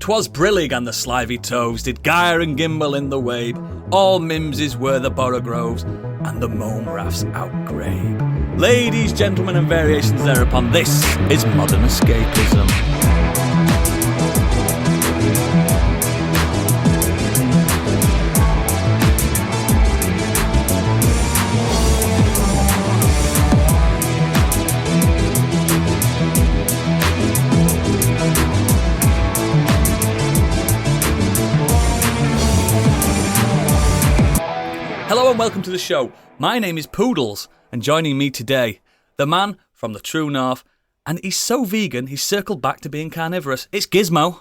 'Twas Brillig and the Slivy Toves did gyre and gimble in the wabe. All Mimses were the Borogroves, and the Mome Rafts outgrabe. Ladies, gentlemen, and variations thereupon, this is Modern Escapism. Hello and welcome to the show. My name is Poodles, and joining me today, the man from the true north, and he's so vegan he's circled back to being carnivorous. It's Gizmo.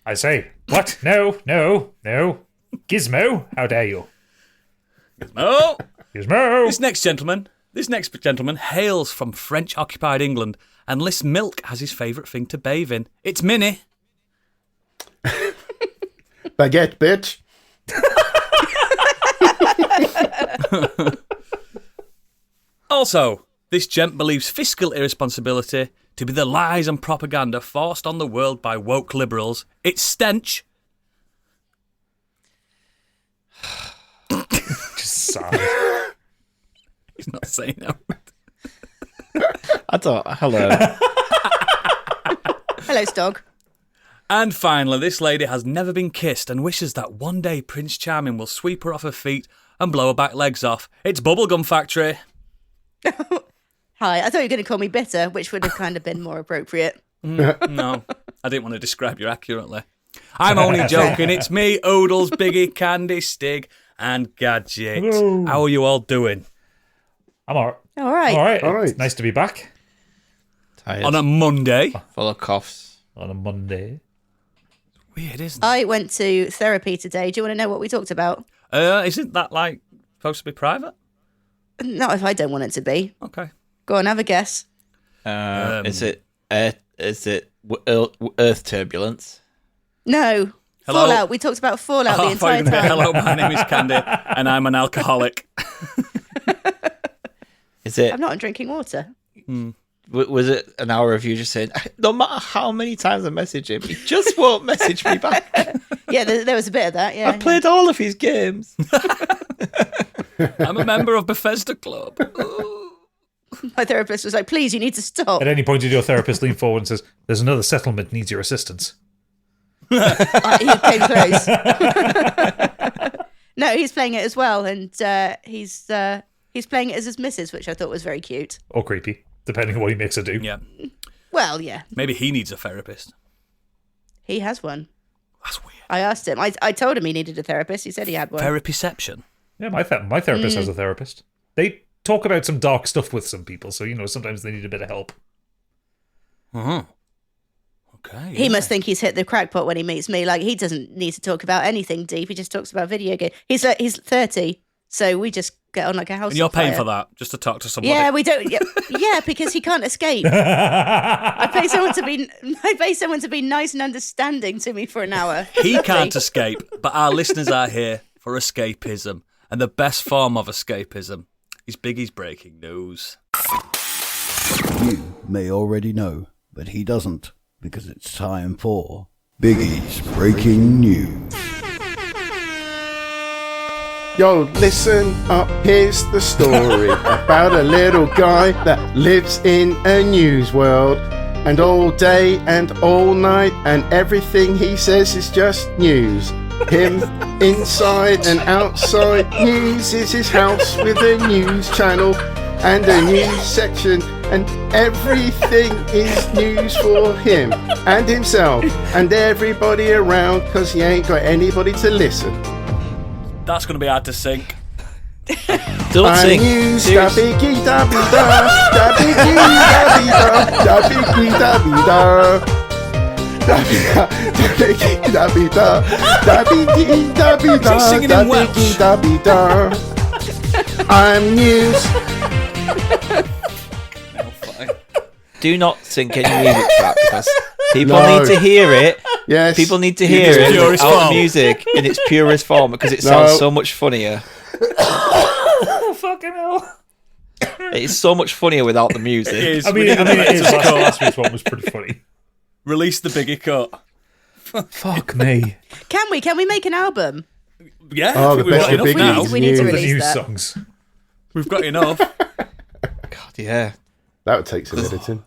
I say, what? No. Gizmo, how dare you? Gizmo. This next gentleman hails from French-occupied England and lists milk as his favourite thing to bathe in. It's Minnie. Baguette, bitch. Also, this gent believes fiscal irresponsibility to be the lies and propaganda forced on the world by woke liberals. It's Stench. Just sigh. He's not saying that. Hello. Hello, Stog. And finally, this lady has never been kissed and wishes that one day Prince Charming will sweep her off her feet and blow her back legs off. It's Bubblegum Factory. Hi, I thought you were going to call me bitter, which would have kind of been more appropriate. No, I didn't want to describe you accurately. I'm only joking. It's me, Oodles, Biggie, Candy, Stig, and Gadget. Hello. How are you all doing? I'm all All right. right. All right. It's nice to be back Tired. On a Monday. Full of coughs. on a Monday. Weird, isn't it? I went to therapy today. Do you want to know what we talked about? Isn't that like supposed to be private? Not if I don't want it to be. Okay. Go on, have a guess. Is it Earth turbulence? No. Hello? Fallout. We talked about Fallout the I thought you entire were gonna say, time. hello, my name is Candy, and I'm an alcoholic. Is it? I'm not drinking water. Was it an hour of you just saying, no matter how many times I message him, he just won't message me back? Yeah, there was a bit of that. Yeah. I played all of his games. I'm a member of Bethesda Club. My therapist was like, "Please, you need to stop." At any point, did your therapist lean forward and says, "There's another settlement needs your assistance"? He came close. No, he's playing it as well, and he's playing it as his missus, which I thought was very cute. Or creepy, depending on what he makes her do. Yeah. Well, yeah, Maybe he needs a therapist. he has one. That's weird. I asked him. I told him he needed a therapist. He said he had one. Therapyception. Yeah, my therapist has a therapist. They talk about some dark stuff with some people, so, sometimes they need a bit of help. Uh-huh. Okay. He must think he's hit the crackpot when he meets me. Like, he doesn't need to talk about anything deep. He just talks about video games. He's 30, so we just get on like a house. And you're on paying fire. for that, just to talk to somebody. Yeah, we don't. Yeah, because he can't escape. I pay someone to be nice and understanding to me for an hour. He can't escape, but our listeners are here for escapism. And the best form of escapism is Biggie's breaking news. You may already know, but he doesn't, because it's time for Biggie's Breaking News. Yo, listen up, here's the story about a little guy that lives in a news world. And all day and all night, and everything he says is just news. Him inside and outside. News is his house with a news channel and a news section, and everything is news for him and himself and everybody around, cause he ain't got anybody to listen. That's going to be hard to sync. Don't I'm sing. news, da Seriously. biggie da be da, da biggie da biggie da, da biggie da be da, da biggie da be da, da biggie da be da, She's singing da in Welsh. biggie da be da. I'm news. Do not sync any music track because people No. need to hear it. Yes. People need to hear its it purest without form. music in its purest form because it sounds so much funnier. Oh, fucking hell. It's so much funnier without the music. It is. I mean, it is. Last week's one was pretty funny. Release the Biggie cut. Fuck me. Can we make an album? Yeah, Oh, I think the we've best got of enough now. Biggie's We need to news. The release news that. songs. We've got enough. God, yeah. That would take some editing.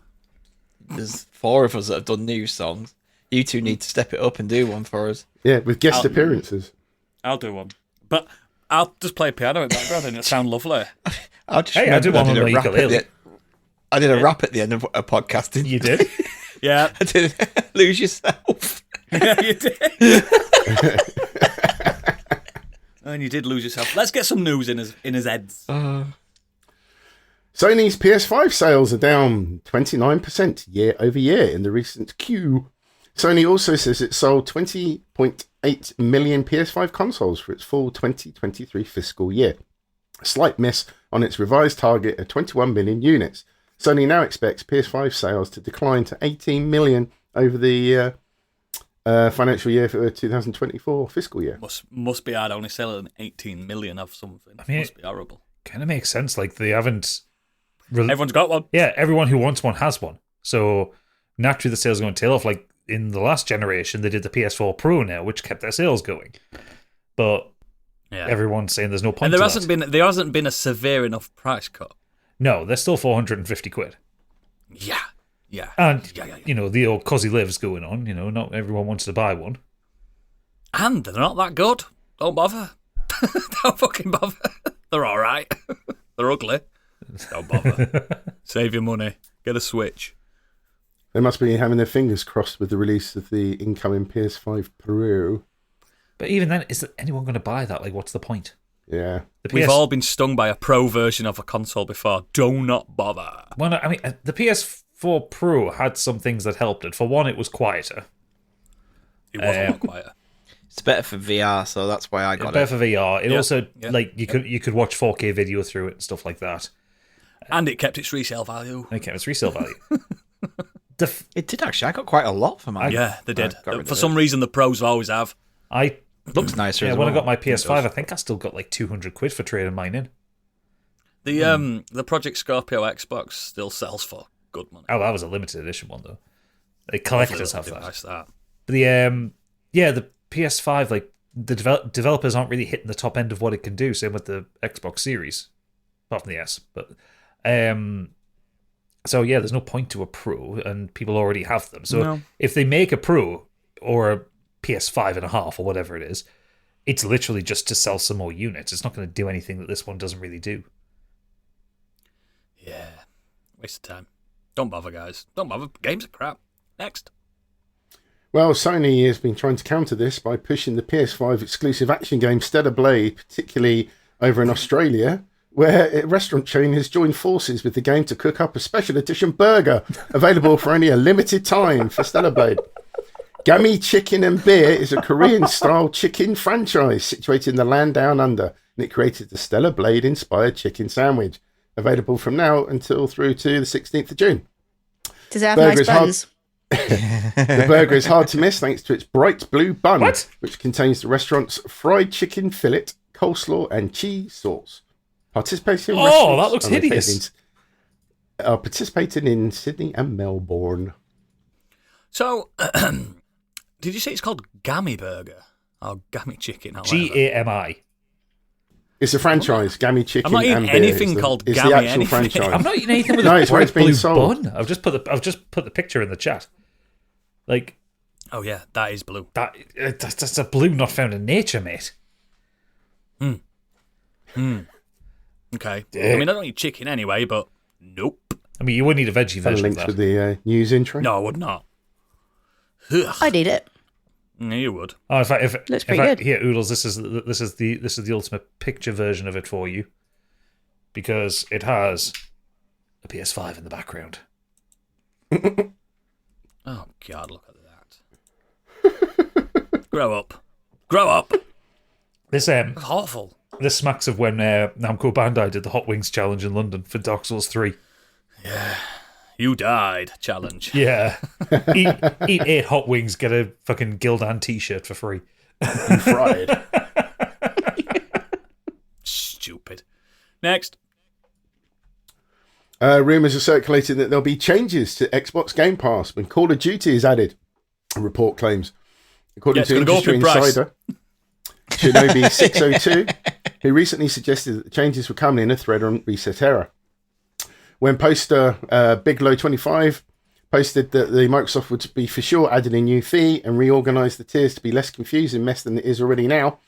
There's 4 of us that have done news songs. You two need to step it up and do one for us. Yeah, with guest appearances. I'll do one. But I'll just play piano in the background and it'll sound lovely. I just Hey, I remembered did one on a my rap at ukulele. I did a rap at the end of a podcast. Didn't You did? Yeah, I did lose yourself. yeah, you did. And you did lose yourself. Let's get some news in his heads. Sony's PS5 sales are down 29% year over year in the recent Q. Sony also says it sold 20.8 million PS5 consoles for its full 2023 fiscal year. A slight miss on its revised target of 21 million units. Sony now expects PS5 sales to decline to 18 million over the financial year for 2024 fiscal year. Must be hard only selling 18 million of something. I mean, must be horrible. Kind of makes sense. Like, they haven't... Everyone's got one. Yeah, everyone who wants one has one. So, naturally, the sales are going to tail off. Like, in the last generation, they did the PS4 Pro now, which kept their sales going. But Yeah. everyone's saying there's no point And there to that. there hasn't been a severe enough price cut. No, they're still 450 quid. Yeah. Yeah. And, Yeah. you know, the old cosy lives going on. You know, not everyone wants to buy one. And they're not that good. Don't bother. Don't fucking bother. They're all right. They're ugly. Don't bother. Save your money. Get a Switch. They must be having their fingers crossed with the release of the incoming PS5 Pro. But even then, is anyone going to buy that? Like, what's the point? Yeah. The We've all been stung by a pro version of a console before. Do not bother. Well, no, I mean, the PS4 Pro had some things that helped it. For one, it was quieter. It was a lot quieter. It's better for VR, so that's why I got Better it. for VR. It Yeah, also, yeah, like, you could watch 4K video through it and stuff like that. And it kept its resale value. And it kept its resale value. It did actually. I got quite a lot for mine. Yeah, they did. got rid For of some reason, the pros always have. Looks nicer. Yeah, as when well. I got my PS5, I think I still got like 200 quid for trading mine in. The Project Scorpio Xbox still sells for good money. Oh, that was a limited edition one though. The collectors have Device, that. that. But the PS5, like the developers aren't really hitting the top end of what it can do. Same with the Xbox Series, apart from the S. But so yeah, there's no point to a Pro, and people already have them. So No. if they make a Pro or a PS5 and a half or whatever it is, it's literally just to sell some more units. It's not going to do anything that this one doesn't really do. Yeah. Waste of time. Don't bother, guys. Don't bother. Games are crap. Next. Well, Sony has been trying to counter this by pushing the PS5 exclusive action game Stellar Blade, particularly over in Australia, where a restaurant chain has joined forces with the game to cook up a special edition burger available for only a limited time for Stellar Blade. Gammy Chicken and Beer is a Korean-style chicken franchise situated in the land down under, and it created the Stellar Blade-inspired chicken sandwich, available from now until through to the 16th of June. Does it have Burger nice is hard- buns? The burger is hard to miss thanks to its bright blue bun, What? which contains the restaurant's fried chicken fillet, coleslaw, and cheese sauce. Participating Oh, restaurants that looks are located hideous. Are participating in Sydney and Melbourne. So, did you say it's called Gammy Burger? Or Gammy Chicken? Or whatever? GAMI. It's a franchise, Gammy Chicken I'm not eating and Beer. anything is the, called is Gammy the actual anything. franchise. I'm not eating anything with No, a it's where bright it's being blue sold. bun. I've just put the picture in the chat. Like Oh, yeah. That is blue. that's a blue not found in nature, mate. Okay. I mean, I don't eat chicken anyway, but nope. I mean, you would need a veggie And version of links that. with the news intro. No, I would not. Ugh. I'd eat it. No, you would. Oh, if Looks pretty good. Here, Oodles, this is the ultimate picture version of it for you, because it has a PS5 in the background. Oh, God, look at that. Grow up. Grow up. This It's awful. this smacks of when Namco Bandai did the Hot Wings challenge in London for Dark Souls 3. You died challenge. Yeah, eat 8 hot wings, get a fucking Gildan t-shirt for free. And fried. Stupid. Next. Rumours are circulating that there'll be changes to Xbox Game Pass when Call of Duty is added, a report claims. According to Industry Insider, Shinobi 602, who recently suggested that the changes were coming in a thread on Reset Era. When poster Biglow25 posted that the Microsoft would be for sure adding a new fee and reorganise the tiers to be less confusing mess than it is already now,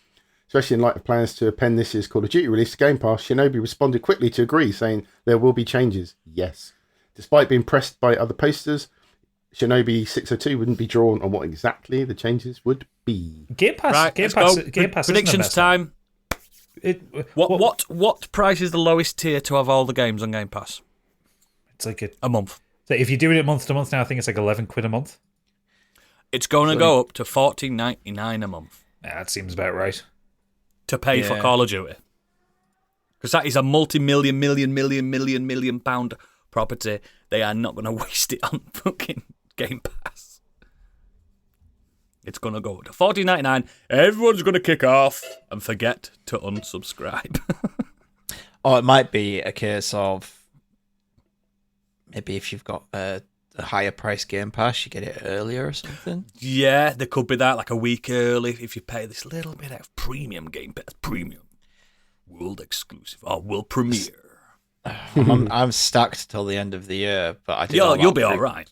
especially in light of plans to append this year's Call of Duty release to Game Pass, Shinobi responded quickly to agree, saying there will be changes. Yes. Despite being pressed by other posters, Shinobi 602 wouldn't be drawn on what exactly the changes would be. Game Pass. Right, Game let's Pass. go. Game Pass. Predictions time. What price is the lowest tier to have all the games on Game Pass? It's like a month. So if you do it month to month now, I think it's like £11 a month. It's going to go up to $14.99 a month. Yeah, that seems about right. To pay for Call of Duty. Because that is a multi-million pound property. They are not going to waste it on fucking Game Pass. It's going to go to $14.99. Everyone's going to kick off and forget to unsubscribe. Or it might be a case of maybe if you've got a higher price Game Pass, you get it earlier or something. Yeah, there could be that, like a week early if you pay this little bit of premium Game Pass, premium, world exclusive, or world premiere. I'm stacked till the end of the year, but I did. You'll be all right.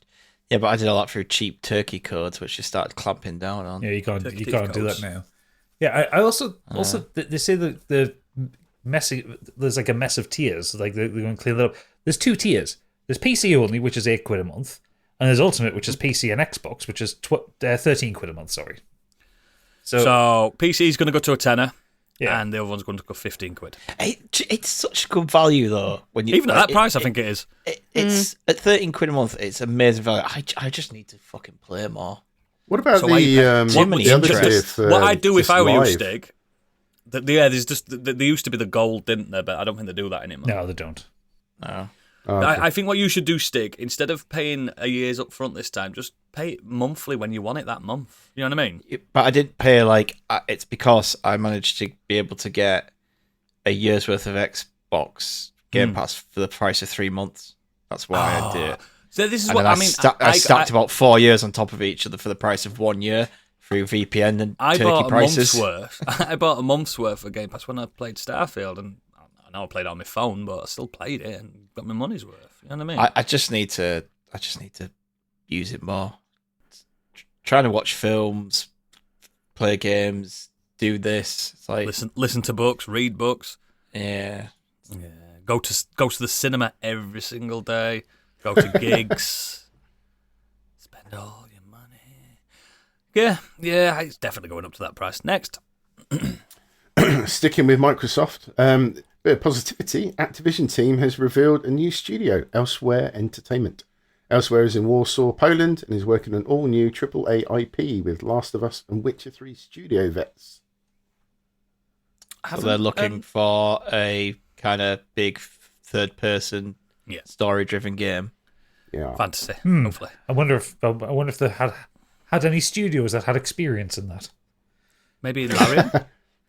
Yeah, but I did all that through cheap turkey codes, which you started clamping down on. Yeah, you can't do that now. Yeah, I also they say that the messy, there's like a mess of tiers. Like they're going to clean that up. There's 2 tiers. There's PC only, which is £8 a month, and there's Ultimate, which is PC and Xbox, which is £13 a month. Sorry. So PC is going to go to a tenner. Yeah. And the other one's going to go £15. It's such good value though. When you even at that price, I think it is. It's at £13 a month. It's amazing value. I just need to fucking play more. What about So the other tier? What I do if I were you, live? Stig? There's just there used to be the gold, didn't there? But I don't think they do that anymore. No, they don't. No. Oh, okay. I think what you should do, Stig, instead of paying a year's up front this time, just pay it monthly when you want it that month. You know what I mean? But I didn't pay it's because I managed to be able to get a year's worth of Xbox Game Pass for the price of 3 months. That's why I did it. So this is And what then I mean. I stacked about 4 years on top of each other for the price of 1 year through VPN and I turkey bought a prices. month's worth. I bought a month's worth of Game Pass when I played Starfield, and I know I played it on my phone, but I still played it and got my money's worth. You know what I mean? I just need to use it more. Trying to watch films, play games, do this. It's like listen to books, read books. Yeah. Go to the cinema every single day. Go to gigs. Spend all your money. Yeah, it's definitely going up to that price. Next. Sticking with Microsoft, bit of positivity. Activision team has revealed a new studio, Elsewhere Entertainment. Elsewhere is in Warsaw, Poland, and is working on all new AAA IP with Last of Us and Witcher 3 studio vets. So they're looking for a kind of big third-person, story-driven game. Yeah, fantasy. Hopefully, I wonder if they had any studios that had experience in that. Maybe in Larian.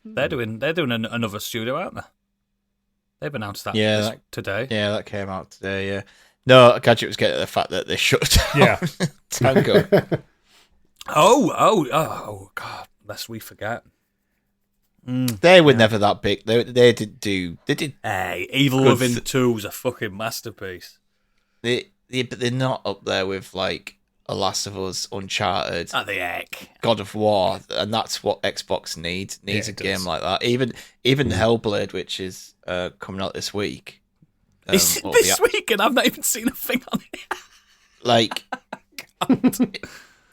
They're doing another studio, aren't they? They've announced that today. Yeah, that came out today. Yeah. No, Gadget was getting at the fact that they shut down Tango. Oh, God! Lest we forget. They were never that big. They did. Hey, Evil Within 2 is a fucking masterpiece. But they're not up there with like a Last of Us, Uncharted, At the heck. God of War, and that's what Xbox needs a game like that. Even Hellblade, which is coming out this week. This week, and I've not even seen a thing on it. Like,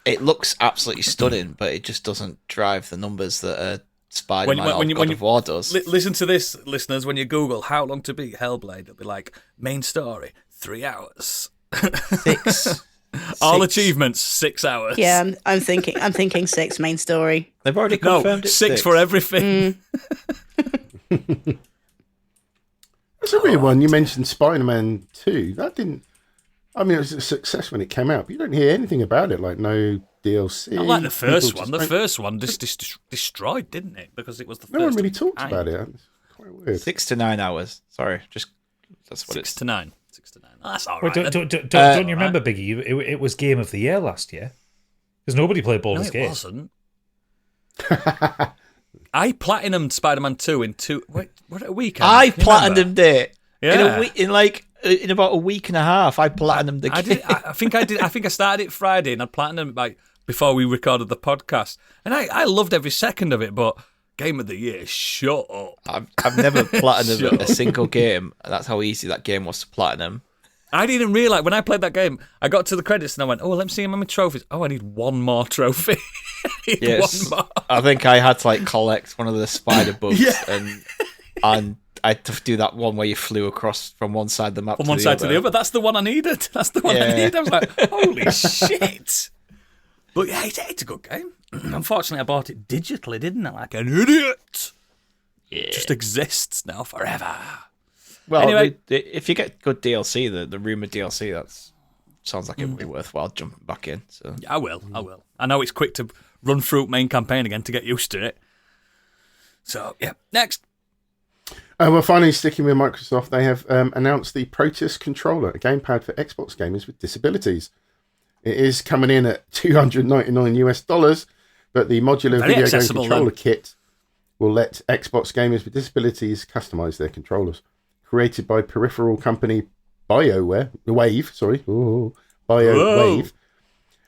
it looks absolutely stunning, but it just doesn't drive the numbers that Spider-Man or God of War does. Listen to this, listeners. When you Google how long to beat Hellblade, it'll be like main story 3 hours. 6. All achievements 6 hours. Yeah, I'm thinking 6 main story. They've already confirmed it's 6 for everything. That's a weird one. You mentioned Spider-Man 2. That didn't. I mean, it was a success when it came out, but you don't hear anything about it. Like no DLC. I like the first one. The first one just destroyed, didn't it? Because it was the first. No one really talked about it. It's quite weird. 6 to 9 hours. Sorry, just that's what 6 it's to 9. 69. That's all Wait, right. don't you remember, Biggie? It was Game of the Year last year. Because nobody played Baldur's Gate. It wasn't. I platinumed Spider-Man 2 in a week? I platinumed it. Yeah. In about a week and a half. I platinumed the game. I think I started it Friday and I platinumed before we recorded the podcast. And I loved every second of it, but Game of the Year, shut up. I've never platinumed a single game. That's how easy that game was to platinum. I didn't realise, when I played that game, I got to the credits and I went, let me see how many trophies. Oh, I need one more trophy. Yes. One more. I think I had to collect one of the spider bugs and I had to do that one where you flew across from one side of the map to the other. That's the one I needed. I was like, holy shit. But yeah, it's a good game. Unfortunately, I bought it digitally, didn't I? Like an idiot. Yeah. It just exists now forever. Well, anyway, if you get good DLC, the rumored DLC, that sounds like it would be worthwhile jumping back in. So yeah, I will. I know it's quick to run through main campaign again to get used to it. So yeah, next. Well, finally, sticking with Microsoft, they have announced the Protus controller, a gamepad for Xbox gamers with disabilities. It is coming in at $299 but the modular Very video game controller then. kit will let Xbox gamers with disabilities customize their controllers. Created by peripheral company BioWave,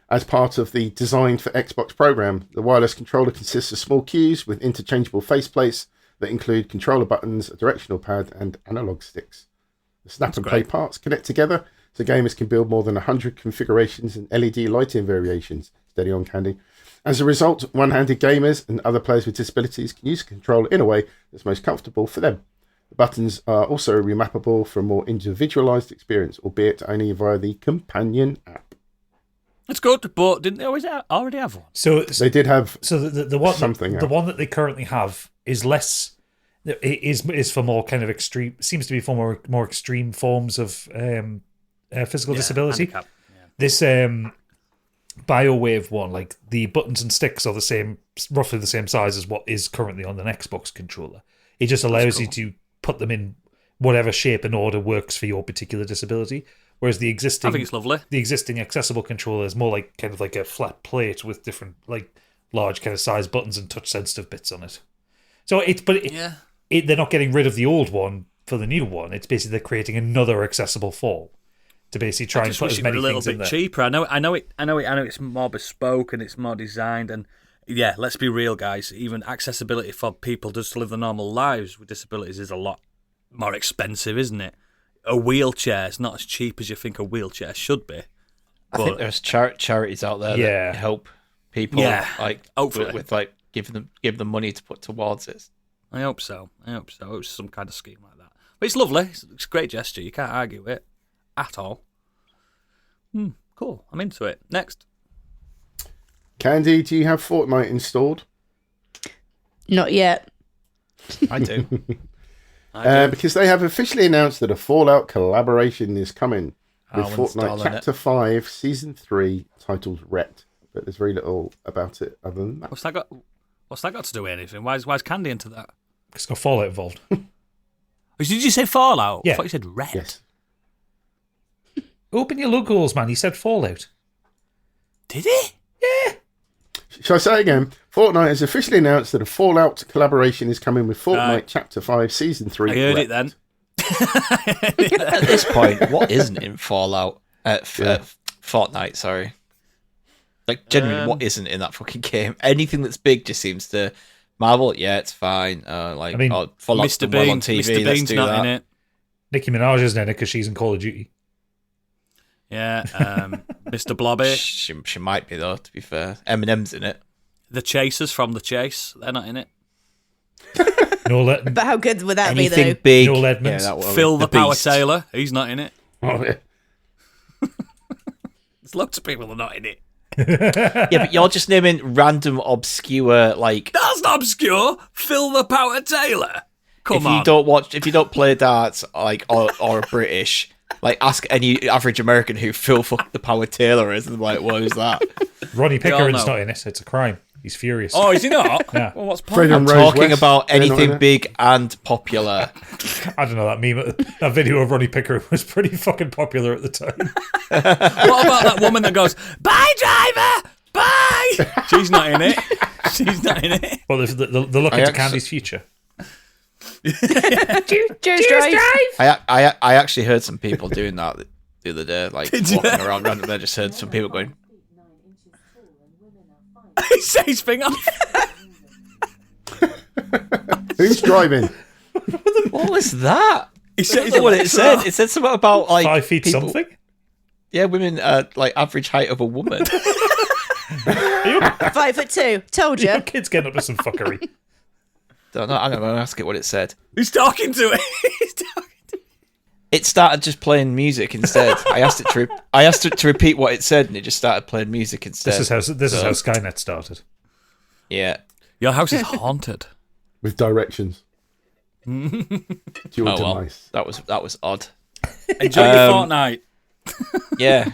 as part of the Designed for Xbox program. The wireless controller consists of small cues with interchangeable faceplates that include controller buttons, a directional pad, and analog sticks. The snap and play parts connect together, so gamers can build more than 100 configurations and LED lighting variations. Steady on, Candy. As a result, one-handed gamers and other players with disabilities can use the controller in a way that's most comfortable for them. The buttons are also remappable for a more individualized experience, albeit only via the companion app. It's good, but didn't they already have one? So they did have. So the one something. The one that they currently have is less. Is for more kind of extreme. Seems to be for more extreme forms of physical disability. Handicap, yeah. This BioWave one, like the buttons and sticks are roughly the same size as what is currently on an Xbox controller. It just allows you to put them in whatever shape and order works for your particular disability. Whereas the existing, I think it's lovely. The existing accessible controller is more like kind of like a flat plate with different large kind of size buttons and touch sensitive bits on it. So they're not getting rid of the old one for the new one. It's basically they're creating another accessible form to basically try and put as many things in there. A little bit cheaper. I know it's more bespoke and it's more designed and. Yeah, let's be real, guys. Even accessibility for people just to live their normal lives with disabilities is a lot more expensive, isn't it? A wheelchair is not as cheap as you think a wheelchair should be. I think there's charities out there that help people, hopefully. with give them money to put towards it. I hope so. It was some kind of scheme like that. But it's lovely. It's a great gesture. You can't argue it at all. Cool. I'm into it. Next. Candy, do you have Fortnite installed? Not yet. I do. Because they have officially announced that a Fallout collaboration is coming with Fortnite Chapter 5, Season 3, titled Ret. But there's very little about it other than that. What's that got to do with anything? Why's Candy into that? It's got Fallout involved. Did you say Fallout? Yeah. I thought you said Ret. Yes. Open your logos, man. He said Fallout. Did he? Yeah. Shall I say it again? Fortnite has officially announced that a Fallout collaboration is coming with Fortnite Chapter 5, Season 3. I heard it then. At this point, what isn't in Fallout? Fortnite, sorry. Genuinely, what isn't in that fucking game? Anything that's big just seems to... Marvel, yeah, it's fine. I mean, Fallout's Mr. well on Bean, TV, Mr. let's Bean's do not that. in it. Nicki Minaj isn't in it because she's in Call of Duty. Yeah, Mr. Blobby. She might be, though, to be fair. Eminem's in it. The Chasers from The Chase, they're not in it. But how good would that be, though? Anything big. Noel Edmonds. Yeah, Phil the Power Beast. Taylor, he's not in it. Oh, yeah. There's lots of people that are not in it. Yeah, but you're just naming random, obscure, That's not obscure. Phil the Power Taylor. Come on. If you don't play darts, or are British, ask any average American who Phil the Power Taylor is, and what is that? Ronnie Pickering's know. not in it. It's a crime. He's furious. Oh, is he not? Yeah. Well, what's Fred point? and I'm Rose talking West, about they're not in anything it. big and popular. I don't know, that meme, that video of Ronnie Pickering was pretty fucking popular at the time. What about that woman that goes, "Bye, driver, bye"? She's not in it. She's not in it. Well, they're looking to actually- Candy's future. Cheers, drive. I actually heard some people doing that the other day, like Did you? walking around randomly. I just heard some people going, He says thing on. Who's driving? "What was that?" He I says don't know what it said. It said something about like 5 feet people- something? Yeah, women like average height of a woman. 5'2". Told Your you. kid's getting up to some fuckery. Don't know. I'm gonna ask it what it said. He's talking to it. He's talking to it. It started just playing music instead. I asked it to repeat what it said, and it just started playing music instead. This is how Skynet started. Yeah. Your house is haunted. With directions. To your Oh well, demise. that was odd. Enjoy your Fortnite. Yeah.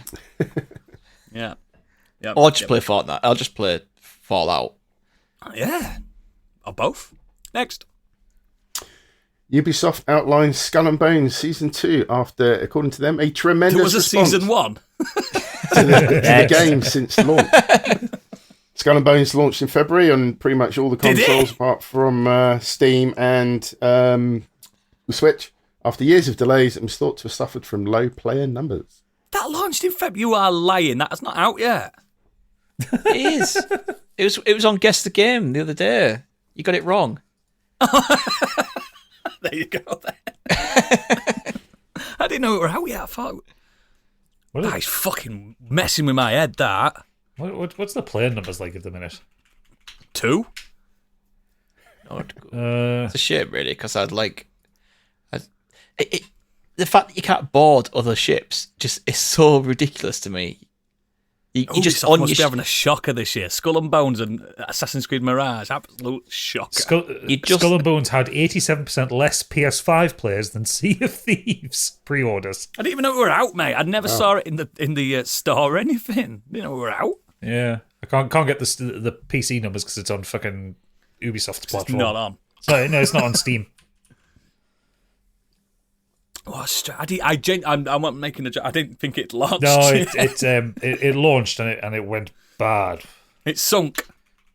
Yeah. Yeah. Or just play Fortnite. I'll just play Fallout. Yeah. Or both. Next. Ubisoft outlines Skull and Bones Season 2 after, according to them, a tremendous There was a response season 1. to the game since launch. Skull and Bones launched in February on pretty much all the Did it? consoles apart from Steam and the Switch. After years of delays, it was thought to have suffered from low player numbers. That launched in February. You are lying. That's not out yet. It is. It was on Guess the Game the other day. You got it wrong. There you go. Then. I didn't know it were out yet. I thought that is fucking messing with my head. That What's the player numbers like at the minute? 2. It's a shame, really, because I'd like. The fact that you can't board other ships just is so ridiculous to me. You just Ubisoft on must your be having a shocker this year. Skull and Bones and Assassin's Creed Mirage, absolute shocker. Skull and Bones had 87% less PS5 players than Sea of Thieves pre-orders. I didn't even know we were out, mate. I never saw it in the store or anything. Didn't know we were out. Yeah, I can't get the PC numbers because it's on fucking Ubisoft's It's platform. not on. No, it's not on Steam. I'm not making a joke. I didn't think it launched. No, it launched and it went bad. It sunk.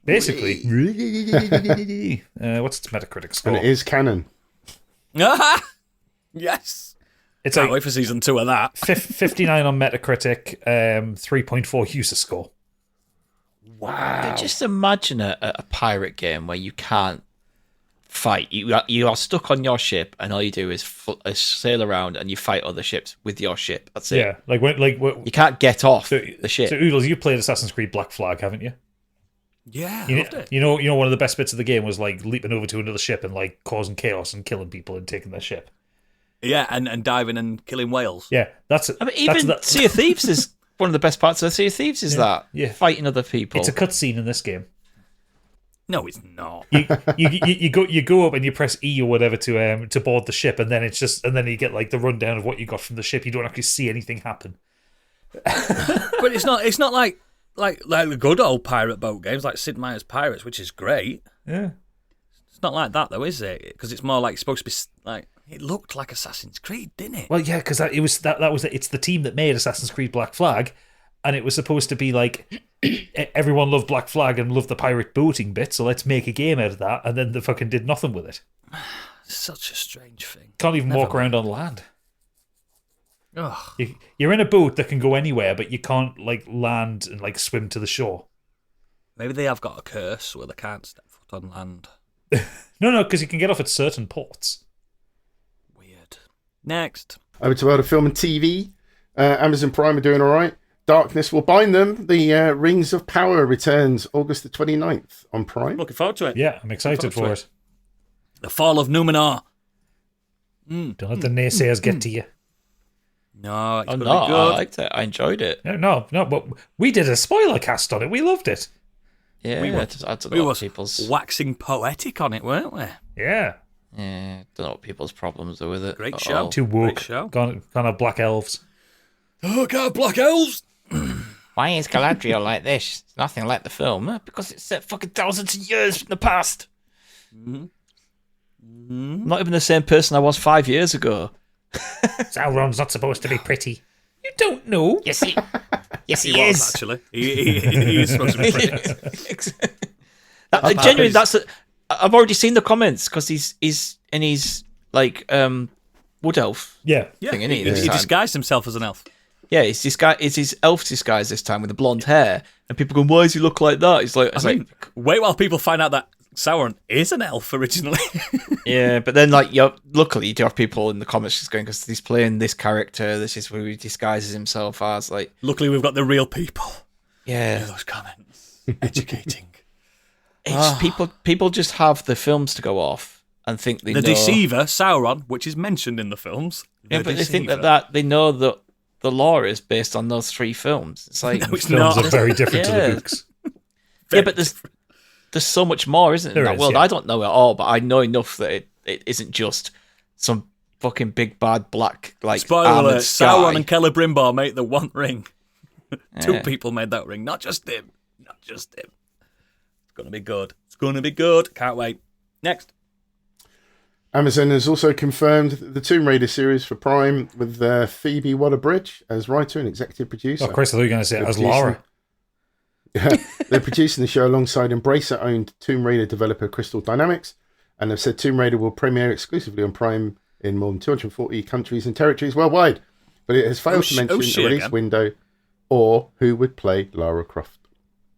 Basically, what's its Metacritic score? And it is canon. Yes. It's Can't like wait for season 2 of that. 59 on Metacritic, 3.4 user score. Wow. Just imagine a pirate game where you can't fight. You are stuck on your ship, and all you do is sail around and you fight other ships with your ship. That's it. Yeah, You can't get off the ship. So Oodles, you played Assassin's Creed Black Flag, haven't you? Yeah, You loved it. know, one of the best bits of the game was like leaping over to another ship and like causing chaos and killing people and taking their ship. Yeah, and diving and killing whales. Yeah, that's it. I mean, even Sea of Thieves is one of the best parts of Sea of Thieves. Is that fighting other people? It's a cutscene in this game. No, it's not. You go up and you press E or whatever to board the ship, and then then you get like the rundown of what you got from the ship. You don't actually see anything happen. But it's not like the good old pirate boat games like Sid Meier's Pirates, which is great. Yeah. It's not like that though, is it? Because it's more like supposed to be like it looked like Assassin's Creed, didn't it? Well, yeah, because it's the team that made Assassin's Creed Black Flag, and it was supposed to be like everyone loved Black Flag and loved the pirate boating bit, so let's make a game out of that, and then they fucking did nothing with it. Such a strange thing. Can't even walk around on land. Ugh. You're in a boat that can go anywhere, but you can't like land and like swim to the shore. Maybe they have got a curse where they can't step foot on land. No, because you can get off at certain ports. Weird. Next. Over to World of Film and TV. Amazon Prime are doing all right. Darkness Will Bind Them. The Rings of Power returns August the 29th on Prime. Looking forward to it. Yeah, I'm excited for it. The Fall of Numenor. Don't let the naysayers get to you. No, it's Oh gonna no, be I good. liked it. I enjoyed it. No, but we did a spoiler cast on it. We loved it. Yeah, We were- I don't We know were what people's waxing poetic on it, weren't we? Yeah. don't know what people's problems are with it. Great at show. all. Too woke. Great show. Gone black elves. Oh, God, Black Elves. Why is Galadriel like this? It's nothing like the film. Because it's set fucking thousands of years in the past. I'm not even the same person I was 5 years ago. Sauron's not supposed to be pretty. You don't know. Yes, he He was, actually. He is supposed to be pretty. Genuinely, I've already seen the comments because he's like wood elf. Yeah. Thing, isn't he disguised himself as an elf. Yeah, it's his elf disguise this time with the blonde hair, and people going, "Why does he look like that?" He's like, wait while people find out that Sauron is an elf originally. yeah, but then luckily you do have people in the comments just going because he's playing this character. This is who he disguises himself as. Like, luckily we've got the real people. Yeah, those comments educating. It's people just have the films to go off and think they know. Deceiver Sauron, which is mentioned in the films. Yeah, but they think that they know that the lore is based on those 3 films. It's like no, it's films not. are very different to the books. Yeah, but there's so much more, isn't there? In that world? Yeah. I don't know it all, but I know enough that it isn't just some fucking big bad black spoiler alert, Sauron and Celebrimbor Celebrimbor make the one ring. 2 people made that ring, not just him. It's gonna be good. Can't wait. Next. Amazon has also confirmed the Tomb Raider series for Prime with Phoebe Waller-Bridge as writer and executive producer. Oh, Chris, I thought you were going to say it as Laura. They're producing the show alongside Embracer-owned Tomb Raider developer Crystal Dynamics, and have said Tomb Raider will premiere exclusively on Prime in more than 240 countries and territories worldwide. But it has failed to mention a release window or who would play Lara Croft.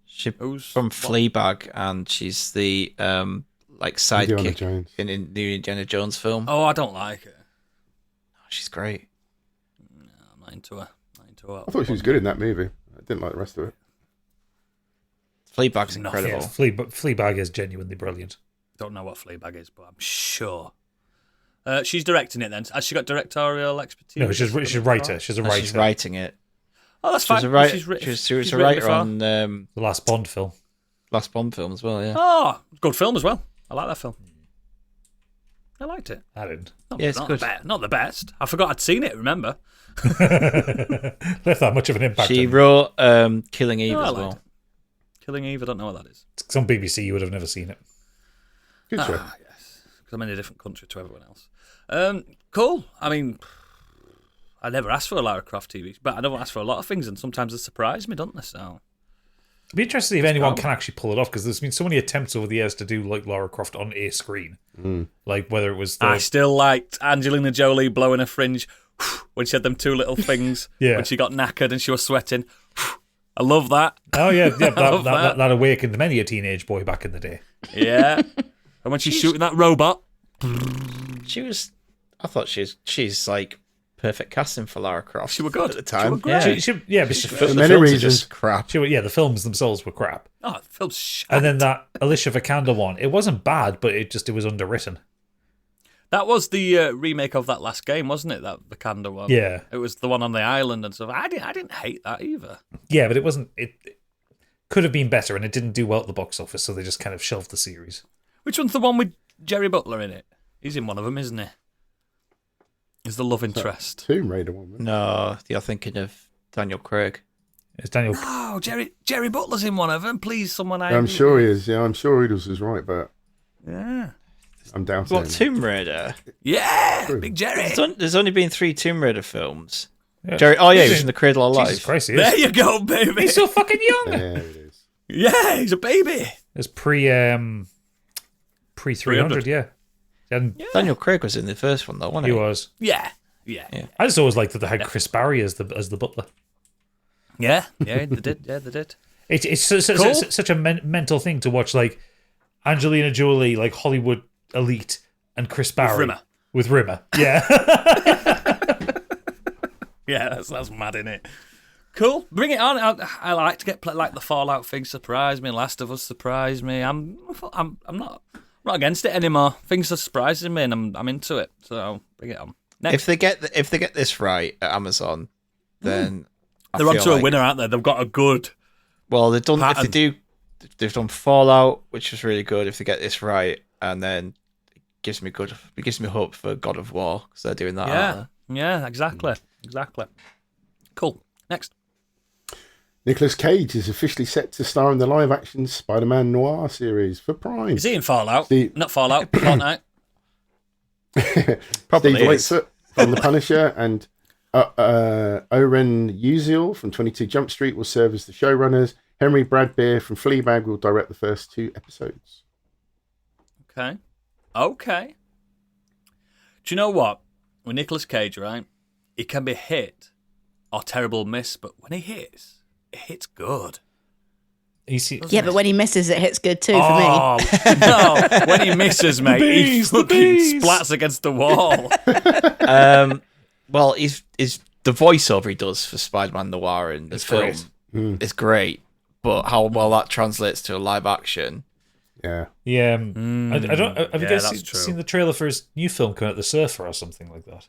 She's from Fleabag, and she's the sidekick in the new Indiana Jones film. Oh, I don't like her. She's great. No, I'm not into her. I thought she was good in that movie. I didn't like the rest of it. Fleabag's incredible. Yeah, Fleabag is genuinely brilliant. Don't know what Fleabag is, but I'm sure. She's directing it then. Has she got directorial expertise? No, she's a writer. She's a writer. She's writing it. Oh, that's fine. She was a writer on the last Bond film. Last Bond film as well, yeah. Oh, good film as well. I like that film. I liked it. I didn't. It's good. Not the best. I forgot I'd seen it, remember? Left that much of an impact. She wrote Killing Eve as well. Killing Eve, I don't know what that is. It's on BBC, you would have never seen it. Good show. Yes. Because I'm in a different country to everyone else. Cool. I mean, I never asked for a Lara Croft TV, but I don't ask for a lot of things, and sometimes they surprise me, don't they? So I'd be interested if anyone can actually pull it off, because there's been so many attempts over the years to do like Lara Croft on a screen. Like whether it was I still liked Angelina Jolie blowing a fringe when she had them 2 little things when she got knackered and she was sweating. I love that. Oh yeah, that awakened many a teenage boy back in the day. Yeah. And when she's shooting that robot. I thought she's like perfect casting for Lara Croft. She was good at the time. For many reasons. Crap. The films themselves were crap. Oh, the film's shit. And then that Alicia Vikander one, it wasn't bad, but it was underwritten. That was the remake of that last game, wasn't it? That Vikander one. Yeah. It was the one on the island and stuff. I didn't hate that either. Yeah, but it wasn't. It could have been better, and it didn't do well at the box office, so they just kind of shelved the series. Which one's the one with Jerry Butler in it? He's in one of them, isn't he? He's the love interest. Tomb Raider one. No, you're thinking of Daniel Craig. It's Daniel. Oh, Jerry Butler's in one of them. Please, someone. I'm sure he is. Yeah, I'm sure Riddles is right, but yeah, I'm doubting. What, Tomb Raider? Yeah, Big Jerry. There's only been 3 Tomb Raider films. Yeah. Jerry. Oh yeah, he was in the Cradle of Life. Jesus Christ, he is. There you go, baby. He's so fucking young. There it is. Yeah, he's a baby. It's pre 300. Yeah. Daniel Craig was in the first one though, wasn't he? He was. Yeah. I just always liked that they had Chris Barry as the butler. Yeah, they did. Yeah, they did. It's such a mental thing to watch, like Angelina Jolie, like Hollywood elite, and Chris Barry with Rimmer. Yeah, yeah, that's mad, isn't it? Cool, bring it on. I like to get like the Fallout thing surprised me, Last of Us surprised me. I'm not against it anymore. Things are surprising me, and I'm into it. So bring it on. Next. If they get this right at Amazon, then they're onto a winner, aren't they? They've got a good. Well, they've done. pattern. They've done Fallout, which was really good. If they get this right, and then it gives me hope for God of War because they're doing that. Yeah, exactly. Cool. Next. Nicolas Cage is officially set to star in the live-action Spider-Man Noir series for Prime. Is he in Fallout? Steve- Not Fallout, Fortnite. Probably Steve is. Lightfoot from The Punisher and Oren Uziel from 22 Jump Street will serve as the showrunners. Henry Bradbeer from Fleabag will direct the first 2 episodes. Okay. Do you know what? With Nicolas Cage, right? He can be hit or terrible miss, but when he hits, it hits good. Yeah, but when he misses, it hits good too for me. Oh, no. When he misses, mate, he fucking splats against the wall. Well, he's the voiceover he does for Spider-Man Noir in the film is great, but how well that translates to a live action. Yeah. Yeah. I don't. Have you guys that's true. seen the trailer for his new film coming out, The Surfer, or something like that?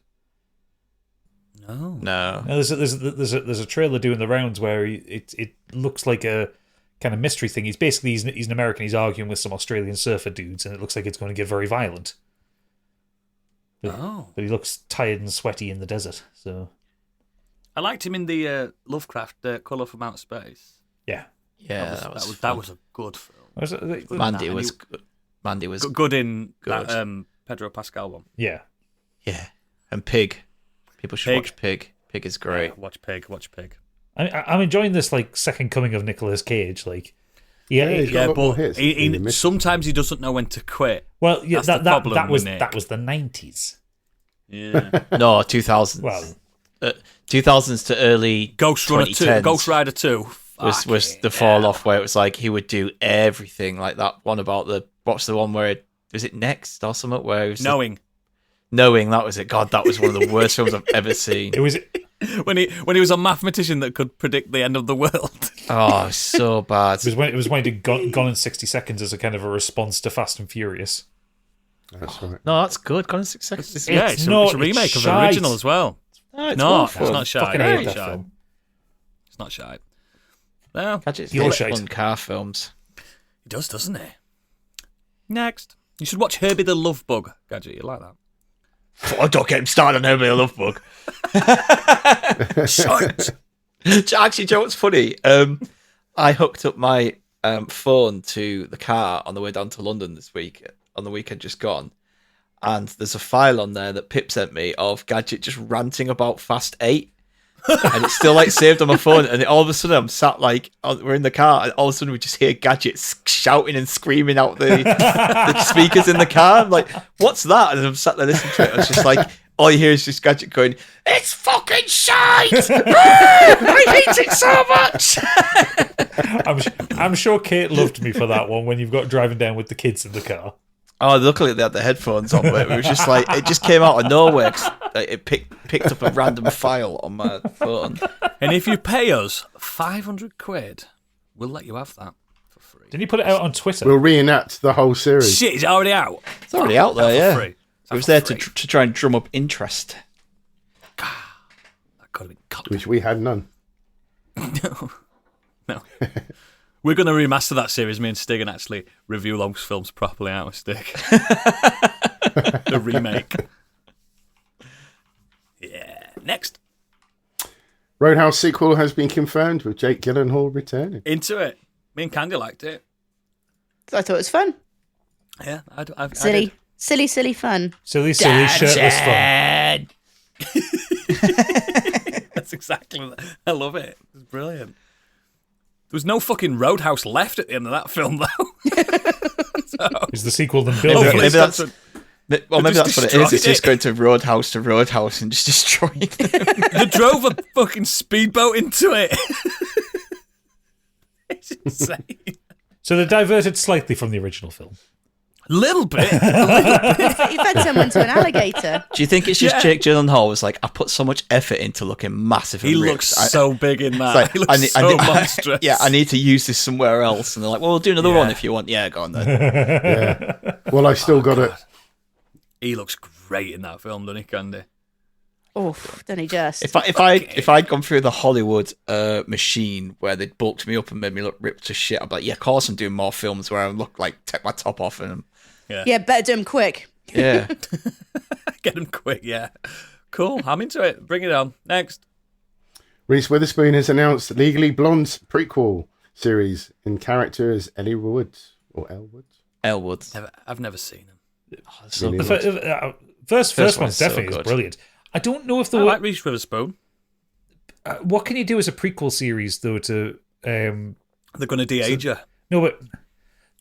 No. No. No, there's a trailer doing the rounds where it looks like a kind of mystery thing. He's an American. He's arguing with some Australian surfer dudes, and it looks like it's going to get very violent. But he looks tired and sweaty in the desert. So I liked him in the Lovecraft Colour from Outer Space. yeah, That was a good film. Mandy was Good in Good. that Pedro Pascal one. yeah. And Pig. People should watch Pig. Pig is great. Yeah, watch Pig. I'm enjoying this like second coming of Nicolas Cage. Like, he's got a lot more but hits in the mix. sometimes he doesn't know when to quit. well, yeah, That's the problem, that was Nick. the 90s. Yeah. No, 2000s. Well, 2000s to early Ghost Runner 2, 2010s Ghost Rider 2. was the fall off where it was like he would do everything, like that one about what's the one where was it Next or something where it was Knowing, that was it. God, that was one of the worst films I've ever seen. it was. when he was a mathematician that could predict the end of the world. Oh, so bad. It was when he did Gone in 60 Seconds as a kind of a response to Fast and Furious. That's right. No, that's good. Gone in 6 seconds. It's It's a remake of the shite. original as well. No, it's No, awful. it's not shy. Fucking It hate ain't that shy. film. It's not shy. No, Gadget's You're got shite. fun car films. he does, doesn't he? Next. You should watch Herbie the Love Bug, Gadget. You like that? Oh, don't get him started on Herbie the Love Bug. Shite. Actually, do you know what's funny? I hooked up my phone to the car on the way down to London this week, on the weekend just gone. And there's a file on there that Pip sent me of Gadget just ranting about Fast 8. And it's still like saved on my phone. And all of a sudden I'm sat like, we're in the car, and all of a sudden we just hear Gadget shouting and screaming out the speakers in the car. I'm like, what's that? And I'm sat there listening to it. It's just like, all you hear is just Gadget going, "It's fucking shite! I hate it so much!" I'm sure Kate loved me for that one when you've got driving down with the kids in the car. Oh, luckily they had the headphones on, but it was just like, it just came out of nowhere. 'Cause it picked up a random file on my phone. And if you pay us 500 quid, we'll let you have that for free. Didn't you put it out on Twitter? We'll reenact the whole series. Shit, it's already out. It's already out there, For yeah. free. It was there to try and drum up interest. That could have been cut. Which we had none. No. We're going to remaster that series, me and Stig, and actually review those films properly out with Stig. The remake. Yeah. Next. Roadhouse sequel has been confirmed with Jake Gyllenhaal returning. Into it. Me and Candy liked it. I thought it was fun. Yeah. I Silly. did. Silly fun. Silly, shirtless fun. That's exactly that. I love it. It's brilliant. There was no fucking Roadhouse left at the end of that film, though. Is the sequel then building Hopefully it? Maybe that's just what it is. It's destroyed just going to Roadhouse and just destroying them. They drove a fucking speedboat into it. It's insane. So they diverted slightly from the original film. Little bit. He fed someone to an alligator. Do you think it's just Yeah. Jake Gyllenhaal was like, I put so much effort into looking massive and He ripped. looks so big in that. Like, He looks so monstrous. Yeah, I need to use this somewhere else. And they're like, well, we'll do another Yeah. one if you want. Yeah, go on then. Yeah. Well, I still got it. He looks great in that film, doesn't he, Candy? Oh, don't he just? If I'd gone through the Hollywood machine where they'd bulked me up and made me look ripped to shit, I'd be like, yeah, of course I'm doing more films where I look like take my top off and Yeah, better do him quick. yeah. Get him quick, yeah. Cool, I'm into it. Bring it on. Next. Reese Witherspoon has announced Legally Blonde's prequel series in character as Ellie Woods or Elle Woods. Elle Woods. I've never seen them. Oh, so Really good. First one's one so definitely is good. brilliant. I don't know if I like Reese Witherspoon. what can you do as a prequel series though to They're going to de-age her. no, but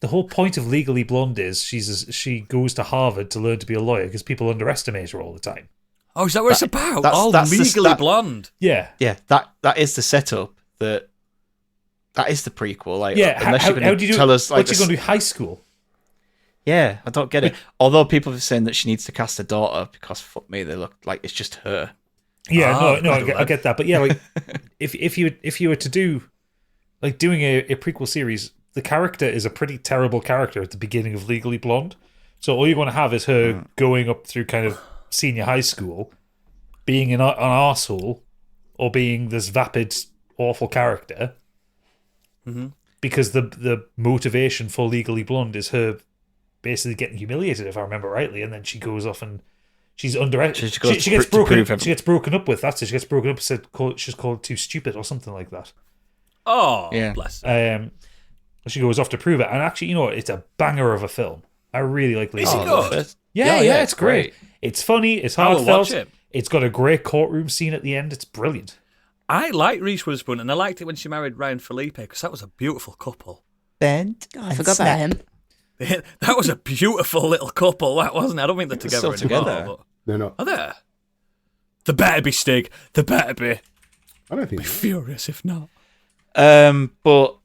the whole point of Legally Blonde is she goes to Harvard to learn to be a lawyer because people underestimate her all the time. Oh, is that what it's about? that's the- Legally that- Blonde. Yeah, Yeah, that is the setup. That is the prequel. Like, yeah. unless you're How going do to you do? tell us, like, What's she going to do? High school? yeah, I don't get it. Although people are saying that she needs to cast a daughter because fuck me, they look like it's just her. Yeah, Ah, no, I I get that, but yeah, like if you were to do like doing a prequel series, the character is a pretty terrible character at the beginning of Legally Blonde. So all you're going to have is her going up through kind of senior high school, being an arsehole, or being this vapid, awful character. Because the motivation for Legally Blonde is her basically getting humiliated, if I remember rightly, and then she goes off and she's She goes she gets to broken. prove everything. She gets broken up with. That's it. She gets broken up. She's called too stupid or something like that. Oh, Yeah. bless her. She goes off to prove it, and actually, you know, it's a banger of a film. I really like Legally Is it Blonde. good? First- Yeah, Yeah, it's great. It's funny. It's I will heartfelt. watch it. It's got a great courtroom scene at the end. It's brilliant. I like Reese Witherspoon, and I liked it when she married Ryan Felipe because that was a beautiful couple. Bend. Oh, I forgot about him. That was a beautiful little couple, that wasn't it? I don't think they're together still anymore. together. But They're not. are they? They better be, Stig. They better be. I don't think. Furious if not. But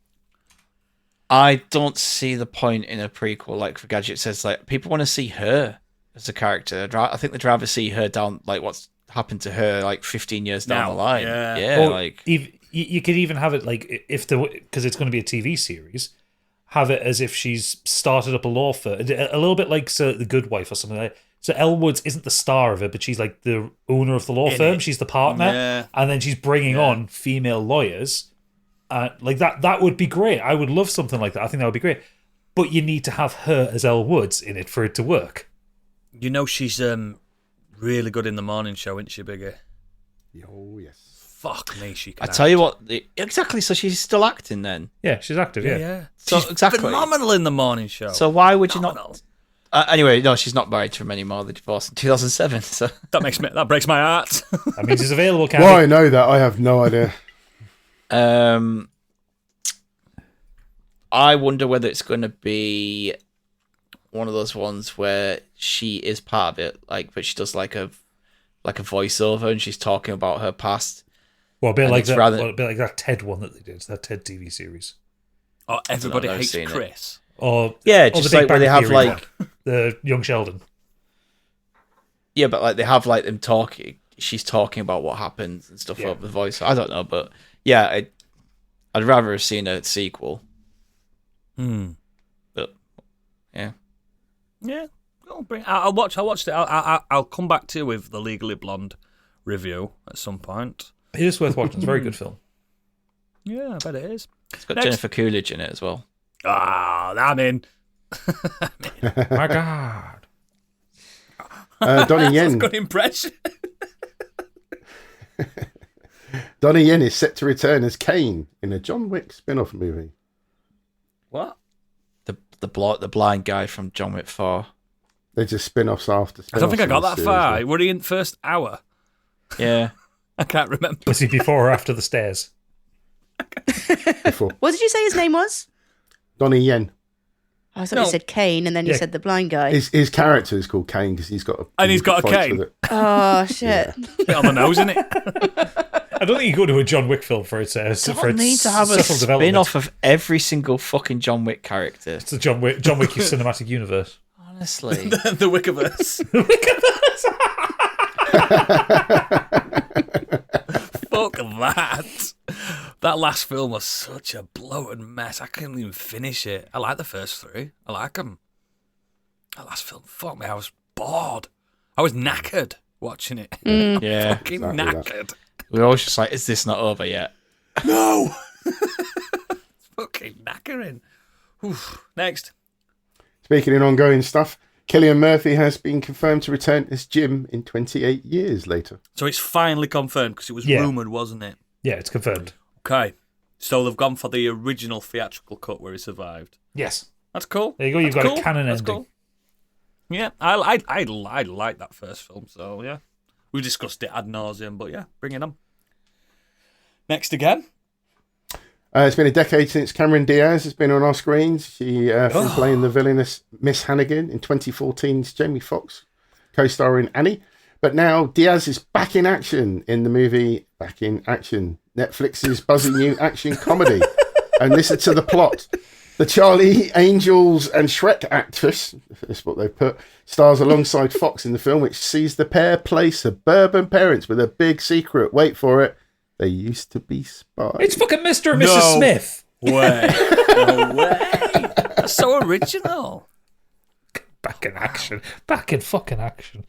I don't see the point in a prequel. Like for Gadget says, like people want to see her as a character. I think they'd rather see her down, like what's happened to her, like 15 years down Now, the line. yeah. Or like you could even have it like because it's going to be a TV series, have it as if she's started up a law firm, a little bit like The Good Wife or something like that. So Elle Woods isn't the star of it, but she's like the owner of the law In firm. it. She's the partner, Yeah. and then she's bringing on female lawyers. Like that would be great. I would love something like that. I think that would be great. But you need to have her as Elle Woods in it for it to work. You know she's really good in the morning show, isn't she, Biggie? Oh yes. Fuck me, she can I tell you what, exactly. So she's still acting then. Yeah, she's active. Yeah. So She's exactly. phenomenal in the morning show. So why would you Phenomenal. not? Anyway, no, she's not married to him anymore. They divorced in 2007. So That breaks my heart. That means it's available. Candy. Why I know that I have no idea. I wonder whether it's going to be one of those ones where she is part of it, like, but she does like a voiceover and she's talking about her past. Well, a bit And like it's that. rather- Well, a bit like that TED one that they did. That TED TV series. Oh, everybody I've hates seen it. Chris. Or Yeah, or just the Big like where Bang they have Theory like, one. The Young Sheldon. yeah, but like they have like them talking. She's talking about what happens and stuff over the voice. I don't know, but yeah, I'd rather have seen a sequel. But yeah, Yeah, I'll watch it. I'll come back to you with the Legally Blonde review at some point. It is worth watching. It's a very good film. Yeah, I bet it is. it's got Next. Jennifer Coolidge in it as well. Ah, I'm in. My God. Donnie That's a Yen. good impression. Donnie Yen is set to return as Kane in a John Wick spin-off movie. What? The blind guy from John Wick 4. They're just spin-offs after I don't spin-offs think I in got the that series, far. yeah. Were he in the first hour? Yeah. I can't remember. Was he before or after the stairs? Before. What did you say his name was? Donnie Yen. Oh, I thought No. you said Kane, and then you Yeah. said the blind guy. His character is called Kane because he's got And he's got a fights cane. with it. Oh shit! Bit on the nose, isn't it? I don't think you go to a John Wick film for its for its Need to have a subtle development. spin-off of every single fucking John Wick character. It's the John Wick cinematic universe. Honestly. The Wickerverse. Fuck that. That last film was such a bloated mess. I couldn't even finish it. I like the first three. I like them. That last film, fuck me, I was bored. I was knackered watching it. Yeah. Fucking Exactly that. knackered. We're always just like, is this not over yet? No! It's fucking knackering. Oof. Next. Speaking in ongoing stuff, Cillian Murphy has been confirmed to return as Jim in 28 years later. So it's finally confirmed because it was Yeah. rumoured, wasn't it? Yeah, it's confirmed. Okay. So they've gone for the original theatrical cut where he survived. Yes. That's cool. There you go. You've That's got cool. a canon That's ending. cool. Yeah, I like that first film, so yeah. We discussed it ad nauseum, but yeah, bring it on. Next again. It's been a decade since Cameron Diaz has been on our screens. She from playing the villainous Miss Hannigan in 2014's Jamie Foxx, co-starring Annie. But now Diaz is back in action in the movie Back in Action, Netflix's buzzy new action comedy. And listen to the plot. The Charlie Angels and Shrek actress, that's what they've put, stars alongside Fox in the film, which sees the pair play suburban parents with a big secret. Wait for it. They used to be spies. It's fucking Mr. and Mrs. Smith. Way. No way. That's so original. Back in action. Back in fucking action.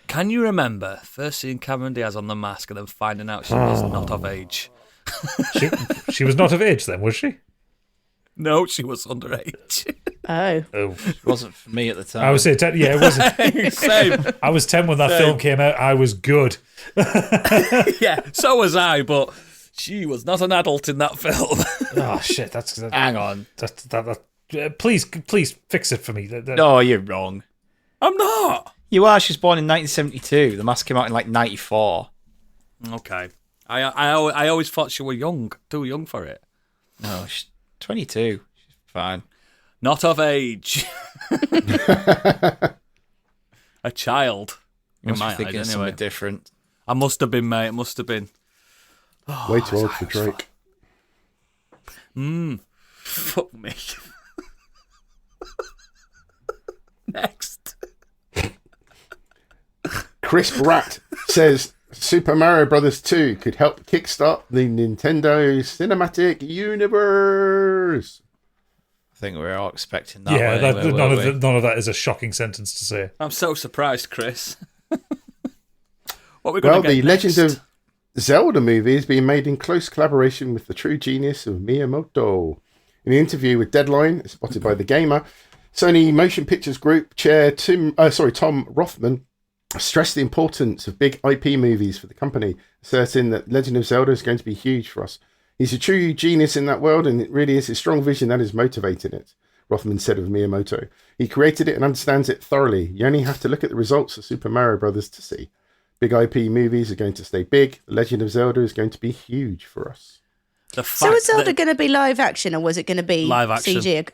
Can you remember first seeing Cameron Diaz on The Mask and then finding out she was not of age? She was not of age then, was she? No, she was underage. Oh. It wasn't for me at the time. I was 10. Yeah, it wasn't. Same. I was 10 when that film came out. I was good. Yeah, so was I, but she was not an adult in that film. Oh shit! Hang on. Please fix it for me. No, you're wrong. I'm not. You are. She's born in 1972. The Mask came out in like 94. Okay. I always thought she was young, too young for it. No, she's 22. She's fine. Not of age. A child. You In my must be thinking eyes, of anyway. something different. I must have been, mate. It must have been. Way too old for Drake. Fuck me. Next. Chris Pratt says Super Mario Brothers 2 could help kickstart the Nintendo Cinematic Universe. I think we were all expecting that. Yeah, weren't we? none of that is a shocking sentence to say. I'm so surprised, Chris. What are we going to Well, get the next? Legend of Zelda movie is being made in close collaboration with the true genius of Miyamoto. In an interview with Deadline, spotted by The Gamer, Sony Motion Pictures Group Chair Tom Rothman stressed the importance of big IP movies for the company, asserting that Legend of Zelda is going to be huge for us. He's a true genius in that world, and it really is his strong vision that is motivating it, Rothman said of Miyamoto. He created it and understands it thoroughly. You only have to look at the results of Super Mario Brothers to see. Big IP movies are going to stay big. The Legend of Zelda is going to be huge for us. So is Zelda going to be live action, or was it going to be Live action. CG?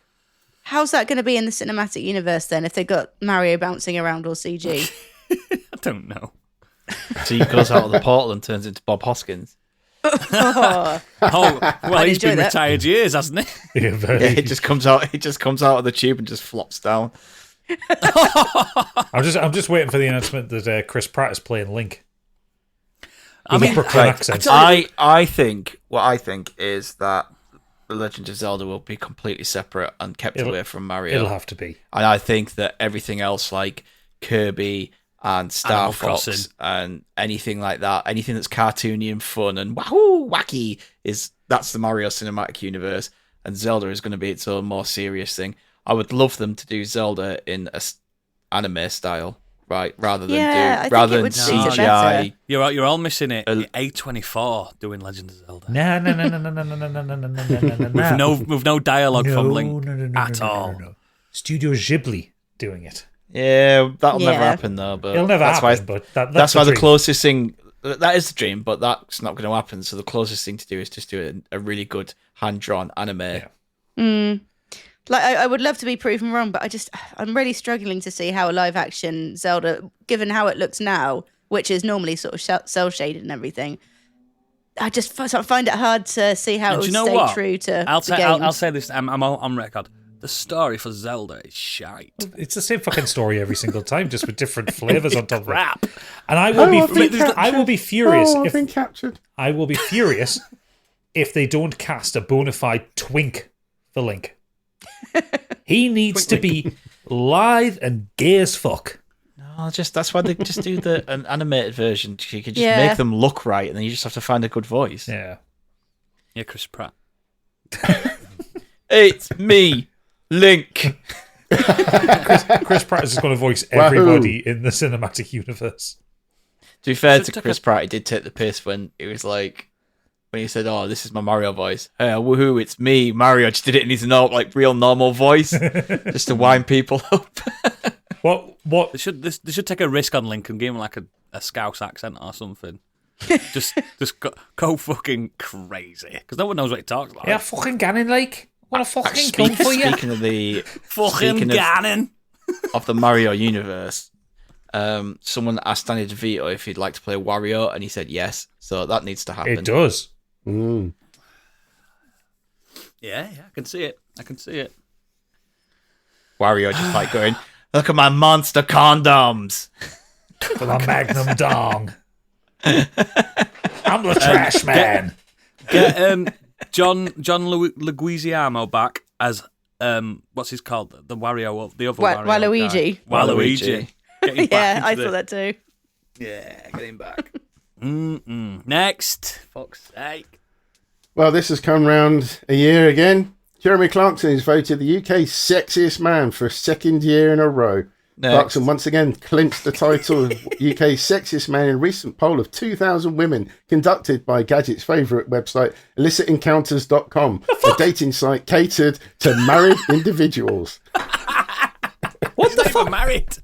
How's that going to be in the cinematic universe then, if they got Mario bouncing around all CG? I don't know. So he goes out of the portal and turns into Bob Hoskins. Oh, Oh, well, I'd he's enjoy been that. retired years, hasn't he? Yeah, very. Yeah, he just comes out of the tube and just flops down. I'm just waiting for the announcement that Chris Pratt is playing Link. I With mean, a Brooklyn Right. accent. I think is that The Legend of Zelda will be completely separate and kept away from Mario. It'll have to be. And I think that everything else like Kirby and Star Animal Fox Crossing. and anything like that, anything that's cartoony and fun and wahoo wacky that's the Mario Cinematic Universe, and Zelda is going to be its own more serious thing. I would love them to do Zelda in a anime style, right? Rather than Yeah, I think rather it than would suit it CGI. You're all missing it. A24 doing Legend of Zelda. No. With no dialogue from Link at all. No. Studio Ghibli doing it. Yeah, that'll never Yeah. happen though. But It'll never that's happen, why, but that's why the the dream. closest thing. That is the dream, but that's not going to happen. So the closest thing to do is just do a really good hand-drawn anime. Yeah. like I would love to be proven wrong, but I'm really struggling to see how a live action Zelda, given how it looks now, which is normally sort of cell shaded and everything. I just find it hard to see how And it do would you know stay what? true to I'll the games. I'll say this. I'm on record. The story for Zelda is shite. It's the same fucking story every single time, just with different flavors on top of it. Crap. And I will be furious I've if been captured. I will be furious if they don't cast a bona fide twink for Link. He needs to be lithe and gay as fuck. No, that's why they just do an animated version. You could just Yeah. make them look right, and then you just have to find a good voice. Yeah. Yeah, Chris Pratt. It's me, Link. Chris Pratt is just going to voice everybody in the cinematic universe. To be fair Should to take Chris Pratt, he did take the piss when it was like when he said, "Oh, this is my Mario voice." Hey, woohoo! It's me, Mario. Just did it in his real normal voice, just to wind people up. What? They should take a risk on Link and give him like a Scouse accent or something. just go fucking crazy because no one knows what he talks like. Yeah, fucking Ganon, like what a fucking come for you. Speaking of the Fucking Ganon of the Mario universe, someone asked Danny DeVito if he'd like to play Wario, and he said yes. So that needs to happen. It does. Mm. Yeah, I can see it. Wario just like going, "Look at my monster condoms." For the Magnum Dong. I'm the trash man. Get John Leguizamo back as what's his called? The Wario, the other Wario Waluigi. guy. Waluigi. Get him back Yeah, into I thought that too. Yeah, get him back. Next, fuck's sake. Well, this has come round a year again. Jeremy Clarkson is voted the UK's sexiest man for a second year in a row. Next. Clarkson once again clinched the title of UK's sexiest man in a recent poll of 2,000 women conducted by Gadget's favourite website, illicitencounters.com, a dating site catered to married individuals. What the fuck? Married?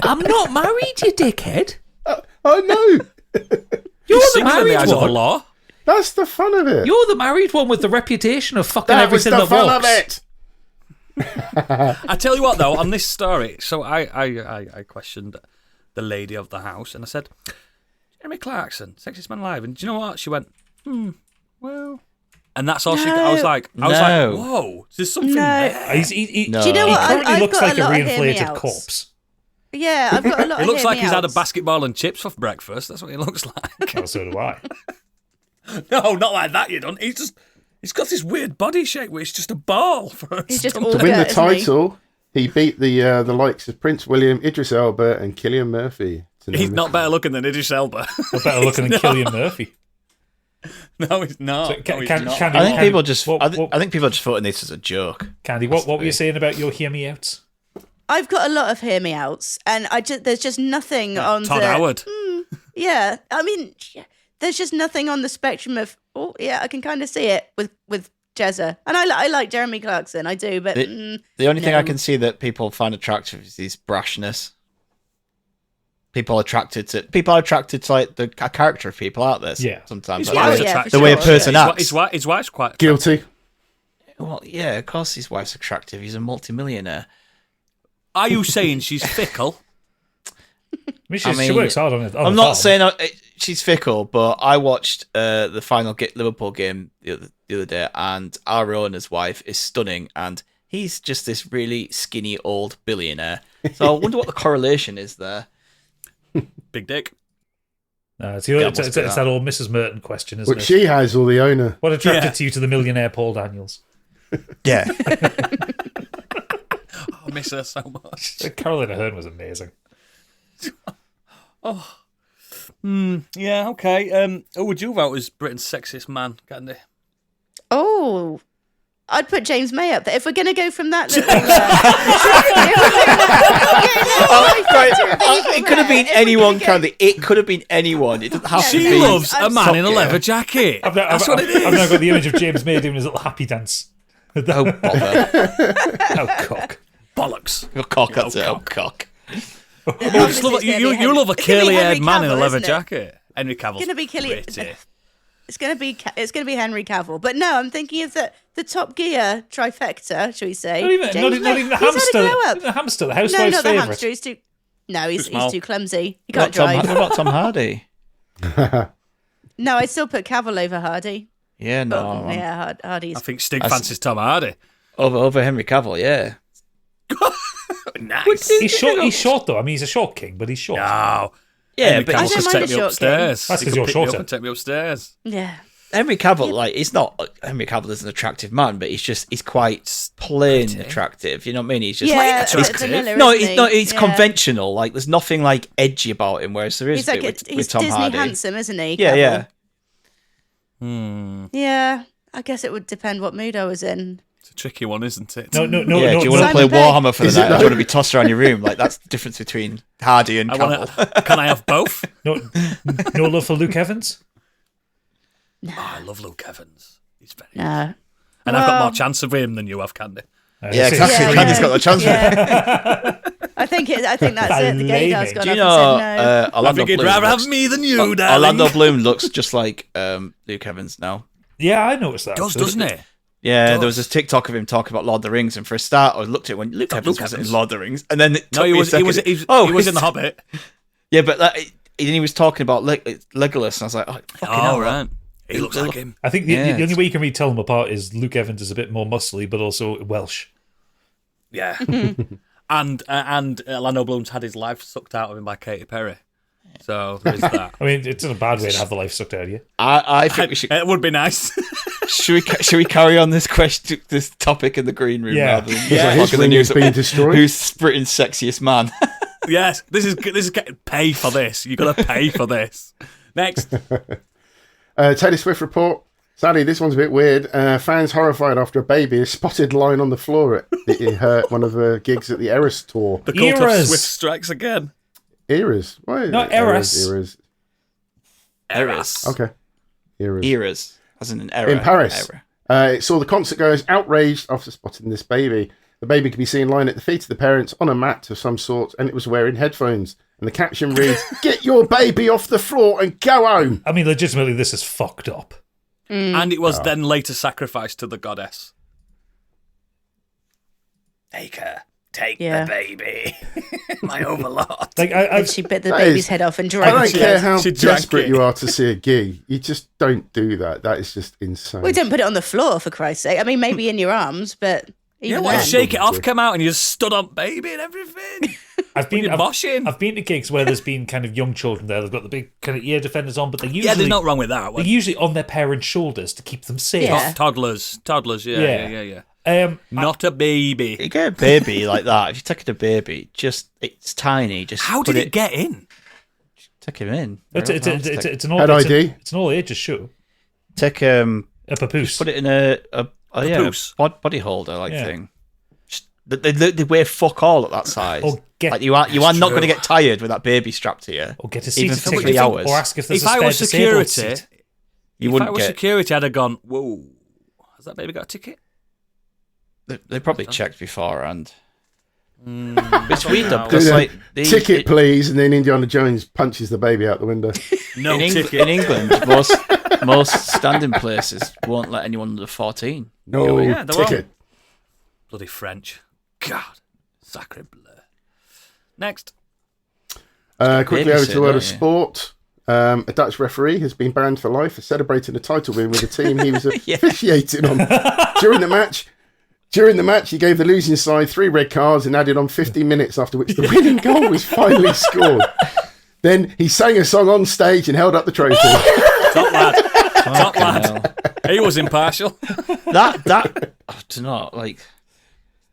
I'm not married, you dickhead. I know. You're the Single in the married eyes of the one. law. That's the fun of it. You're the married one with the reputation of fucking That was everything the that fun walks. of it. I tell you what, though, on this story, so I questioned the lady of the house, and I said, Jeremy Clarkson, sexiest man alive, and do you know what? She went, well, and that's all she. I was like, whoa, there's something there. No. Do you know what? He currently I've looks got like a a lot of reinflated hear-me-outs. corpse. Yeah, I've got a lot It of looks like he's had a hear-me-outs. basketball and chips for breakfast. That's what he looks like. Well, so do I. No, not like that. You don't. He's got this weird body shape where it's just a ball for us. He's just To all win the dirt, isn't he? title, he beat the likes of Prince William, Idris Elba, and Cillian Murphy. to name He's a not few. better looking than Idris Elba. We're better looking than Cillian Murphy. No, he's not. So, No, he's can- not. can- I think people just. What- I think people are just voting this as a joke. Candy, what were you saying about your hear-me-outs? I've got a lot of hear-me-outs, and there's just nothing on Todd the... Howard. Yeah, I mean, there's just nothing on the spectrum of, oh, yeah, I can kind of see it with Jezza. And I like Jeremy Clarkson, I do, but... The only thing no. I can see that people find attractive is his brashness. People are attracted to like the character of people out there. Yeah. Sometimes His like, wife's the- attractive. the way a sure. person acts. His wife's quite Guilty. Well, yeah, of course his wife's attractive. He's a multimillionaire. Are you saying she's fickle? I mean, I she mean, works hard on it. I'm not saying she's fickle, but I watched the final Liverpool game the other day, and our owner's wife is stunning, and he's just this really skinny old billionaire. So I wonder what the correlation is there. Big dick. It's must be that old Mrs. Merton question, isn't Which it? she has, or the owner. What attracted Yeah. you to the millionaire Paul Daniels? Yeah. I miss her so much. Carolina Hearn was amazing. Yeah, okay. Who would you vote as Britain's sexiest man, Candy? Oh, I'd put James May up there. If we're going to go from that little... It could have been anyone, Candy. It could have been anyone. It doesn't have to She be. loves a man in a Yeah. leather jacket. That's what it I've now is. got the image of James May doing his little happy dance. Oh, bother. Oh, cock. Bollocks. Oh, cock, that's it. Oh, cock. You just love you love a It's gonna be curly-haired Henry man in a Cavill, leather isn't it? jacket. Henry Cavill's Gonna be Cillian- pretty. It's going to be Henry Cavill. But no, I'm thinking of the Top Gear trifecta, shall we say. Not even James the May. He's had a hamster. glow up. The hamster, the No, housewife's not the favourite. hamster. He's too... No, he's small. too clumsy. He What can't drive. about Tom Hardy? No, I'd still put Cavill over Hardy. Yeah, no. But, yeah, Hardy's... I think Stig fancies Tom Hardy. Over Henry Cavill, yeah. Nice. He's short though. I mean, he's a short king, but he's short. No. Yeah, Henry but Cavill I don't could mind take a me short upstairs. That's He 'cause could you're pick me up shorter. and take me upstairs. Yeah. Henry Cavill, like, he's not Henry Cavill is an attractive man, but he's quite plain Pretty. attractive. You know what I mean? He's just Yeah, attractive. vanilla, no, isn't he's he? not. He's Yeah. conventional. Like, there's nothing like edgy about him. Whereas there is He's a like bit with he's Tom Disney Hardy. handsome, isn't he? Yeah, Cavill? yeah. Yeah, I guess it would depend what mood I was in. It's a tricky one, isn't it? No. Yeah, do you want to Simon play Pegg. Warhammer for the Is it night? Or do you though? want to be tossed around your room? Like, that's the difference between Hardy and I Cavill. wanna, can I have both? No love for Luke Evans. Oh, I love Luke Evans. He's very good. No. And I've got more chance of him than you have, Candy. Yeah, exactly. Candy's got the chance. I think that's it. The gay guy's gone Do you up know, and said no. I Orlando think he'd Bloom rather looks- have me than you, darling. Orlando Bloom looks just like Luke Evans now. Yeah, I noticed that. Doesn't he? Yeah, there was this TikTok of him talking about Lord of the Rings, and for a start, I looked at it when Luke Evans was in Lord of the Rings, and then No, he was in The Hobbit. Yeah, but then he was talking about Legolas, and I was like, oh, fucking hell, right. He looks like him. I think the only way you can really tell them apart is Luke Evans is a bit more muscly, but also Welsh. Yeah. and Orlando Bloom's had his life sucked out of him by Katy Perry. So there is that. I mean, it's not a bad way to have the life sucked out of you. I think we should. It would be nice. Should we carry on this topic in the green room rather than his ring has been destroyed. Who's Britain's sexiest man? Yes, this is pay for this. You got to pay for this. Next. Taylor Swift report. Sadly, this one's a bit weird. Fans horrified after a baby is spotted lying on the floor at her one of the gigs at the Eras tour. The cult of Eras. Swift strikes again. Eras? Why? Not Eras. Eras. Okay. Eras. Eras. As in an era. In Paris. Era. It saw the concert goers outraged after spotting this baby. The baby could be seen lying at the feet of the parents on a mat of some sort, and it was wearing headphones. And the caption reads, "Get your baby off the floor and go home." I mean, legitimately, this is fucked up. And it was then later sacrificed to the goddess. Take her. Take the baby. My overlord. Like And she bit the baby's head off and I drank don't it. care how She drank desperate it. you are to see a gig. You just don't do that. That is just insane. We didn't put it on the floor, for Christ's sake. I mean, maybe in your arms, but even What then. if Shake It Off came out and you just stood on baby and everything? I've been You're moshing. I've been to gigs where there's been kind of young children there. They've got the big kind of ear defenders on, but they usually There's not wrong with that. they're usually on their parents' shoulders to keep them safe. Yeah. Toddlers, yeah. Not a baby. You get a baby like that. If you take a baby, it's tiny. Just How did it get in? Take him in. It's an all Had ID? It's an all ages show. Take A papoose. put it in a Papoose. body holder Yeah. thing. They weigh fuck all at that size. Or get- Like you are not true. going to get tired with that baby strapped to you. Or get a Even seat for ticket, 3 hours. or ask if there's If a I spare was disabled security, seat. You if wouldn't I was get. security, I'd have gone, whoa, has that baby got a ticket? They probably checked beforehand. It's weird though because Do like ticket, please, and then Indiana Jones punches the baby out the window. No in ticket. England, most standing places won't let anyone under 14. No Yeah, they're ticket. Bloody French. God. Sacre bleu. Next. Quickly over to the world of Babysit, don't you? sport. A Dutch referee has been banned for life for celebrating a title win with the team he was officiating on. During the match, he gave the losing side 3 red cards and added on 15 minutes, after which the winning goal was finally scored. Then he sang a song on stage and held up the trophy. Top lad. Top lad. He was impartial. That I don't know, like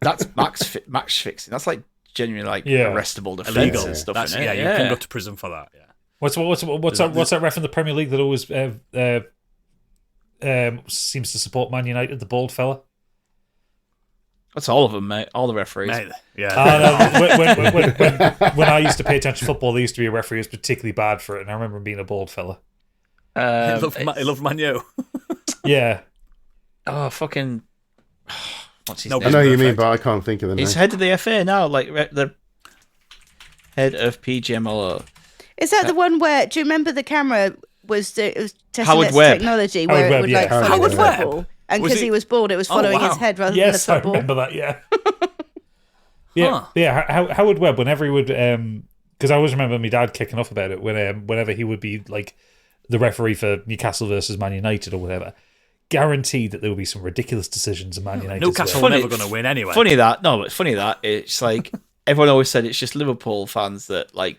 that's match fixing. That's like genuinely like arrestable offence Illegal. and stuff. That's, innit? yeah, you can go to prison for that. Yeah. What's that ref in the Premier League that always seems to support Man United, the bald fella? That's all of them, mate. All the referees. Mate, yeah. When I used to pay attention to football, there used to be a referee who was particularly bad for it, and I remember him being a bald fella. He loved Man U. Yeah. Oh, fucking. What's his No, name? I know who you mean, Perfect. but I can't think of the name. He's head of the FA now, like the head of PGMOL. Is that the one where? Do you remember the camera was testing Howard its Webb. technology Howard where Webb, it would yeah. like follow Howard the Webb. football, and Was because he- he was bored, it was following wow. his head rather Yes, than I the football. remember that. Yeah. Yeah, Huh. yeah. Howard Webb, whenever he would, because I always remember my dad kicking off about it whenever he would be like the referee for Newcastle versus Man United or whatever. Guaranteed that there would be some ridiculous decisions in Man United. Newcastle were never going to win anyway. Funny that it's like everyone always said it's just Liverpool fans that like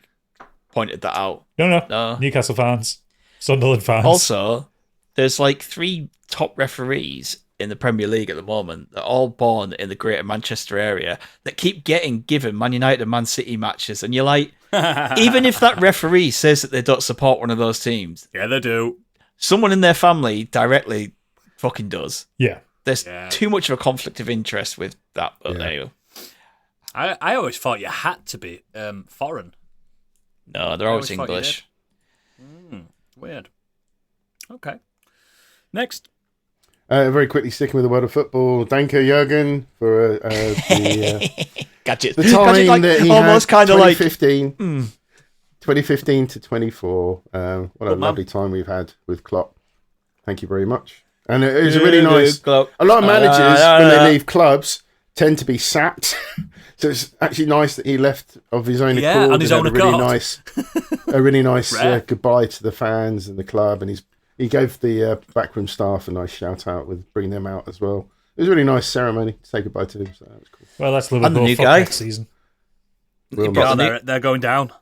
pointed that out. No. Newcastle fans, Sunderland fans. Also, there's like 3 top referees in the Premier League at the moment that are all born in the Greater Manchester area that keep getting given Man United and Man City matches, and you're like, even if that referee says that they don't support one of those teams, Yeah, they do. someone in their family directly fucking does. Yeah. There's Yeah. too much of a conflict of interest with that. But anyway, I always thought you had to be foreign. no, they're always always thought you English. Weird. Okay. Next. Very quickly sticking with the world of football, Danko Jürgen for Gadget. the time Gadget, like, that he almost had, kind of like 2015 to 24. What a Good man. lovely time we've had with Klopp. Thank you very much. And it was a really nice. Klopp. A lot of managers, when they leave clubs, tend to be sacked. So it's actually nice that he left of his own accord. on his and own had accord. a really nice Rare. goodbye to the fans and the club, and he gave the backroom staff a nice shout out with bringing them out as well. It was a really nice ceremony to say goodbye to him, so that was cool. Well, that's And the Liverpool new for guy. next season. We'll got Yeah, the new- they're going down.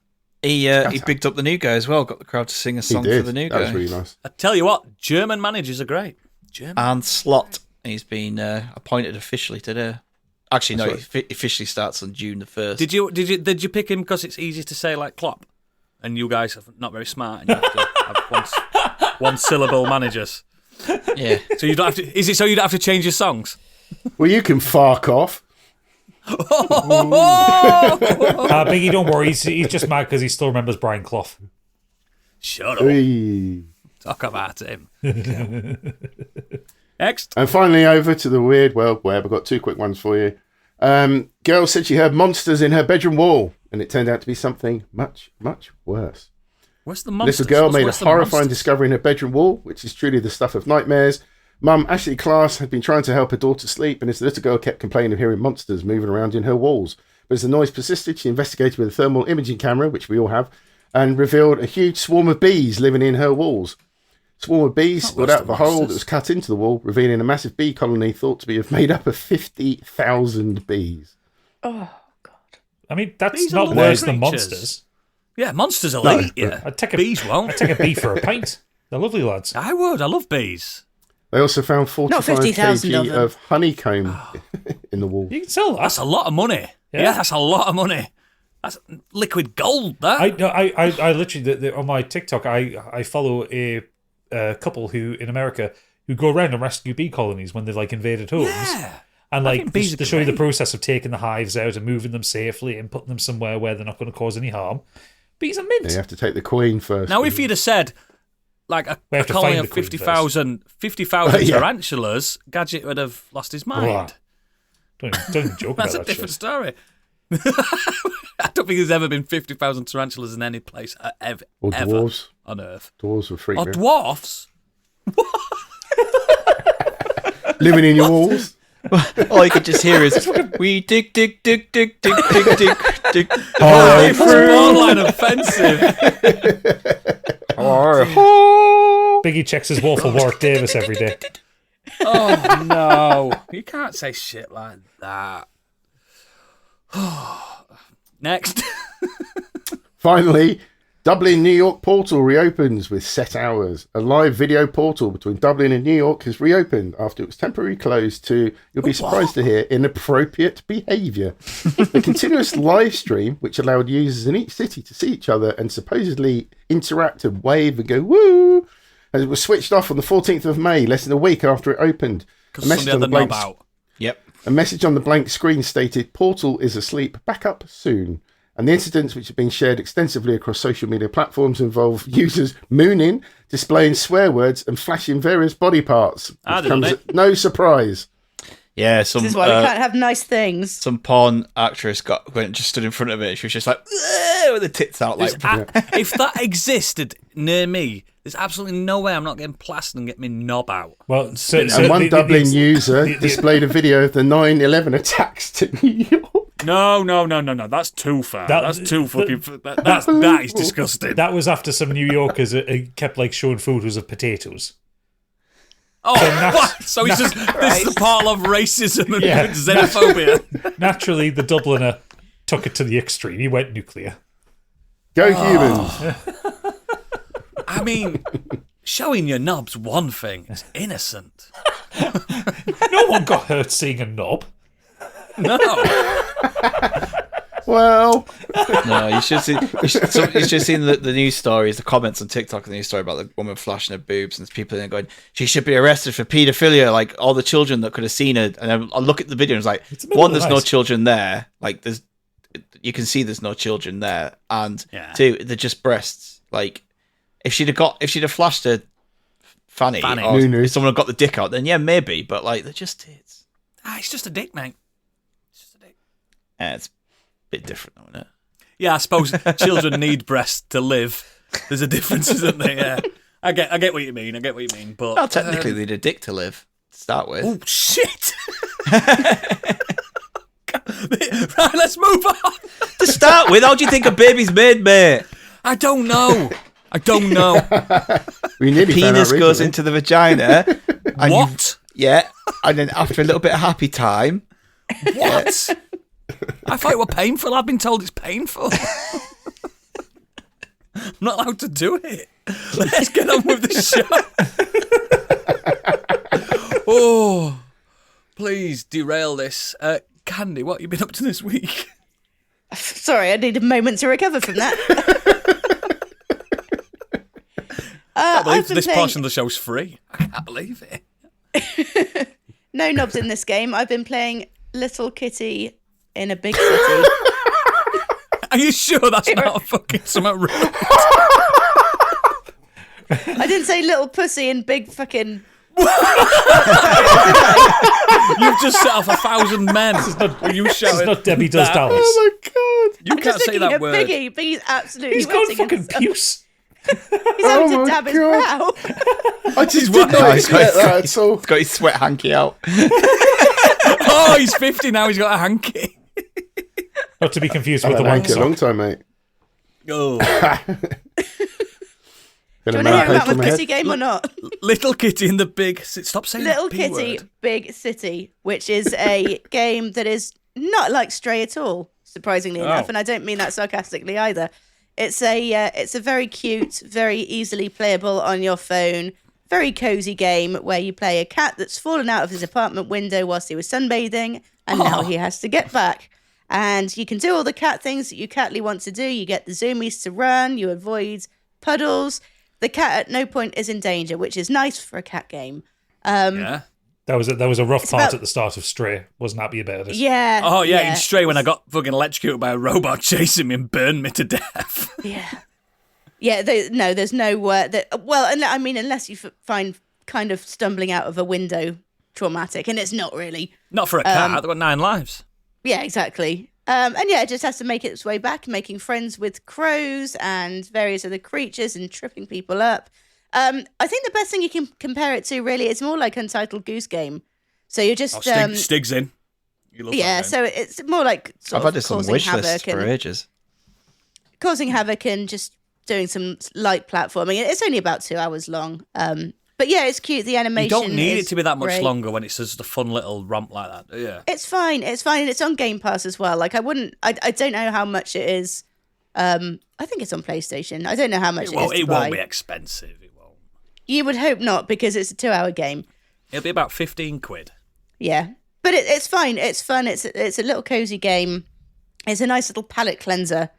He bigged up the new guy as well. Got the crowd to sing a he song did. for the new That guy. was really nice. I tell you what, German managers are great. German. And Slot, he's been appointed officially today. Actually, no, That's it officially starts on June the 1st. Did you pick him because it's easy to say like Klopp, and you guys are not very smart and you have to have one syllable managers. Yeah. So you don't have to. Is it so you don't have to change your songs? Well, you can fuck off. Biggie, don't worry. He's just mad because he still remembers Brian Clough. Shut up. Hey. Talk about him. Next. And finally, over to the weird world web. I've got two quick ones for you. Girl said she heard monsters in her bedroom wall, and it turned out to be something much, much worse. What's the monster? Little girl made a horrifying discovery in her bedroom wall, which is truly the stuff of nightmares. Mum, Ashley Class, had been trying to help her daughter sleep, and as the little girl kept complaining of hearing monsters moving around in her walls. But as the noise persisted, she investigated with a thermal imaging camera, which we all have, and revealed a huge swarm of bees living in her walls. Swarm of bees spilled out of a hole that was cut into the wall, revealing a massive bee colony thought to be made up of 50,000 bees. Oh, God. I mean, that's These are not lovely worse than creatures. monsters. Yeah, monsters will No, eat you. Bees I'd won't. take a bee for a pint. They're lovely lads. I would. I love bees. They also found 45 50,000 of kg them. of honeycomb in the wall. You can sell that. That's a lot of money. Yeah, that's a lot of money. That's liquid gold. That. I literally on my TikTok I follow a couple who in America who go around and rescue bee colonies when they've like invaded homes. Yeah. And I like think bees are they show you the great. process of taking the hives out and moving them safely and putting them somewhere where they're not going to cause any harm. Bees are mint. You have to take the queen first. Now, if you'd have said like a We have to colony find of the queen 50,000 Yeah. tarantulas, Gadget would have lost his mind. Don't even joke That's a about that different shit. story. I don't think there's ever been 50,000 tarantulas in any place ever Or dwarves. on Earth. Dwarves would freak Or me out. dwarfs? Living in your walls. All you could just hear is, we dig, dig, dig, dig, dig, dig, dig, dig. It's borderline offensive. Biggie checks his wall for Warwick Davis every day. Oh, no. You can't say shit like that. Next. Finally, Dublin, New York portal reopens with set hours. A live video portal between Dublin and New York has reopened after it was temporarily closed to, you'll be surprised to hear, inappropriate behaviour. A continuous live stream, which allowed users in each city to see each other and supposedly interact and wave and go woo, and it was switched off on the 14th of May, less than a week after it opened. Because somebody had the knob out. Yep. A message on the blank screen stated, "Portal is asleep, back up soon." And the incidents, which have been shared extensively across social media platforms, involve users mooning, displaying swear words, and flashing various body parts. I Which didn't comes know. at no surprise. Yeah, some This is why we can't have nice things. some porn actress went just stood in front of it. She was just like, "Ugh," with the tits out, like. If that existed near me, there's absolutely no way I'm not getting plastered and getting my knob out. Well, so And one Dublin user the- displayed a video of the 9/11 attacks to New York. No. That's too far. That's too fucking. That is disgusting. that was after some New Yorkers kept like showing photos of potatoes. Oh, nat- what? So he's just. This is the part of racism and Yeah. xenophobia. Naturally, the Dubliner took it to the extreme. He went nuclear. Go humans. I mean, showing your knob's one thing. It's innocent. No one got hurt seeing a knob. No. Well, No, you should see. You should seen the news stories, the comments on TikTok, the news story about the woman flashing her boobs, and there's people in there going, "She should be arrested for paedophilia." Like all the children that could have seen her, and then I look at the video and it's like, the middle one, of the there's no night. children there. Like you can see there's no children there, and Yeah. two, they're just breasts. Like if she'd have flashed her Fanny. Fanny. Or Nunu. if someone got the dick out, then yeah, maybe. But like, they're just tits. It's just a dick, mate. It's just a dick. It's a bit different, though, isn't it? Yeah, I suppose children need breasts to live. There's a difference, isn't there? Yeah, I get what you mean. But Well, technically, they need a dick to live to start with. oh shit! Right, let's move on. To start with, how do you think a baby's made, mate? I don't know. We nearly found out Penis goes recently. into the vagina. And What? Yeah, and then after a little bit of happy time, What? I thought it were painful. I've been told it's painful. I'm not allowed to do it. Let's get on with the show. Oh, please derail this. Candy, what have you been up to this week? Sorry, I need a moment to recover from that. I believe I've been this playing- portion of the show's free. I can't believe it. No knobs in this game. I've been playing Little Kitty in a Big City. Are you sure that's not a fucking something rude? I didn't say little pussy in big fucking... You've just set off 1,000 men. You This is shouted not Debbie Does that. Dallas. Oh my god! You I'm can't just say thinking that of word. Biggie. Biggie's absolutely He's got wetting fucking himself. puce. He's having Oh to my dab his God. brow. I just what? did not expect that at all. he's got his sweat hanky out. Oh, he's 50 now. He's got a hanky. Not to be confused I've with the had a one hanky a long time, mate. Oh. Do you want to hear about my kitty game or not? Little Kitty in the big... Stop saying Little that B Kitty, word. Big City, which is a game that is not like Stray at all, surprisingly enough, and I don't mean that sarcastically either. It's a very cute, very easily playable on your phone, very cozy game where you play a cat that's fallen out of his apartment window whilst he was sunbathing, and now he has to get back. And you can do all the cat things that you catly want to do. You get the zoomies to run, you avoid puddles. The cat at no point is in danger, which is nice for a cat game. Yeah. That was a rough part about- at the start of Stray. Wasn't happy about it. Yeah. Oh, yeah, in Stray when I got fucking electrocuted by a robot chasing me and burned me to death. Yeah. Yeah, there's no unless you find kind of stumbling out of a window traumatic, and it's not really. Not for a cat. They've got 9 lives. Yeah, exactly. And yeah, it just has to make its way back, making friends with crows and various other creatures and tripping people up. I think the best thing you can compare it to really is more like Untitled Goose Game. So you're just Stig's in. You love yeah, that game. so it's more like sort I've of had this on causing wish havoc list for and ages. causing havoc and just doing some light platforming. It's only about 2 hours long. But yeah, it's cute. The animation. You don't need is it to be that much great. longer when it's just a fun little romp like that, do you? It's fine. It's fine. And it's on Game Pass as well. Like I don't know how much it is. I think it's on PlayStation. I don't know how much it is to It buy. won't be expensive. It won't. You would hope not, because it's a 2-hour game. It'll be about 15 quid. Yeah. But it's fine. It's fun. It's a little cozy game. It's a nice little palate cleanser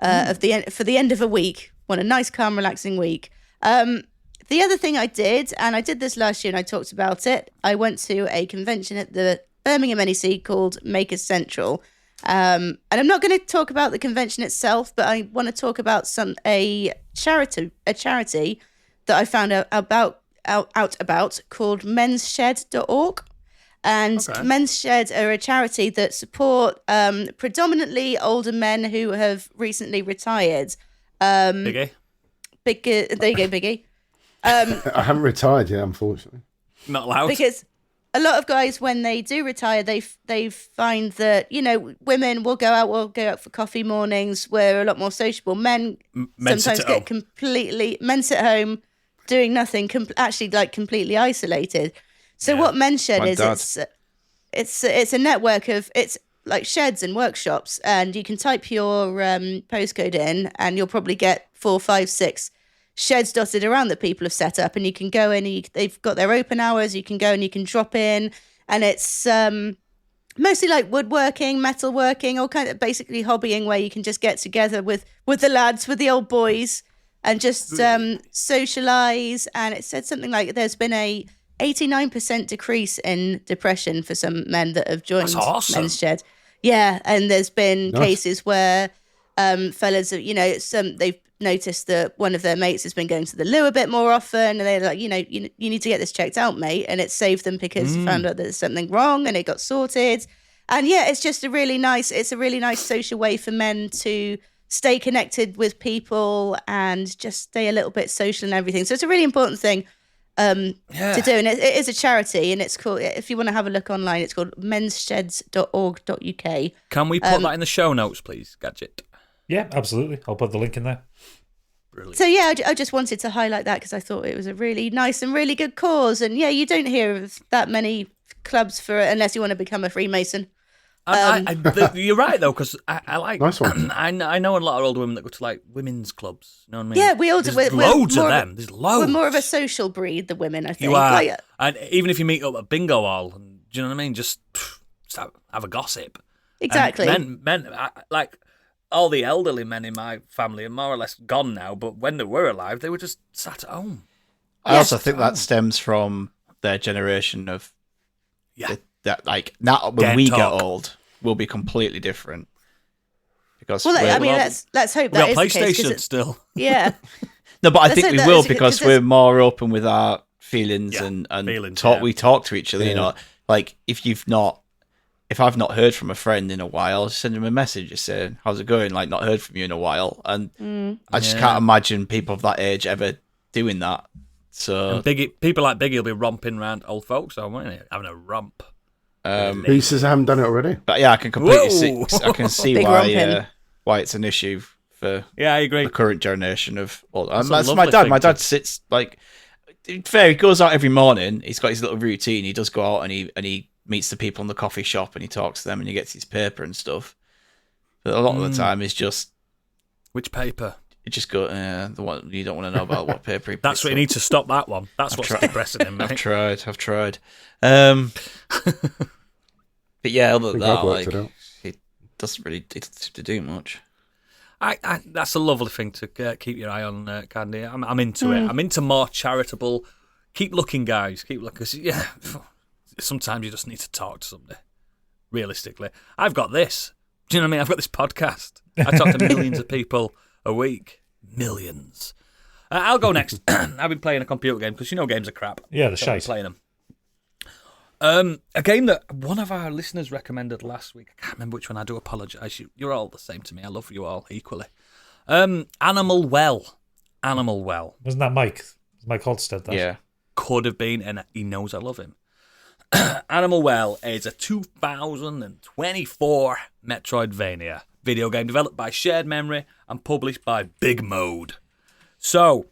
for the end of a week. Want a nice, calm, relaxing week. The other thing I did, and I did this last year and I talked about it, I went to a convention at the Birmingham NEC called Makers Central. And I'm not going to talk about the convention itself, but I want to talk about a charity that I found out about called mensshed.org. And Men's Shed are a charity that support predominantly older men who have recently retired. Biggie? There you go, Biggie. I haven't retired yet, unfortunately. Not allowed. Because a lot of guys, when they do retire, they find that, women will go out for coffee mornings. We're a lot more sociable. Men sometimes get men sit home doing nothing, actually like completely isolated. So what Men's Shed is, it's a network of, it's like sheds and workshops, and you can type your postcode in and you'll probably get 4, 5, 6 sheds dotted around that people have set up, and you can go in and they've got their open hours. You can go and you can drop in, and it's mostly like woodworking, metalworking, all kind of basically hobbying, where you can just get together with the lads, with the old boys, and just socialize. And it said something like there's been a 89% decrease in depression for some men that have joined Men's Shed. Yeah, and there's been cases where fellas, noticed that one of their mates has been going to the loo a bit more often, and they're like, you need to get this checked out, mate. And it saved them because they found out there's something wrong, and it got sorted. And yeah, it's just a really nice social way for men to stay connected with people and just stay a little bit social and everything. So it's a really important thing to do, and it is a charity, and it's called, if you want to have a look online, it's called menssheds.org.uk. Can we put that in the show notes, please, Gadget? Yeah, absolutely. I'll put the link in there. Brilliant. So yeah, I just wanted to highlight that because I thought it was a really nice and really good cause. And yeah, you don't hear of that many clubs for it unless you want to become a Freemason. You're right though, because I like. Nice one. I know a lot of older women that go to like women's clubs. You know what I mean? Yeah, we all do. There's loads of them. There's loads. We're more of a social breed, the women, I think. You are, Like, and even if you meet up at bingo hall, do you know what I mean? Just have a gossip. exactly. And men, like all the elderly men in my family are more or less gone now. But when they were alive, they were just sat at home. I also think that stems from their generation of that like now when we get old, we'll be completely different. Because let's hope We that got is the case. PlayStation still. Yeah. No, but I think hope we that will is- because because we're more open with our feelings Yeah, and feelings, talk. yeah. We talk to each other. You know, like if I've not heard from a friend in a while, I'll just send him a message just saying, "How's it going?" Like not heard from you in a while, and I just can't imagine people of that age ever doing that. So People like Biggie will be romping around old folks, so won't they? Having a romp. Who says I haven't done it already? But yeah, I can completely Whoa. see. I can see Big romping. why it's an issue for Yeah, I agree. the current generation of. And That's a that's my lovely dad. thing My to- dad sits like. Fair, he goes out every morning. He's got his little routine. He does go out and he meets the people in the coffee shop and he talks to them and he gets his paper and stuff. But a lot of the time, is just Which paper? you just go the one you don't want to know about what paper. He That's picks what you up. need to stop that one. That's what's depressing him, I've mate. tried. But yeah, other than think I've that, worked like it out. it doesn't really seem to do much. That's a lovely thing to keep your eye on, Candy. I'm into it. I'm into more charitable. Keep looking, guys. Keep looking. 'Cause, yeah, sometimes you just need to talk to somebody. Realistically, I've got this. Do you know what I mean? I've got this podcast. I talk to millions of people a week. Millions. I'll go next. I've been playing a computer game because you know games are crap. Yeah, the So I've been shite. playing them. A game that one of our listeners recommended last week. I can't remember which one. I do apologise. You're all the same to me. I love you all equally. Animal Well. Wasn't that Mike? Mike Holstead, that? Yeah. Could have been, and he knows I love him. Animal Well is a 2024 Metroidvania video game developed by Shared Memory and published by Big Mode. So,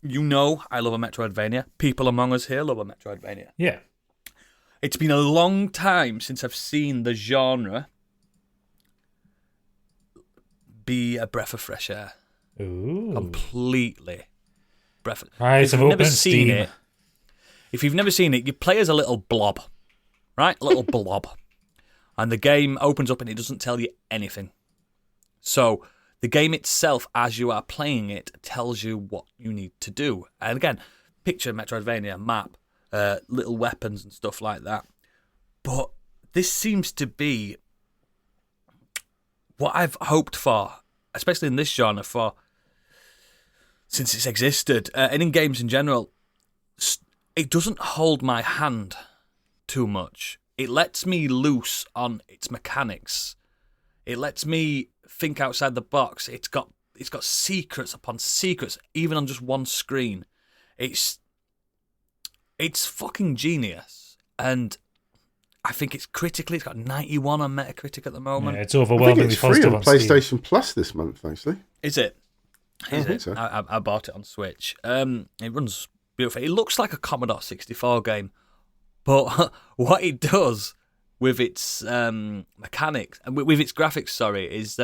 you know I love a Metroidvania. People among us here love a Metroidvania. Yeah. It's been a long time since I've seen the genre be a breath of fresh air. Ooh. Completely. Breath of... Right, If I've you've never opened seen Steam. it, if you've never seen it, you play as a little blob, right? A little blob. And the game opens up and it doesn't tell you anything. So the game itself, as you are playing it, tells you what you need to do. And again, picture Metroidvania, map, little weapons and stuff like that. But this seems to be what I've hoped for, especially in this genre, since it's existed, and in games in general. It doesn't hold my hand too much. It lets me loose on its mechanics. It lets me think outside the box. It's got secrets upon secrets, even on just one screen. It's fucking genius, and I think it's got 91 on Metacritic at the moment. Yeah, it's I think overwhelmingly it's free positive on on Steam. PlayStation Plus this month, actually. Is it? I think so. I bought it on Switch. It runs beautiful. It looks like a Commodore 64 game, but what it does with its mechanics and with its graphics, is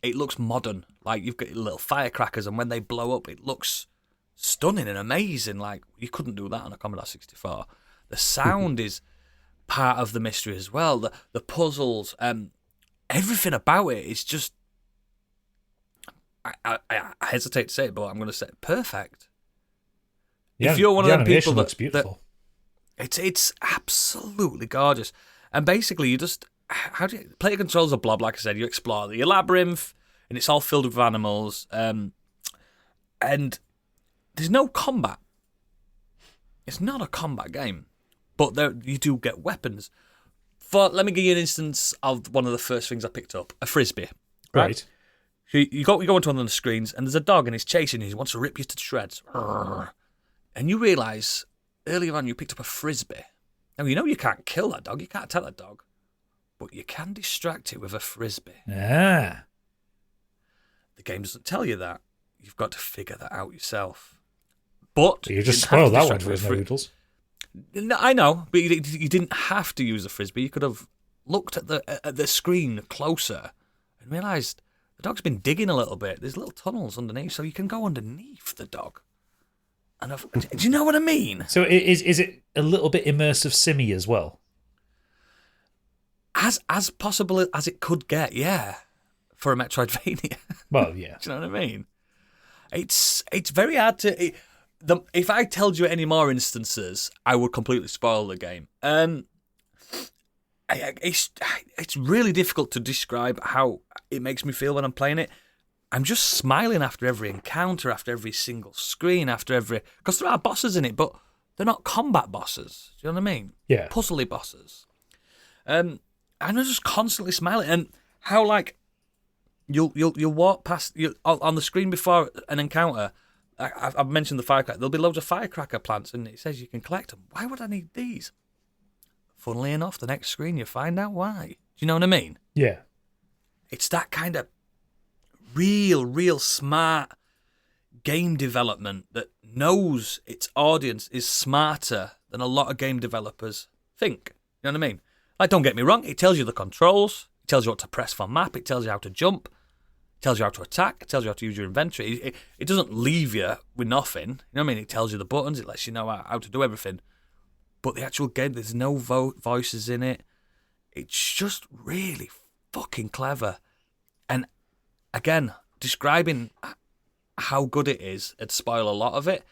it looks modern. Like you've got little firecrackers, and when they blow up, it looks stunning and amazing. Like you couldn't do that on a Commodore 64. The sound is part of the mystery as well. The puzzles, everything about it is just. I hesitate to say it, but I'm going to say perfect. Yeah, if you're one the of them animation people looks beautiful. it's absolutely gorgeous. And basically, you just how do you play? Controls a blob, like I said. You explore the labyrinth. and it's all filled with animals, and there's no combat. It's not a combat game, but you do get weapons. Let me give you an instance of one of the first things I picked up: a frisbee. Right. So you go into one of the screens, and there's a dog, and he's chasing you. He wants to rip you to shreds. And you realise earlier on you picked up a frisbee. Now you know you can't kill that dog. You can't attack that dog, but you can distract it with a frisbee. Ah. The game doesn't tell you that. You've got to figure that out yourself. But You just spoiled that one for his noodles. No, I know, but you didn't have to use a frisbee. You could have looked at the screen closer and realised the dog's been digging a little bit. There's little tunnels underneath, so you can go underneath the dog. And do you know what I mean? So is it a little bit immersive simmy as well? As possible as it could get, yeah, for a Metroidvania. Well, yeah. Do you know what I mean? It's very hard to. If I told you any more instances, I would completely spoil the game. It's really difficult to describe how it makes me feel when I'm playing it. I'm just smiling after every encounter, after every single screen, because there are bosses in it, but they're not combat bosses. Do you know what I mean? Yeah. Puzzly bosses. And I'm just constantly smiling, and how like you'll walk past on the screen before an encounter. I've mentioned the firecracker. There'll be loads of firecracker plants, and it says you can collect them. Why would I need these? Funnily enough, the next screen you find out why. Do you know what I mean? Yeah. It's that kind of real smart game development that knows its audience is smarter than a lot of game developers think. You know what I mean? Like, don't get me wrong, it tells you the controls, it tells you what to press for map, it tells you how to jump, it tells you how to attack, it tells you how to use your inventory. It doesn't leave you with nothing. You know what I mean? It tells you the buttons, it lets you know how to do everything. But the actual game, there's no voices in it. It's just really fucking clever. And again, describing how good it is, it'd spoil a lot of it.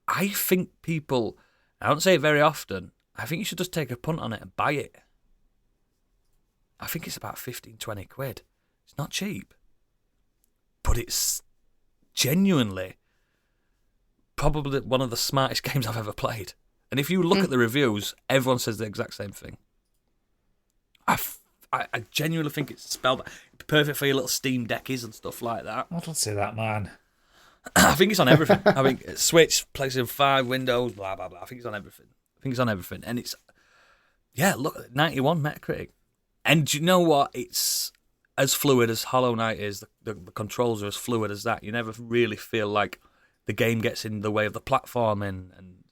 I think people, I don't say it very often, I think you should just take a punt on it and buy it. I think it's about 15, 20 quid. It's not cheap. But it's genuinely probably one of the smartest games I've ever played. And if you look at the reviews, everyone says the exact same thing. I genuinely think it's spelled perfect for your little Steam Deckies and stuff like that. I don't say that, man. I think it's on everything. I think Switch, PlayStation 5, Windows, blah, blah, blah. I think it's on everything. And it's, yeah, look, 91 Metacritic. And do you know what? It's as fluid as Hollow Knight is. The controls are as fluid as that. You never really feel like the game gets in the way of the platforming. And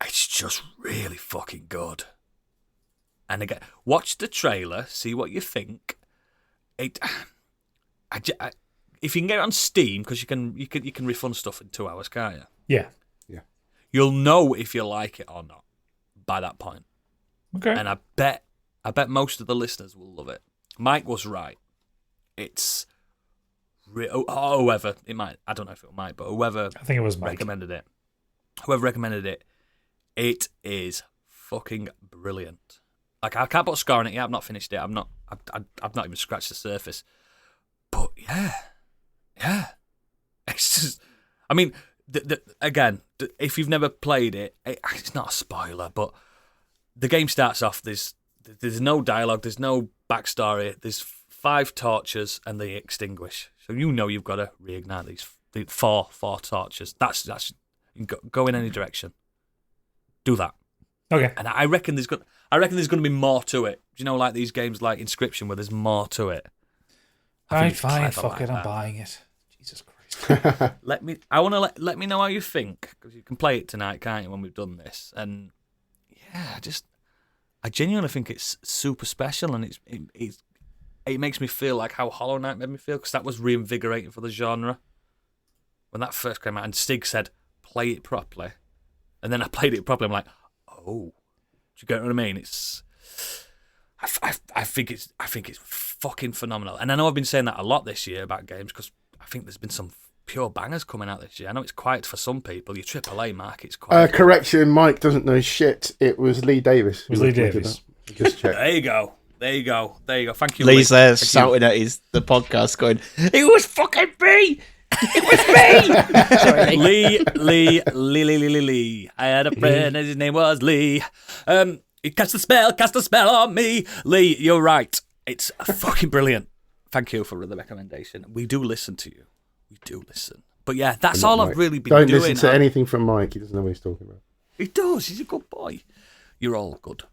it's just really fucking good. And again, watch the trailer, see what you think. If you can get it on Steam, because you can refund stuff in 2 hours, can't you? Yeah. You'll know if you like it or not by that point. Okay. And I bet most of the listeners will love it. Mike was right. It's whoever it might. I don't know if it might, but whoever I think it was Mike. recommended it. Whoever recommended it, it is fucking brilliant. Like, I can't put a score on it yet. I've not finished it. I've not even scratched the surface. But yeah, it's just. I mean, again, if you've never played it, it's not a spoiler. But the game starts off. There's no dialogue. There's no backstory. There's 5 torches and they extinguish. So you know you've got to reignite these four torches. That's go in any direction. Do that. Okay. And I reckon there's going to be more to it. Do you know, like these games like Inscription, where there's more to it? Alright, fine, fuck it, I'm buying it. Jesus Christ. Let me know how you think, because you can play it tonight, can't you? When we've done this, and yeah, I genuinely think it's super special, and it makes me feel like how Hollow Knight made me feel, because that was reinvigorating for the genre when that first came out. And Stig said, "Play it properly," and then I played it properly. I'm like, oh, do you get what I mean? I think it's fucking phenomenal. And I know I've been saying that a lot this year about games, because I think there's been some pure bangers coming out this year. I know it's quiet for some people. Your AAA market's quiet. Correction, Mike doesn't know shit. It was Lee Davis. It was Lee Davis. Just check. There you go. There you go. Thank you, Lee's Lee. there Thank you. shouting at the podcast, going, "It was fucking me! It was me!" Lee. I had a friend and his name was Lee. He cast a spell on me. Lee, you're right. It's fucking brilliant. Thank you for the recommendation. We do listen to you. We do listen. But yeah, that's all I've really been doing. Don't listen to anything from Mike. He doesn't know what he's talking about. He does. He's a good boy. You're all good.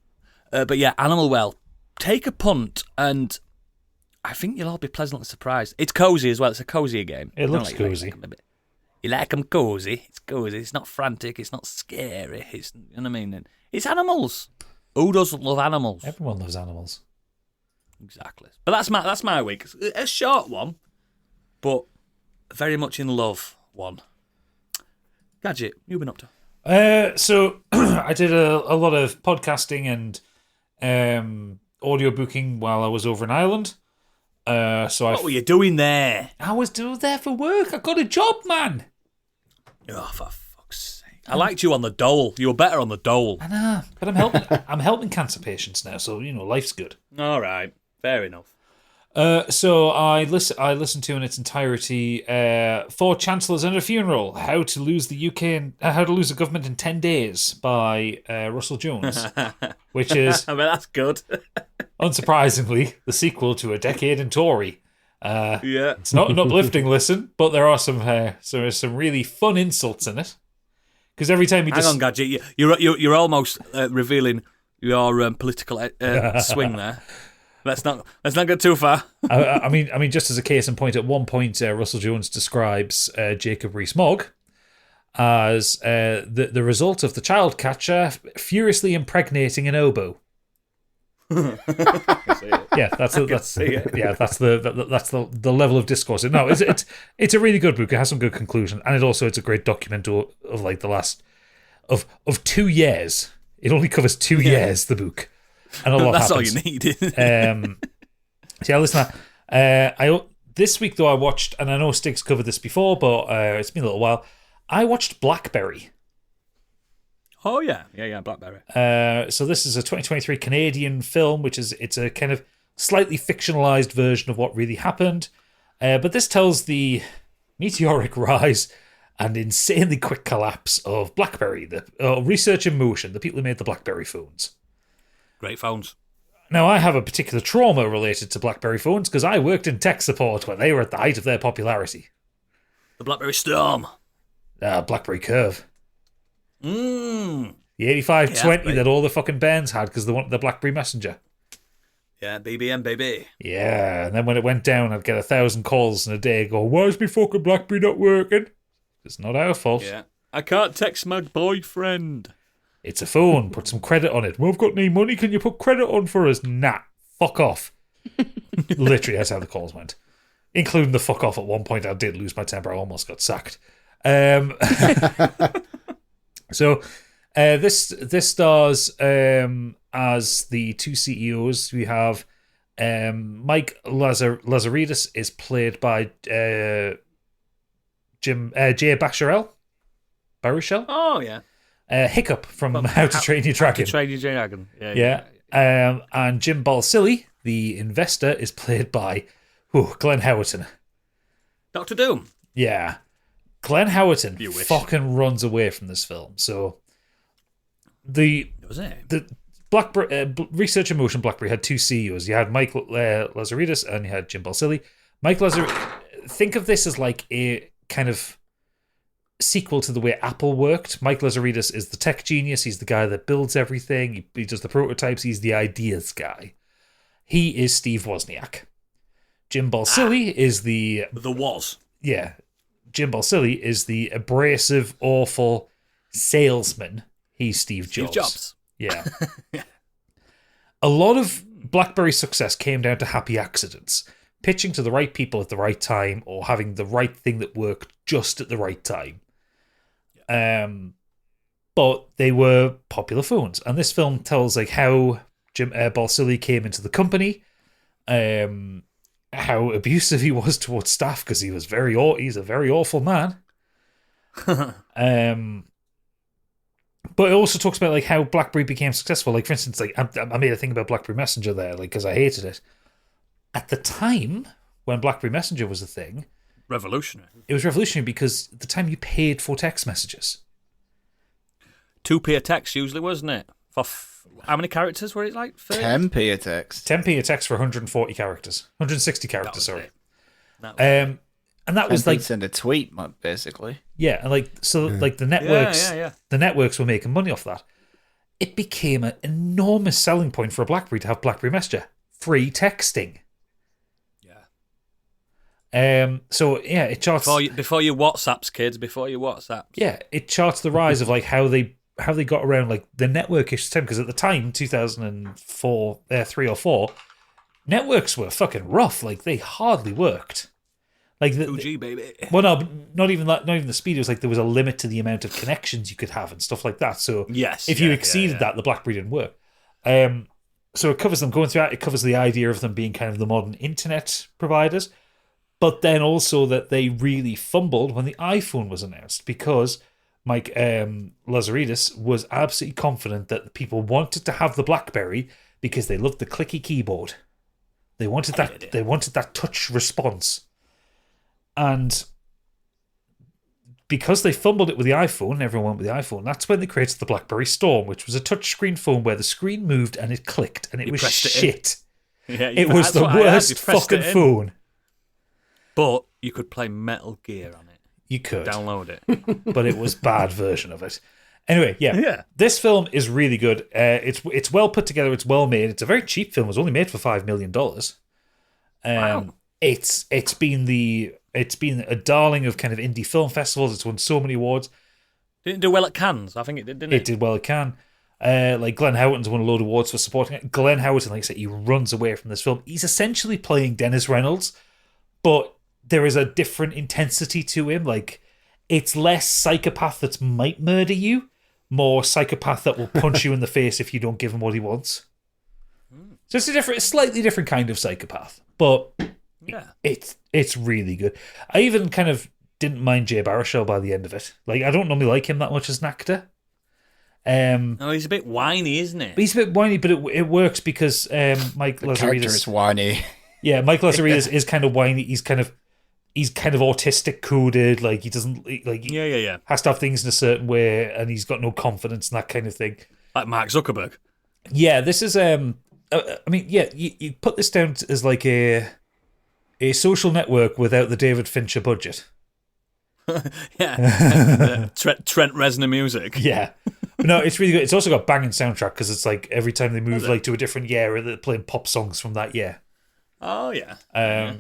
But yeah, Animal Well. Take a punt, and I think you'll all be pleasantly surprised. It's cozy as well. It's a cozier game. It looks cozy. You like them cozy. It's cozy. It's not frantic. It's not scary. It's, you know what I mean? It's animals. Who doesn't love animals? Everyone loves animals. Exactly. But that's my week. It's a short one, but very much in love one. Gadget, you've been up to? So I did a lot of podcasting and audio booking while I was over in Ireland. What were you doing there? I was there for work. I got a job, man. Oh, for fuck's sake! I liked you on the dole. You were better on the dole. I know, but I'm helping. I'm helping cancer patients now, so life's good. All right, fair enough. So I listened to in its entirety 4 Chancellors and a Funeral: How to Lose the UK and How to Lose a Government in 10 Days by Russell Jones, which is, I mean, that's good. unsurprisingly, the sequel to A Decade in Tory. Yeah, It's not an uplifting listen, but there are some really fun insults in it. Because every time hang on, Gadget, you're almost revealing your political swing there. Let's not go too far. I mean, just as a case in point, at one point, Russell Jones describes Jacob Rees-Mogg as the result of the child catcher furiously impregnating an oboe. Yeah, that's the level of discourse. No, it's a really good book. It has some good conclusion, and it's a great document of like the last of 2 years. It only covers 2 years, the book, and a lot That's happens. all you need. So yeah, listen. This week though, I watched, and I know Stig's covered this before, but it's been a little while. I watched BlackBerry. Oh yeah, BlackBerry. So this is a 2023 Canadian film, it's a kind of slightly fictionalized version of what really happened. But this tells the meteoric rise and insanely quick collapse of BlackBerry, the Research in Motion, the people who made the BlackBerry phones. Great phones. Now, I have a particular trauma related to BlackBerry phones because I worked in tech support when they were at the height of their popularity. The BlackBerry Storm. BlackBerry Curve. The The 8520 that all the fucking bands had because they wanted the BlackBerry Messenger. Yeah, BBM, baby. Yeah, and then when it went down, I'd get 1,000 calls in a day go, why is my fucking BlackBerry not working? It's not our fault. Yeah. I can't text my boyfriend. It's a phone. Put some credit on it. Well, I've got any money. Can you put credit on for us? Nah. Fuck off. Literally, that's how the calls went. Including the fuck off at one point. I did lose my temper. I almost got sacked. So this stars as the 2 CEOs. We have Mike Lazaridis is played by Jay Baruchel. Oh, yeah. Hiccup from How to Train Your Dragon. How to Train Your Dragon. Yeah. And Jim Balsillie, the investor, is played by Glenn Howerton. Dr. Doom. Yeah. Glenn Howerton fucking runs away from this film. So the Research in Motion BlackBerry had 2 CEOs. You had Mike Lazaridis and you had Jim Balsillie. Think of this as like a kind of sequel to the way Apple worked. Mike Lazaridis is the tech genius. He's the guy that builds everything. He does the prototypes. He's the ideas guy. He is Steve Wozniak. Jim Balsillie is the was. Yeah. Jim Balsillie is the abrasive, awful salesman. He's Steve Jobs. Yeah. A lot of BlackBerry's success came down to happy accidents. Pitching to the right people at the right time or having the right thing that worked just at the right time. But they were popular phones. And this film tells like how Jim Balsillie came into the company, how abusive he was towards staff because he's a very awful man. But it also talks about like how BlackBerry became successful. Like, for instance, like I made a thing about BlackBerry Messenger there, like because I hated it at the time when BlackBerry Messenger was a thing. Revolutionary. It was revolutionary because at the time you paid for text messages. 2p a text usually, wasn't it? For how many characters were it? Like 30? 10p a text. 10p a text for 140 characters, 160 characters. Sorry. That was And that was like send a tweet, basically. yeah, and like so, like the networks, Yeah. the networks were making money off that. It became an enormous selling point for a BlackBerry to have BlackBerry Messenger, free texting. So yeah, it charts before your WhatsApps, kids. Before your WhatsApps. Yeah, it charts the rise of like how they got around like the network issue time, because at the time, 2004, 3 or 4, networks were fucking rough. Like they hardly worked. Like 2G, baby. Well, no, not even that. Not even the speed. It was like there was a limit to the amount of connections you could have and stuff like that. So yes, if you exceeded that, the BlackBerry didn't work. So it covers them going through that. It covers the idea of them being kind of the modern internet providers, but then also that they really fumbled when the iPhone was announced, because Mike Lazaridis was absolutely confident that people wanted to have the BlackBerry because they loved the clicky keyboard. They wanted that. They wanted that touch response. And because they fumbled it with the iPhone, everyone went with the iPhone, that's when they created the BlackBerry Storm, which was a touchscreen phone where the screen moved and it clicked, and it was shit. It was the worst fucking phone. But you could play Metal Gear on it. You could. Download it. But it was bad version of it. Anyway, yeah. This film is really good. It's well put together. It's well made. It's a very cheap film. It was only made for $5 million. Wow. It's been a darling of kind of indie film festivals. It's won so many awards. Didn't do well at Cannes. I think it did, didn't it? It did well at Cannes. Like Glenn Howerton's won a load of awards for supporting it. Glenn Howerton, like I said, he runs away from this film. He's essentially playing Dennis Reynolds, but there is a different intensity to him. Like, it's less psychopath that might murder you, more psychopath that will punch you in the face if you don't give him what he wants. So it's a slightly different kind of psychopath, but yeah, it's really good. I even kind of didn't mind Jay Baruchel by the end of it. Like, I don't normally like him that much as an actor. No, he's a bit whiny, isn't he? He's a bit whiny, but it works because Mike The character Lazaridis is whiny. Yeah, Mike Lazaridis is kind of whiny. He's kind of autistic coded. Like, he doesn't like has to have things in a certain way, and he's got no confidence and that kind of thing. Like Mark Zuckerberg. Yeah, this is you put this down as like a social network without the David Fincher budget. Yeah. Trent Reznor music. Yeah. But no, it's really good. It's also got banging soundtrack because it's like every time they move like to a different year, they're playing pop songs from that year. Oh yeah.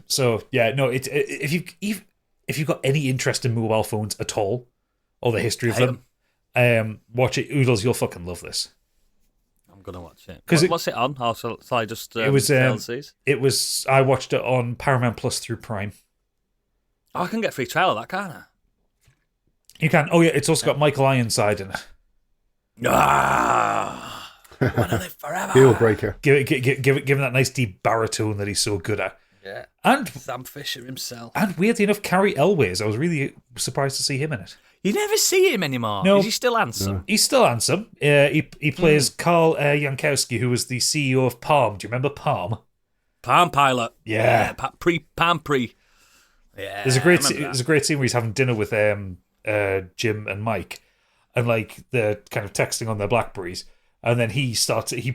So yeah, no. If you've got any interest in mobile phones at all, or the history of them, watch it. Oodles, you'll fucking love this. I'm gonna watch it. Because what's it on? Or shall I just? It was DLCs? It was. I watched it on Paramount Plus through Prime. Oh, I can get free trial of that, can't I? You can. Oh yeah, it's also got Michael Ironside in it. Ah, one of them forever. Deal breaker. Give him that nice deep baritone that he's so good at. Yeah. And Sam Fisher himself. And weirdly enough, Carrie Elways. I was really surprised to see him in it. You never see him anymore. No. Is he still handsome? No. He's still handsome. He plays Carl Jankowski, who was the CEO of Palm. Do you remember Palm? Palm Pilot. Yeah. Palm Pre. Yeah. There's a great scene where he's having dinner with Jim and Mike, and like they're kind of texting on their Blackberries, and then he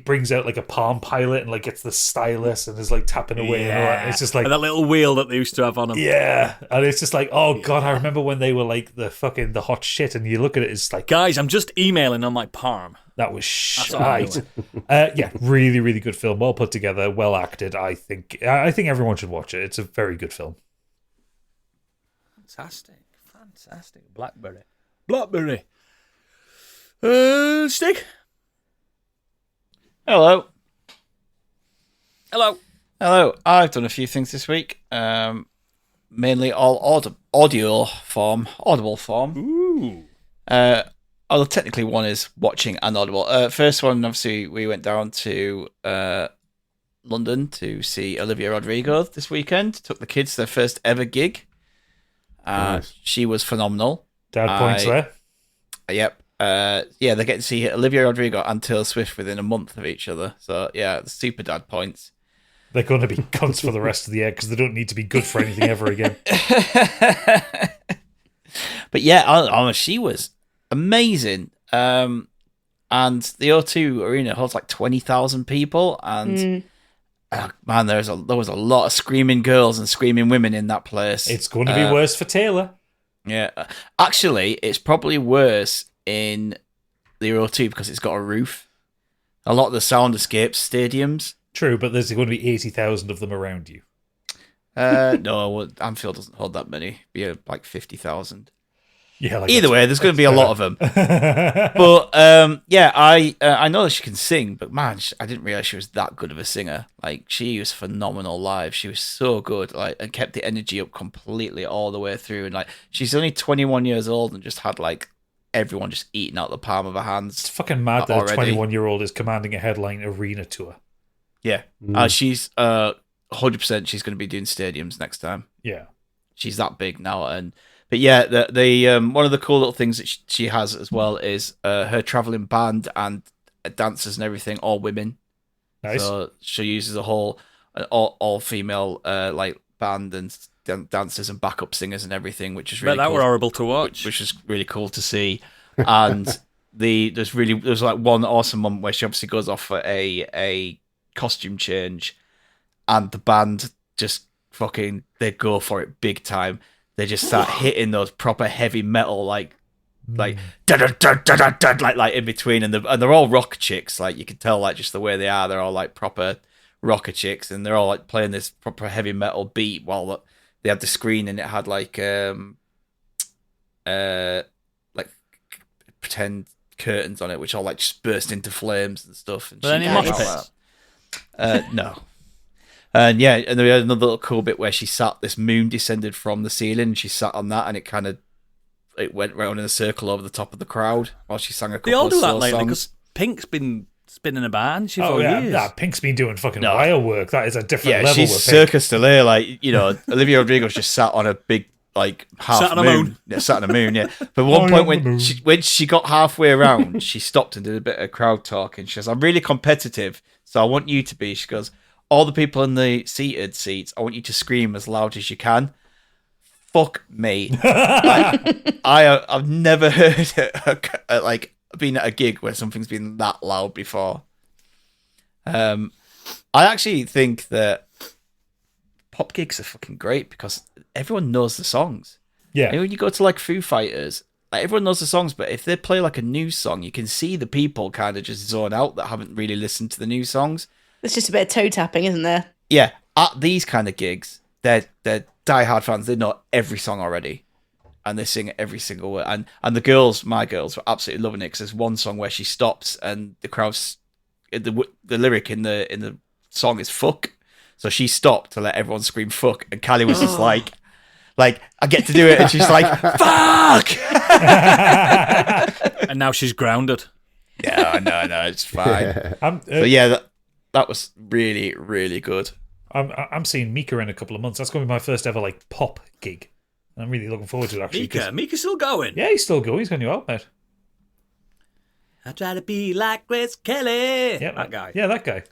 brings out like a Palm Pilot and like gets the stylus and is like tapping away and all that. It's just like and that little wheel that they used to have on them. Yeah, and it's just like, oh god, I remember when they were like the hot shit, and you look at it, it's like, guys, I'm just emailing on my Palm. That was shite. Yeah, really, really good film, well put together, well acted. I think everyone should watch it. It's a very good film. Fantastic. Blackberry. Stig? Hello. I've done a few things this week. Mainly all audible form. Ooh. Although technically one is watching and audible. First one, obviously, we went down to London to see Olivia Rodrigo this weekend. Took the kids to their first ever gig. Nice. She was phenomenal. Dad points there. Yep. they get to see Olivia Rodrigo and Taylor Swift within a month of each other. So yeah, super dad points. They're going to be cunts for the rest of the year because they don't need to be good for anything ever again. But yeah, she was amazing. And the O2 Arena holds like 20,000 people, and man, there was a lot of screaming girls and screaming women in that place. It's going to be worse for Taylor. Yeah, actually, it's probably worse in the O2 because it's got a roof. A lot of the sound escapes stadiums. True, but there's going to be 80,000 of them around you. No, Anfield doesn't hold that many. Be like 50,000. Yeah. Like Either way, there's going to be a lot of them. But I know that she can sing, but man, I didn't realize she was that good of a singer. Like, she was phenomenal live. She was so good, like, and kept the energy up completely all the way through. And like, she's only 21 years old and just had like everyone just eating out the palm of her hands. It's fucking mad that a 21-year-old is commanding a headline arena tour. Yeah, she's 100%. She's going to be doing stadiums next time. Yeah, she's that big now. But yeah, the one of the cool little things that she has as well is her traveling band and dancers and everything, all women. Nice. So she uses a whole all female like band and dancers and backup singers and everything, which is really But that cool. were horrible to watch. Which is really cool to see. And there's like one awesome moment where she obviously goes off for a costume change, and the band just fucking, they go for it big time. They just start hitting those proper heavy metal like da da da da da like in between, and they're all rock chicks. Like, you can tell, like, just the way they are, they're all like proper rocker chicks, and they're all like playing this proper heavy metal beat while they had the screen, and it had like pretend curtains on it, which all like just burst into flames and stuff. And But any mosh pits? No. And yeah, and there was another little cool bit where this moon descended from the ceiling, and she sat on that, and it went round in a circle over the top of the crowd while she sang a couple They all of do that slow lately songs. because Pink's been spinning about, hasn't she, Oh for yeah, years. nah, Pink's been doing fucking wire work. That is a different Yeah, level. she's with Pink. Circus Delay, like, you know, Olivia Rodrigo's just sat on a big, like, half Sat on a moon. Yeah, sat on a moon, yeah. But one point when she got halfway around, she stopped and did a bit of crowd talking. She goes, "I'm really competitive, so I want you to be." She goes, "All the people in the seated seats, I want you to scream as loud as you can." Fuck me. I've never heard like been at a gig where something's been that loud before. I actually think that pop gigs are fucking great because everyone knows the songs. Yeah. And when you go to like Foo Fighters, like, everyone knows the songs, but if they play like a new song, you can see the people kind of just zone out that haven't really listened to the new songs. There's just a bit of toe tapping, isn't there? Yeah, at these kind of gigs, they're diehard fans. They know every song already, and they sing every single word. And the girls, my girls, were absolutely loving it because there's one song where she stops and the crowd's the lyric in the song is "fuck," so she stopped to let everyone scream "fuck," and Callie was just like I get to do it, and she's like "fuck," And now she's grounded. Yeah, no, it's fine. But yeah, that was really, really good. I'm seeing Mika in a couple of months. That's going to be my first ever like pop gig. And I'm really looking forward to it, actually. Mika's still going. Yeah, he's still going. He's got a new album out. I try to be like Grace Kelly. Yeah, that guy. Yeah, that guy.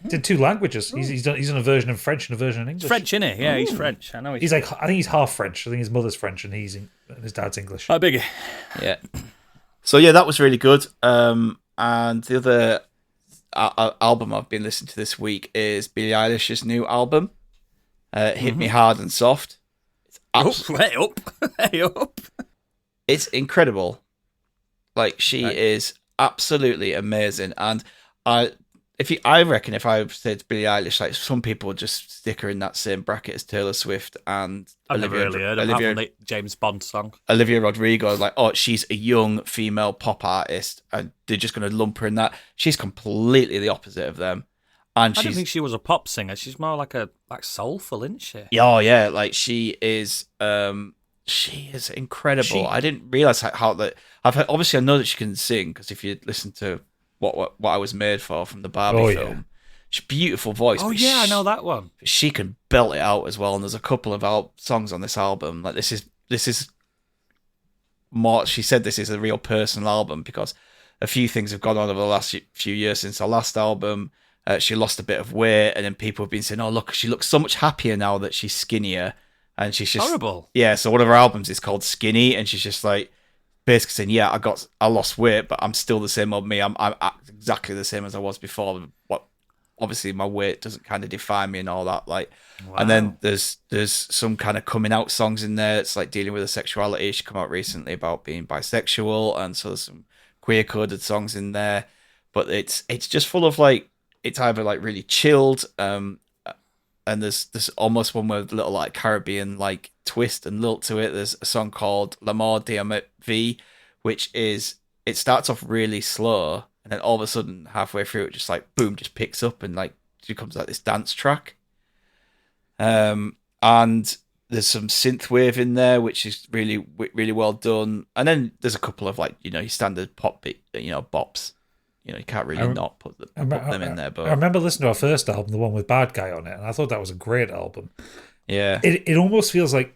Did 2 languages. He's done a version in French and a version in English. French, innit? Yeah, he's French. I know He's like, I think he's half French. I think his mother's French and and his dad's English. Oh, biggie. Yeah. So yeah, that was really good. And the other album I've been listening to this week is Billie Eilish's new album, "Hit Me Hard and Soft." It's Hey up. It's incredible. Like, she is absolutely amazing, and I reckon if I said Billie Eilish, like, some people would just stick her in that same bracket as Taylor Swift and I've never really heard of the James Bond song. Olivia Rodrigo. Like, oh, she's a young female pop artist, and they're just going to lump her in that. She's completely the opposite of them, and I don't think she was a pop singer. She's more like soulful, isn't she? Oh yeah, like she is incredible. I didn't realize how that. Obviously I know that she can sing because if you listen to what I Was Made For from the Barbie film, she's a beautiful voice. Oh yeah, I know that one. She can belt it out as well. And there's a couple of songs on this album. Like, this is more. She said this is a real personal album because a few things have gone on over the last few years since her last album. She lost a bit of weight, and then people have been saying, "Oh, look, she looks so much happier now that she's skinnier." And she's just Horrible. Yeah, so one of her albums is called Skinny, and she's just like basically saying, "Yeah, I lost weight, but I'm still the same old me. I'm exactly the same as I was before. What obviously my weight doesn't kind of define me and all that." Like, and then there's some kind of coming out songs in there. It's like dealing with her sexuality. She came out recently about being bisexual, and so there's some queer coded songs in there. But it's just full of like, it's either like really chilled, and there's almost one with a little like Caribbean like twist and lilt to it. There's a song called L'amour d'Amv, which is, it starts off really slow, and then all of a sudden halfway through it just like boom, just picks up and like becomes like this dance track. And there's some synthwave in there, which is really, really well done. And then there's a couple of like, your standard pop beat, bops. You can't really not put them in there. But I remember listening to our first album, the one with Bad Guy on it, and I thought that was a great album. Yeah, it almost feels like,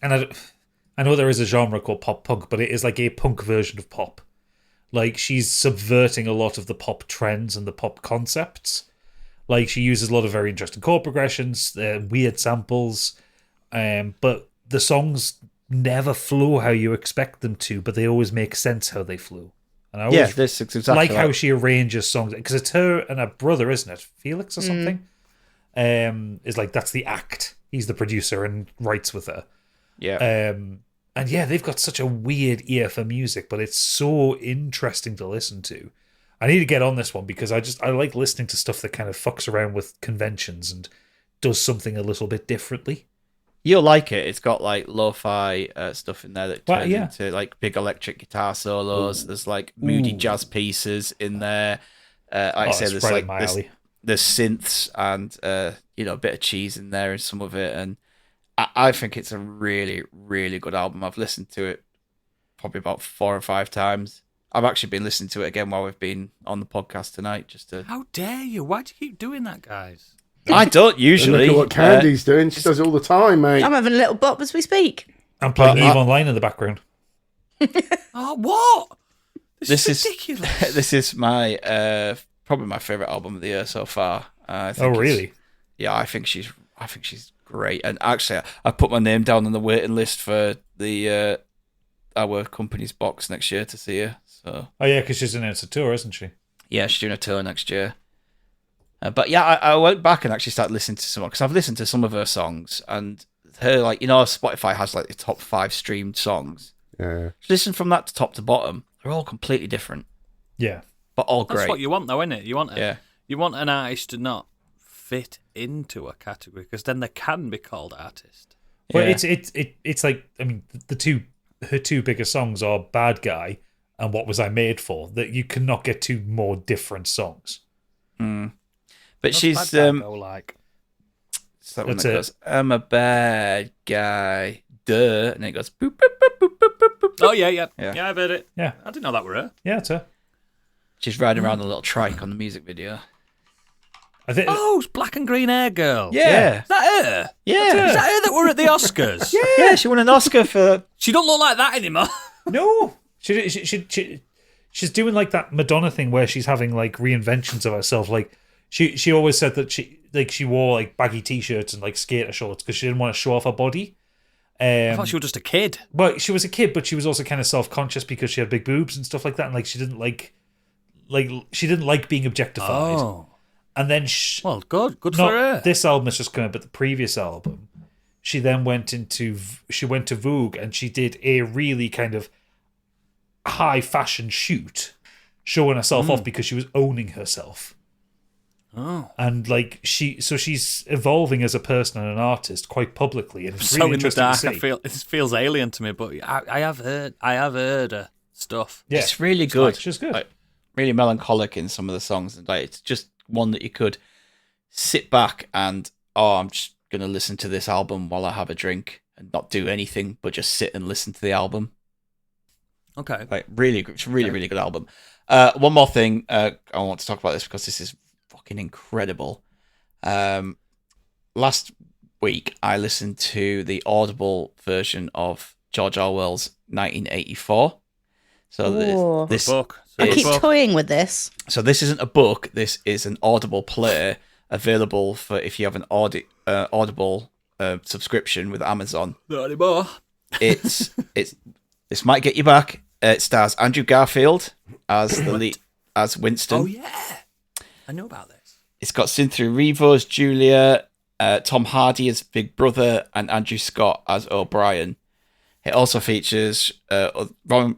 and I know there is a genre called pop punk, but it is like a punk version of pop. Like, she's subverting a lot of the pop trends and the pop concepts. Like, she uses a lot of very interesting chord progressions, weird samples, but the songs never flow how you expect them to, but they always make sense how they flow. And I always this is exactly like how she arranges songs, because it's her and her brother, isn't it? Felix or something? Is like, that's the act. He's the producer and writes with her. Yeah. And yeah, they've got such a weird ear for music, but it's so interesting to listen to. I need to get on this one because I like listening to stuff that kind of fucks around with conventions and does something a little bit differently. You'll like it. It's got like lo-fi stuff in there that turns into like big electric guitar solos. There's like moody jazz pieces in there. Like I say, there's like there's synths and a bit of cheese in there in some of it, and I think it's a really, really good album. I've listened to it probably about 4 or 5 times. I've actually been listening to it again while we've been on the podcast tonight. How dare you? Why do you keep doing that, guys? I don't usually. Look at what Candy's doing. She does it all the time, mate. I'm having a little bop as we speak. I'm playing EVE Online in the background. Oh, what? This is ridiculous. This is my probably my favorite album of the year so far. Really? Yeah, I think she's great. And actually, I put my name down on the waiting list for the our company's box next year to see her. So. Oh yeah, because she's announced a tour, isn't she? Yeah, she's doing a tour next year. But yeah, I went back and actually started listening to some, because I've listened to some of her songs, and her, like, Spotify has like the top 5 streamed songs. Yeah. Listen from that to top to bottom. They're all completely different. Yeah. But all great. That's what you want, though, isn't it? You want an artist to not fit into a category, because then they can be called artist. Well, it's like, I mean, her two biggest songs are Bad Guy and What Was I Made For? That you cannot get 2 more different songs. But she's like, it's that one that goes, I'm a bad guy, duh, and then it goes boop boop boop boop boop boop boop. Oh yeah, I've heard it. Yeah, I didn't know that were her. Yeah, it's her. She's riding around on a little trike on the music video. I think. Oh, it's Black and Green Hair Girl. Yeah. Is that her? Yeah. Is that her that were at the Oscars? Yeah, she won an Oscar for. She don't look like that anymore. No, she's doing like that Madonna thing where she's having like reinventions of herself. Like she always said that she wore like baggy t-shirts and like skater shorts because she didn't want to show off her body. I thought she was just a kid. Well, she was a kid, but she was also kind of self-conscious because she had big boobs and stuff like that, and like she didn't like being objectified. Oh. And then good for her. This album has just come out, but the previous album, she then went to Vogue and she did a really kind of high fashion shoot, showing herself off because she was owning herself. Oh, and like she's evolving as a person and an artist quite publicly, and it's so really in the interesting dark. to see. It feels alien to me, but I have heard her stuff. Yeah, it's really good. She's good. Like, really melancholic in some of the songs, and like it's just one that you could sit back and I'm just gonna listen to this album while I have a drink and not do anything but just sit and listen to the album. Okay, like it's really good album. One more thing, I want to talk about this because this is fucking incredible. Last week I listened to the Audible version of George Orwell's 1984. So this book. I is- keep toying with this. So this isn't a book. This is an Audible play available for if you have an Audible subscription with Amazon. Not anymore. It's this might get you back. It stars Andrew Garfield as the lead, as Winston. Oh yeah, I know about this. It's got Cynthia Erivo as Julia, Tom Hardy as Big Brother, and Andrew Scott as O'Brien. It also features Ramesh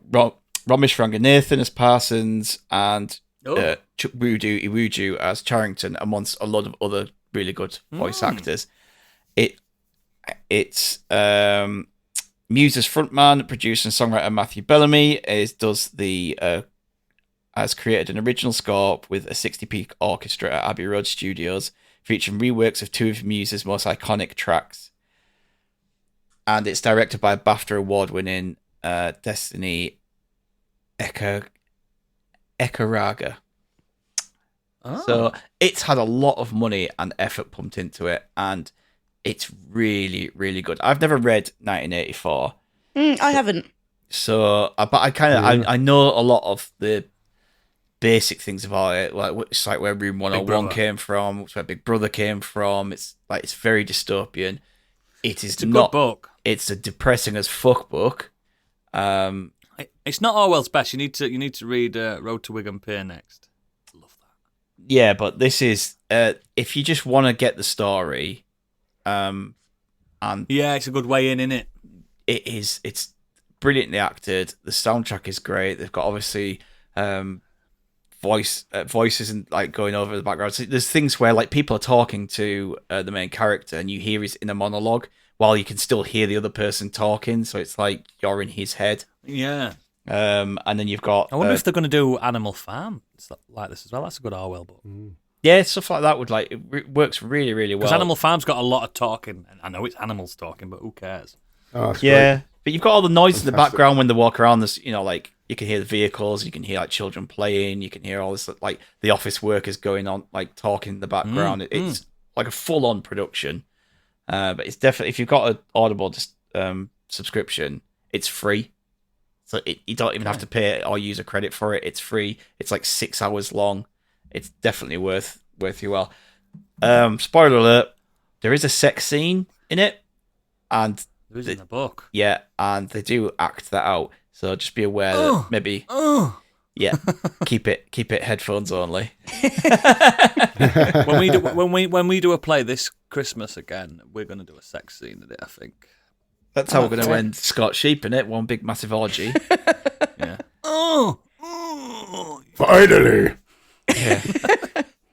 Ranganathan as Parsons and Chukwudu Iwuju as Charrington, amongst a lot of other really good voice actors. It's Muse's frontman, producer, and songwriter Matthew Bellamy has created an original score with a 60-piece orchestra at Abbey Road Studios, featuring reworks of two of Muse's most iconic tracks. And it's directed by BAFTA award-winning Destiny Ekaraga. Oh. So it's had a lot of money and effort pumped into it, and it's really, really good. I've never read 1984. I haven't. So, but I know a lot of the basic things about it, like it's like where Room 101 came from, it's where Big Brother came from. It's like it's very dystopian. It's a not good book. It's a depressing as fuck book. It's not Orwell's best. You need to read Road to Wigan Pier next. Love that. Yeah, but this is if you just want to get the story, and yeah, it's a good way in, isn't it? it is. It's brilliantly acted. The soundtrack is great. They've got obviously voices and like going over the background. So there's things where like people are talking to the main character, and you hear his inner monologue while you can still hear the other person talking. So it's like you're in his head. Yeah. And then you've got. I wonder if they're going to do Animal Farm like this as well. That's a good Orwell book. Yeah, stuff like that would like it works really, really well. Because Animal Farm's got a lot of talking. And I know it's animals talking, but who cares? Oh, that's Yeah, great. but you've got all the noise in the Fantastic. background when they walk around. There's, like you can hear the vehicles, you can hear like children playing, you can hear all this like the office workers going on, like talking in the background. It's like a full-on production. But it's definitely, if you've got an Audible subscription, it's free. So you don't even have to pay or use a credit for it. It's free. It's like 6 hours long. It's definitely worth your while. Spoiler alert: there is a sex scene in it, and There is in the book. yeah, and they do act that out. So just be aware that maybe keep it headphones only. when we do a play this Christmas again, we're going to do a sex scene in it, I think. That's how we're going to end Scott Sheep in it. One big massive orgy. Yeah. Finally. Yeah.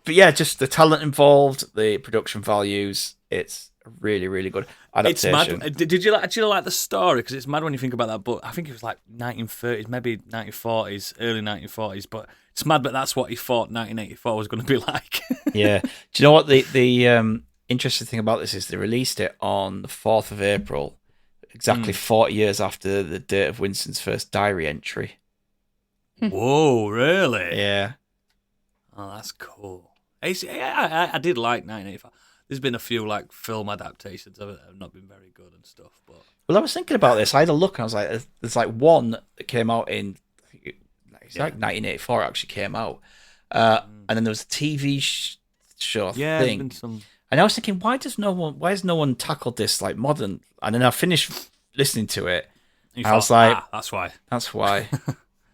But yeah, just the talent involved, the production values. It's a really, really good It's adaptation. mad. Did you actually like the story? Because it's mad when you think about that book. I think it was like 1930s, maybe 1940s, early 1940s. But it's mad. But that's what he thought 1984 was going to be like. Yeah. Do you know what the interesting thing about this is? They released it on the 4th of April, exactly 40 years after the date of Winston's first diary entry. Whoa, really? Yeah. Oh, that's cool. I did like 1985. There's been a few like film adaptations of it that have not been very good and stuff. But Well, I was thinking about this. I had a look and I was like, there's like one that came out in, it's like 1984 actually came out. And then there was a TV show yeah, there's thing. been some. And I was thinking, why has no one tackled this like modern? And then I finished listening to it. You I was thought, like, that's why. that's why.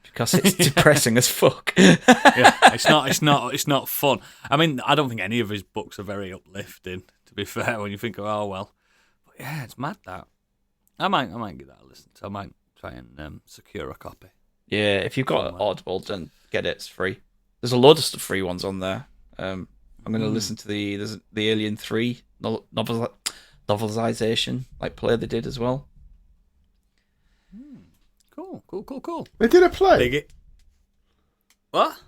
Because it's depressing as fuck. Yeah, it's not fun. I mean, I don't think any of his books are very uplifting. To be fair, when you think of Orwell, but yeah, it's mad that. I might give that a listen. So I might try and secure a copy. Yeah, if you've got Audible, then get it. It's free. There's a load of free ones on there. I'm going to listen to the Alien 3 novelization like play they did as well. Cool. They did a play Dig it. What?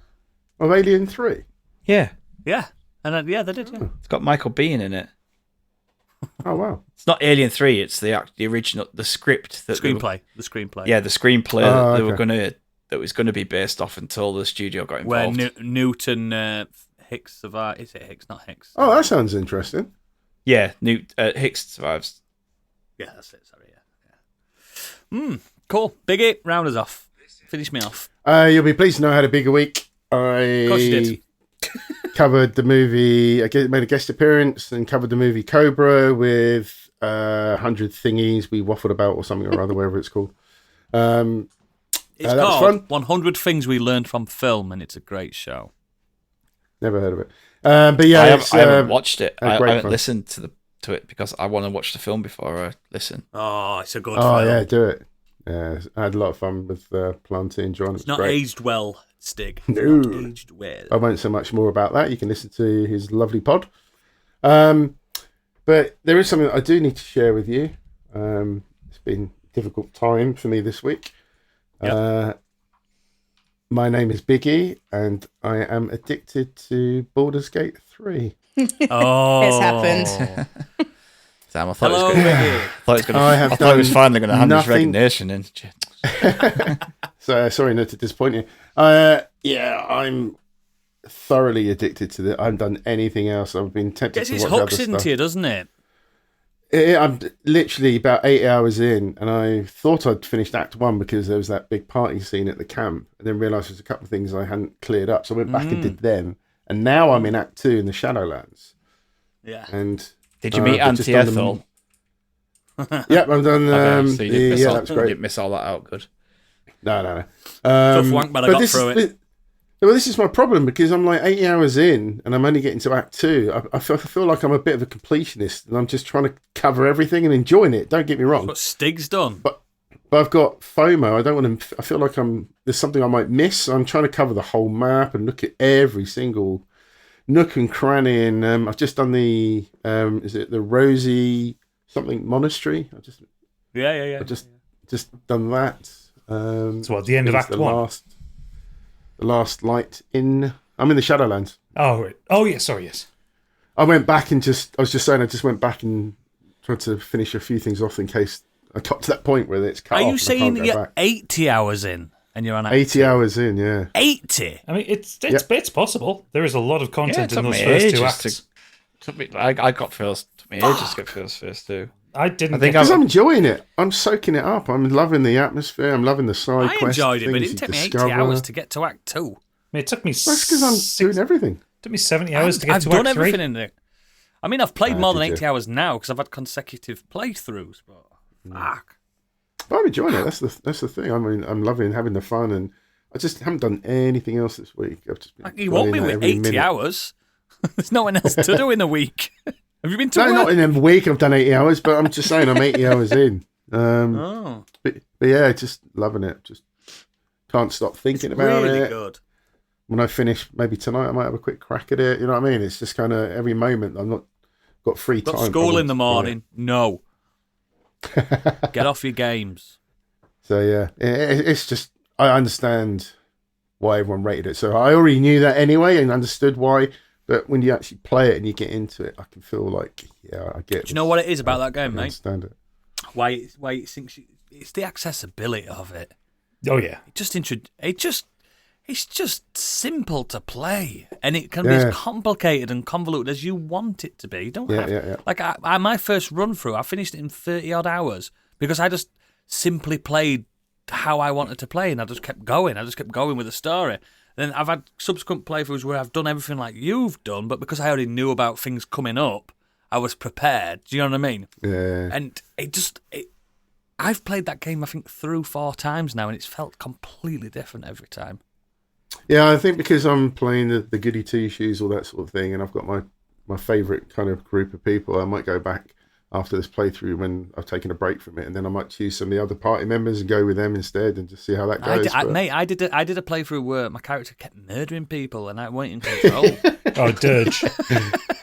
of Alien 3. Yeah, Yeah, and yeah, they did. Yeah. it's got Michael Biehn in it. Oh, wow. It's not Alien 3. It's the original, the script The that they were- screenplay. yeah, the screenplay Oh, that they were okay. that was gonna be based off until the studio got where involved. Newton Hicks survived. Is it Hicks? Not Hicks. Oh, that sounds interesting. Yeah, Hicks survives. Yeah, that's it. Sorry, yeah. Cool. Biggie, round us off. Finish me off. You'll be pleased to know I had a bigger week. Of course you did. Covered the movie. I made a guest appearance and covered the movie Cobra with 100 thingies we waffled about or something or other, whatever it's called. It's that was called fun. 100 Things We Learned from Film, and it's a great show. Never heard of it. But yeah, I haven't watched it. I great haven't fun. listened to it because I want to watch the film before I listen. Oh, it's a good Oh film. yeah, do it. Yeah, I had a lot of fun with Planty and John. It's not great. aged well, Stig. No. Not aged well. I won't say much more about that. You can listen to his lovely pod. But there is something that I do need to share with you. It's been a difficult time for me this week. Yep. My name is Biggie, and I am addicted to Baldur's Gate 3. Oh, It's happened. Damn, I thought Hello, it was Biggie. gonna. I I have thought it was done finally going to hand his nothing- resignation in. So sorry not to disappoint you. Yeah, I'm thoroughly addicted to it. I haven't done anything else. I've been tempted Gets to his watch other hooks stuff. into you, doesn't it? I'm literally about 8 hours in, and I thought I'd finished Act 1 because there was that big party scene at the camp, and then realised there's a couple of things I hadn't cleared up. So I went back and did them, and now I'm in Act 2 in the Shadowlands. Yeah. And Did you meet I've just Auntie done Ethel? Yep, I've done. Okay, so you didn't miss yeah, all, that's you great. didn't miss all that out. Good. No. Tough wank, but I got through it. Well, this is my problem because I'm like 8 hours in and I'm only getting to Act 2. I feel like I'm a bit of a completionist and I'm just trying to cover everything and enjoying it. Don't get me wrong. What Stig's done. But I've got FOMO. I don't want to. I feel like there's something I might miss. So I'm trying to cover the whole map and look at every single nook and cranny. And I've just done the is it the Rosie something monastery? Yeah. I just done that. So what, the end of it's Act 1? The last light in. I'm in the Shadowlands. Oh, right. Oh, yeah, sorry, yes. I went back and I was just saying, I just went back and tried to finish a few things off in case I got to that point where it's cut Are off. you and I saying can't that go you're back. 80 hours in and you're on Act 80 2? hours in, yeah. 80? I mean, it's possible. There is a lot of content Yeah, it in took those me first two ages acts. I got first. Took me ages to get first two. I didn't. I think get- Because I'm enjoying it. I'm soaking it up. I'm loving the atmosphere. I'm loving the side I quest enjoyed it, but it things didn't take you me 80 discover. hours to get to Act 2. I mean, it took me. That's because I'm doing everything. Took me 70 hours to get I've to done Act 3. everything in it. I mean, I've played more than did 80 you? hours now because I've had consecutive playthroughs. But fuck. But I'm enjoying it. That's the thing. I mean, I'm loving having the fun, and I just haven't done anything else this week. I've just been You won't be playing with every 80 minute. hours. There's no one else to do in a week. Have you been to No, work? not in a week. I've done 80 hours, but I'm just saying I'm 80 hours in. Oh, But yeah, just loving it. Just can't stop thinking about really it. good. When I finish, maybe tonight, I might have a quick crack at it. You know what I mean? It's just kind of every moment I'm not got free Got time. school I in the want to morning. No. Get off your games. So yeah, it's just I understand why everyone rated it. So I already knew that anyway and understood why. But when you actually play it and you get into it, I can feel like, yeah, I get. Do you know what it is about that game, I mate? understand it. Why it sinks? It's the accessibility of it. Oh, yeah. It's just simple to play, and it can be Yeah. as complicated and convoluted as you want it to be. You don't Yeah, have yeah. like my first run through. I finished it in 30 odd hours because I just simply played how I wanted to play, and I just kept going. I just kept going with the story. Then I've had subsequent playthroughs where I've done everything like you've done, but because I already knew about things coming up, I was prepared. Do you know what I mean? Yeah. And I've played that game I think through 4 times now, and it's felt completely different every time. Yeah, I think because I'm playing the goody two shoes, all that sort of thing, and I've got my favourite kind of group of people, I might go back after this playthrough when I've taken a break from it, and then I might choose some of the other party members and go with them instead and just see how that goes. I did a playthrough where my character kept murdering people, and I weren't in control. Oh, dirge.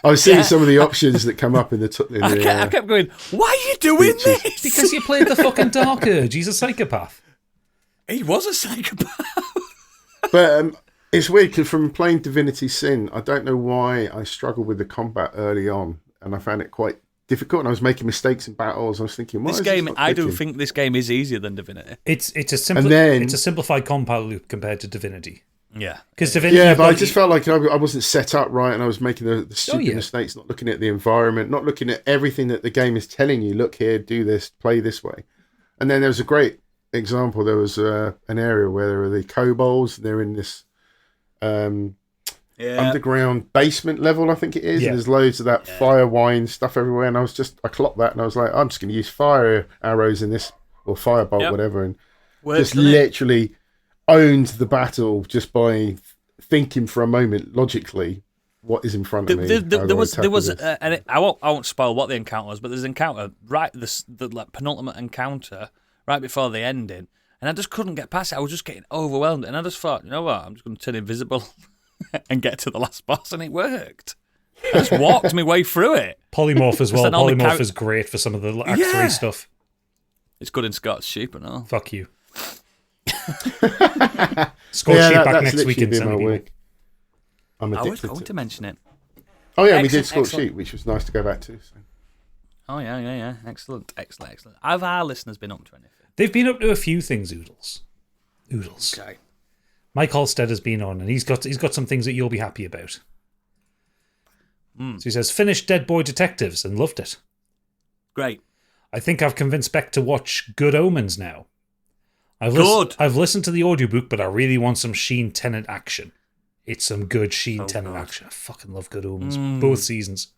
I was seeing some of the options that come up in the. I kept going, why are you doing Features. this? Because you played the fucking Dark Urge. He's a psychopath. He was a psychopath. But it's weird because from playing Divinity Sin, I don't know why I struggled with the combat early on, and I found it quite difficult. And I was making mistakes in battles. I was thinking, why This is game, not I do clicking? think this game is easier than Divinity. It's a And then- it's a simplified compound loop compared to Divinity. Yeah. Because Divinity, Yeah, you've but I got- just felt like I wasn't set up right, and I was making the stupid yeah. mistakes, not looking at the environment, not looking at everything that the game is telling you. Look here, do this, play this way. And then there was a great example. There was an area where there were the kobolds. They're in this underground basement level, I think it is. Yeah. And there's loads of that fire wine stuff everywhere. And I clocked that, and I was like, I'm just going to use fire arrows in this, or firebolt, whatever, and just literally owned the battle just by thinking for a moment logically what is in front of me. There was and I won't spoil what the encounter was, but there's an encounter the like penultimate encounter right before the ending, and I just couldn't get past it. I was just getting overwhelmed, and I just thought, you know what, I'm just going to turn invisible and get to the last boss, and it worked. I just walked my way through it. Polymorph as well. Polymorph is great for some of the Act 3 stuff. It's good in Scott's Sheep and all. Fuck you. Scott's Sheep back next week in week. I'm going to mention it. Oh yeah, we did Scott's Sheep, which was nice to go back to. So. Oh yeah. Excellent. Have our listeners been up to anything? They've been up to a few things, Oodles. Okay. Mike Halstead has been on, and he's got some things that you'll be happy about. So he says, finished Dead Boy Detectives and loved it. Great. I think I've convinced Beck to watch Good Omens now. I've listened to the audiobook, but I really want some Sheen Tennant action. It's some good Sheen Tennant action. I fucking love Good Omens. Both seasons.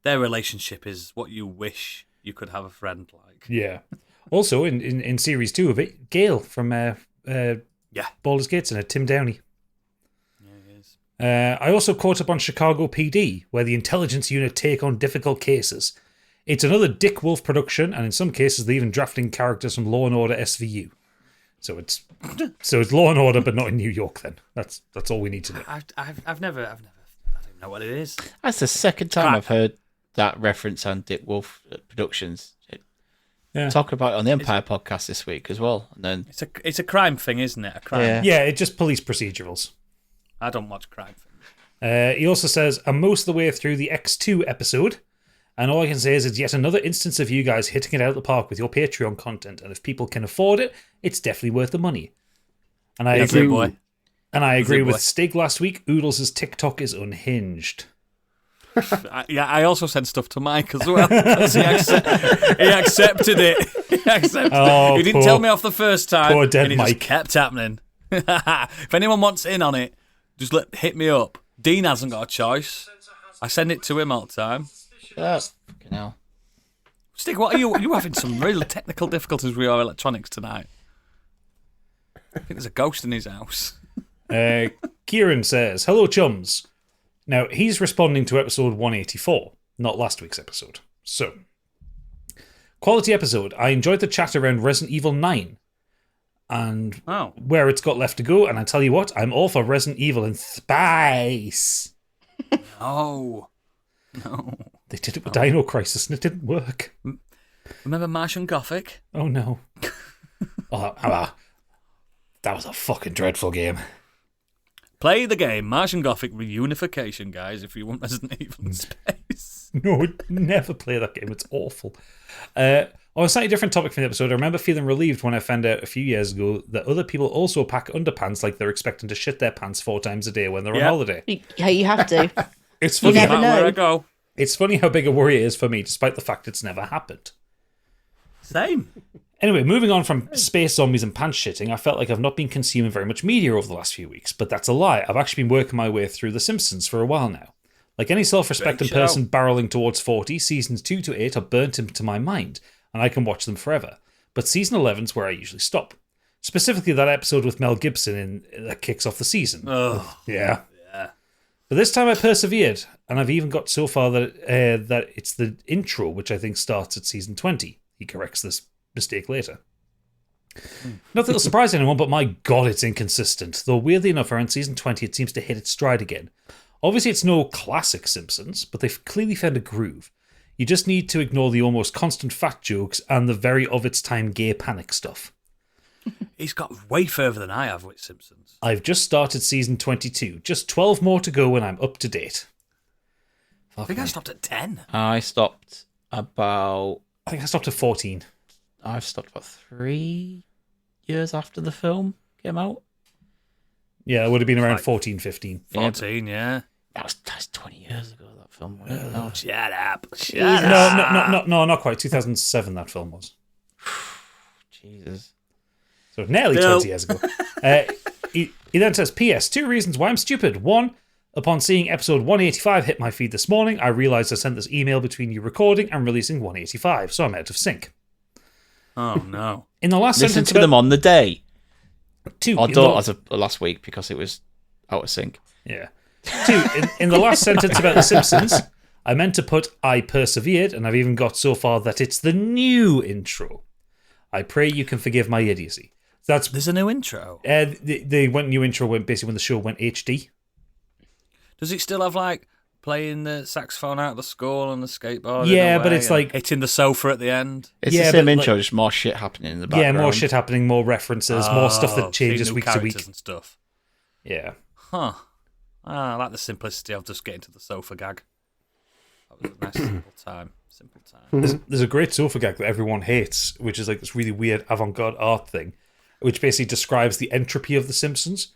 Their relationship is what you wish you could have a friend like. Yeah. Also, in series 2 of it, Gale from Baldur's Gate's in it, Tim Downey. Yeah, he is. I also caught up on Chicago PD, where the intelligence unit take on difficult cases. It's another Dick Wolf production, and in some cases they're even drafting characters from Law & Order SVU. So it's Law & Order, but not in New York. Then that's all we need to know. I've never, I don't know what it is. That's the second time I've heard that reference on Dick Wolf Productions. Talk about it on the Empire podcast this week as well. And then it's a crime thing, isn't it? A crime. Yeah, it's just police procedurals. I don't watch crime things. He also says, I'm most of the way through the X2 episode, and all I can say is it's yet another instance of you guys hitting it out of the park with your Patreon content, and if people can afford it, it's definitely worth the money. And I agree. And I agree with Stig last week. Oodles' TikTok is unhinged. I also sent stuff to Mike as well. He accepted it. He didn't tell me off the first time. Poor dead and it Mike. just kept happening. If anyone wants in on it, just hit me up. Dean hasn't got a choice. I send it to him all the time. Fucking hell. Stig, what are you having some real technical difficulties with your electronics tonight? I think there's a ghost in his house. Kieran says, hello chums. Now, he's responding to episode 184, not last week's episode. So, quality episode. I enjoyed the chat around Resident Evil 9 and where it's got left to go. And I tell you what, I'm all for Resident Evil in space. No. They did it with Dino Crisis and it didn't work. Remember Martian Gothic? Oh, no. That was a fucking dreadful game. Play the game Martian Gothic Reunification, guys, if you want Resident Evil in space. No, never play that game. It's awful. On a slightly different topic from the episode, I remember feeling relieved when I found out a few years ago that other people also pack underpants like they're expecting to shit their pants 4 times a day when they're on holiday. Yeah, you have to. It's funny. You never know. Where I go. It's funny how big a worry it is for me, despite the fact it's never happened. Same. Anyway, moving on from space zombies and pants shitting, I felt like I've not been consuming very much media over the last few weeks, but that's a lie. I've actually been working my way through The Simpsons for a while now. Like any self-respecting person barreling towards 40, seasons 2 to 8 are burnt into my mind, and I can watch them forever. But season 11's where I usually stop. Specifically that episode with Mel Gibson that kicks off the season. Oh, yeah. But this time I persevered, and I've even got so far that it's the intro, which I think starts at season 20. He corrects this mistake later. Not that it'll surprise anyone, but my god, it's inconsistent. Though weirdly enough, around season 20 it seems to hit its stride again. Obviously it's no classic Simpsons, but they've clearly found a groove. You just need to ignore the almost constant fat jokes and the very of its time gay panic stuff. He's got way further than I have with Simpsons. I've just started season 22. Just 12 more to go and I'm up to date. I think I stopped at 10. I stopped I think I stopped at 14. I've stopped about 3 years after the film came out. Yeah, it would have been around 14, 15. 14, yeah. That's 20 years ago, that film. Shut up. No, not quite. 2007 that film was. Jesus. So nearly Bill. 20 years ago. He then says, P.S. 2 reasons why I'm stupid. 1, upon seeing episode 185 hit my feed this morning, I realised I sent this email between you recording and releasing 185, so I'm out of sync. Oh, no. In the last Listen sentence to them on the day. 2, Or don't as of last week because it was out of sync. Yeah. 2, in the last sentence about The Simpsons, I meant to put I persevered, and I've even got so far that it's the new intro. I pray you can forgive my idiocy. There's a new intro. The new intro went basically when the show went HD. Does it still have, like, playing the saxophone out of the school and the skateboard? Yeah, but it's like hitting the sofa at the end. It's Yeah, the same but, intro, like- just more shit happening in the background. Yeah, more shit happening, more references, more stuff that changes seeing new week to characters week. and stuff. Yeah. Huh. I like the simplicity of just getting to the sofa gag. That was a nice simple time. Simple time. There's a great sofa gag that everyone hates, which is like this really weird avant-garde art thing, which basically describes the entropy of The Simpsons.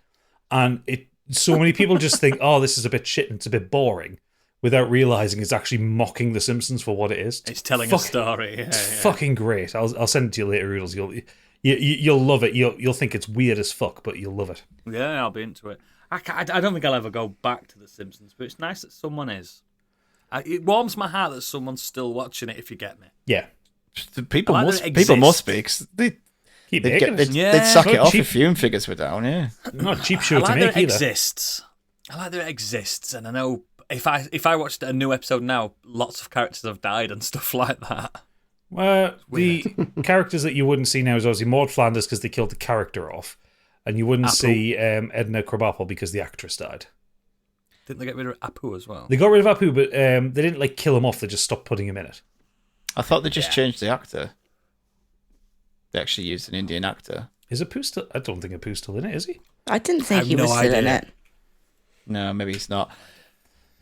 And so many people just think, oh, this is a bit shit and it's a bit boring, without realising it's actually mocking The Simpsons for what it is. It's telling a story. Yeah, It's fucking great. I'll send it to you later, Oodles. You'll love it. You'll think it's weird as fuck, but you'll love it. Yeah, I'll be into it. I don't think I'll ever go back to The Simpsons, but it's nice that someone is. It warms my heart that someone's still watching it, if you get me. Yeah. People I like must that it people must exists. be, 'cause Keep they'd, making get, it. they'd sack Not it off cheap. if viewing figures were down, yeah. Not a cheap show I to like make that it either. exists. I like that it exists, and I know if I watched a new episode now, lots of characters have died and stuff like that. The characters that you wouldn't see now is obviously Maud Flanders because they killed the character off, and you wouldn't see Edna Krabappel because the actress died. Didn't they get rid of Apu as well? They got rid of Apu, but they didn't like kill him off. They just stopped putting him in it. I thought they just changed the actor. They actually used an Indian actor. Is Apu still? I don't think Apu's still in it. Is he? I didn't think have he was no still in idea. it. No, maybe he's not.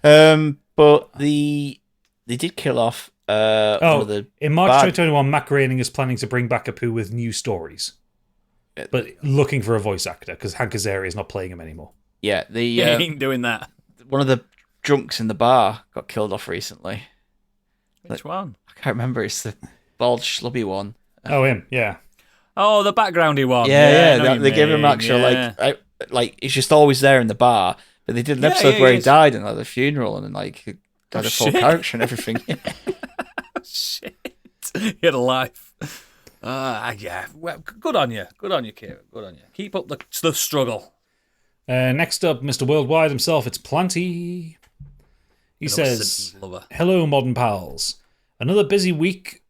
But they did kill off one of the In March bad- 2021, Matt Groening is planning to bring back Apu with new stories, but looking for a voice actor because Hank Azaria is not playing him anymore. Yeah, He ain't doing that. one of the drunks in the bar got killed off recently. Which one? I can't remember. It's the bald schlubby one. Oh, him, yeah. Oh, the backgroundy one. Yeah, I know what they you gave him mean, actual yeah. like he's just always there in the bar. But they did an Yeah, episode yeah, where he he is. died and like the funeral and like he had Oh, a full shit. character and everything. Shit. He had a life. Yeah. Well, good on you. Good on you, Kieran. Good on you. Keep up the struggle. Next up, Mr. Worldwide himself, it's Planty. He Another says, Simpsons lover. "Hello, modern pals. Another busy week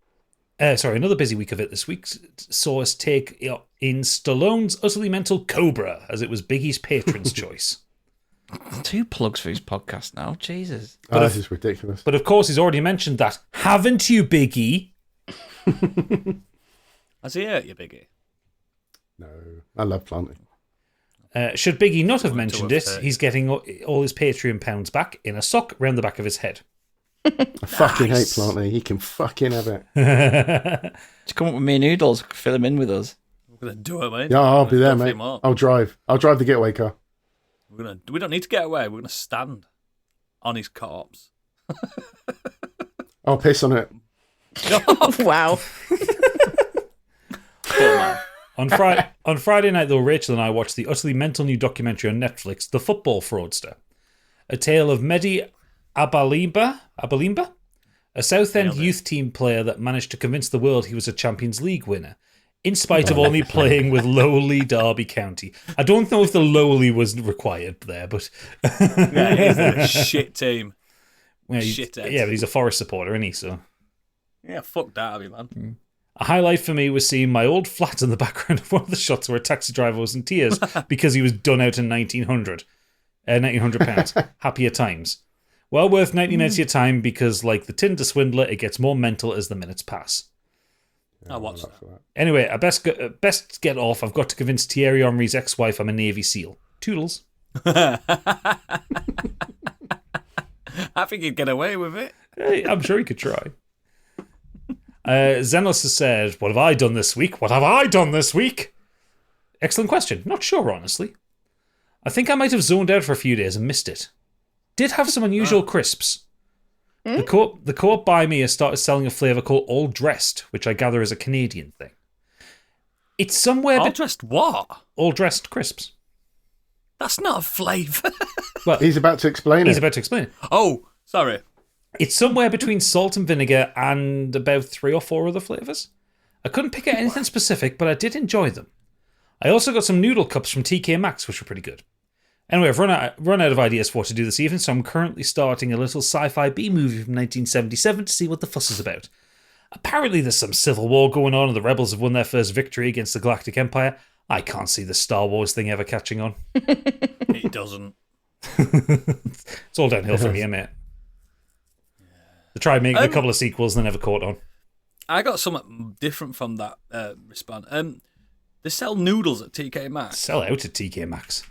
of it this week saw us take in Stallone's utterly mental Cobra, as it was Biggie's patron's choice. 2 plugs for his podcast now. Jesus. This is ridiculous. But of course, he's already mentioned that. Haven't you, Biggie? Has he hurt you, Biggie? No, I love planting. Should Biggie not have to mentioned have it, hurt he's getting all his Patreon pounds back in a sock round the back of his head. I fucking hate planting. He can fucking have it. Just come up with me and Noodles. Fill him in with us. We're gonna do it, mate. Yeah, I'll be there, Go mate. him up. I'll drive the getaway car. We don't need to get away. We're gonna stand on his corpse. I'll piss on it. Wow. Poor man. On Friday night, though, Rachel and I watched the utterly mental new documentary on Netflix, The Football Fraudster, a tale of Mehdi Abalimba, a Southend youth team player that managed to convince the world he was a Champions League winner, in spite of only playing with lowly Derby County. I don't know if the lowly was required there, but Yeah, it is a shit team. yeah, Shithead. but he's a Forest supporter, isn't he? So. Yeah, fuck Derby, man. A highlight for me was seeing my old flat in the background of one of the shots where a taxi driver was in tears because he was done out in £1,900. Happier times. Well worth 90 minutes of your time because, like the Tinder swindler, it gets more mental as the minutes pass. I'll watch that. Anyway, I best get off. I've got to convince Thierry Henry's ex-wife I'm a Navy SEAL. Toodles. I think he'd get away with it. Hey, I'm sure he could try. Zenos has said, what have I done this week? What have I done this week? Excellent question. Not sure, honestly. I think I might have zoned out for a few days and missed it. Did have some unusual crisps. The co-op by me has started selling a flavour called All Dressed, which I gather is a Canadian thing. It's somewhere All dressed what? all dressed crisps. That's not a flavour. Well, He's about to explain he's it. about to explain it. Oh, sorry. It's somewhere between salt and vinegar and about 3 or 4 other flavours. I couldn't pick out anything specific, but I did enjoy them. I also got some noodle cups from TK Maxx, which were pretty good. Anyway, I've run out of ideas for what to do this evening, so I'm currently starting a little sci-fi B-movie from 1977 to see what the fuss is about. Apparently there's some civil war going on and the rebels have won their first victory against the Galactic Empire. I can't see the Star Wars thing ever catching on. It doesn't. It's all downhill from here, mate. They tried making a couple of sequels and they never caught on. I got something different from that response. They sell noodles at TK Maxx. Sell out at TK Maxx.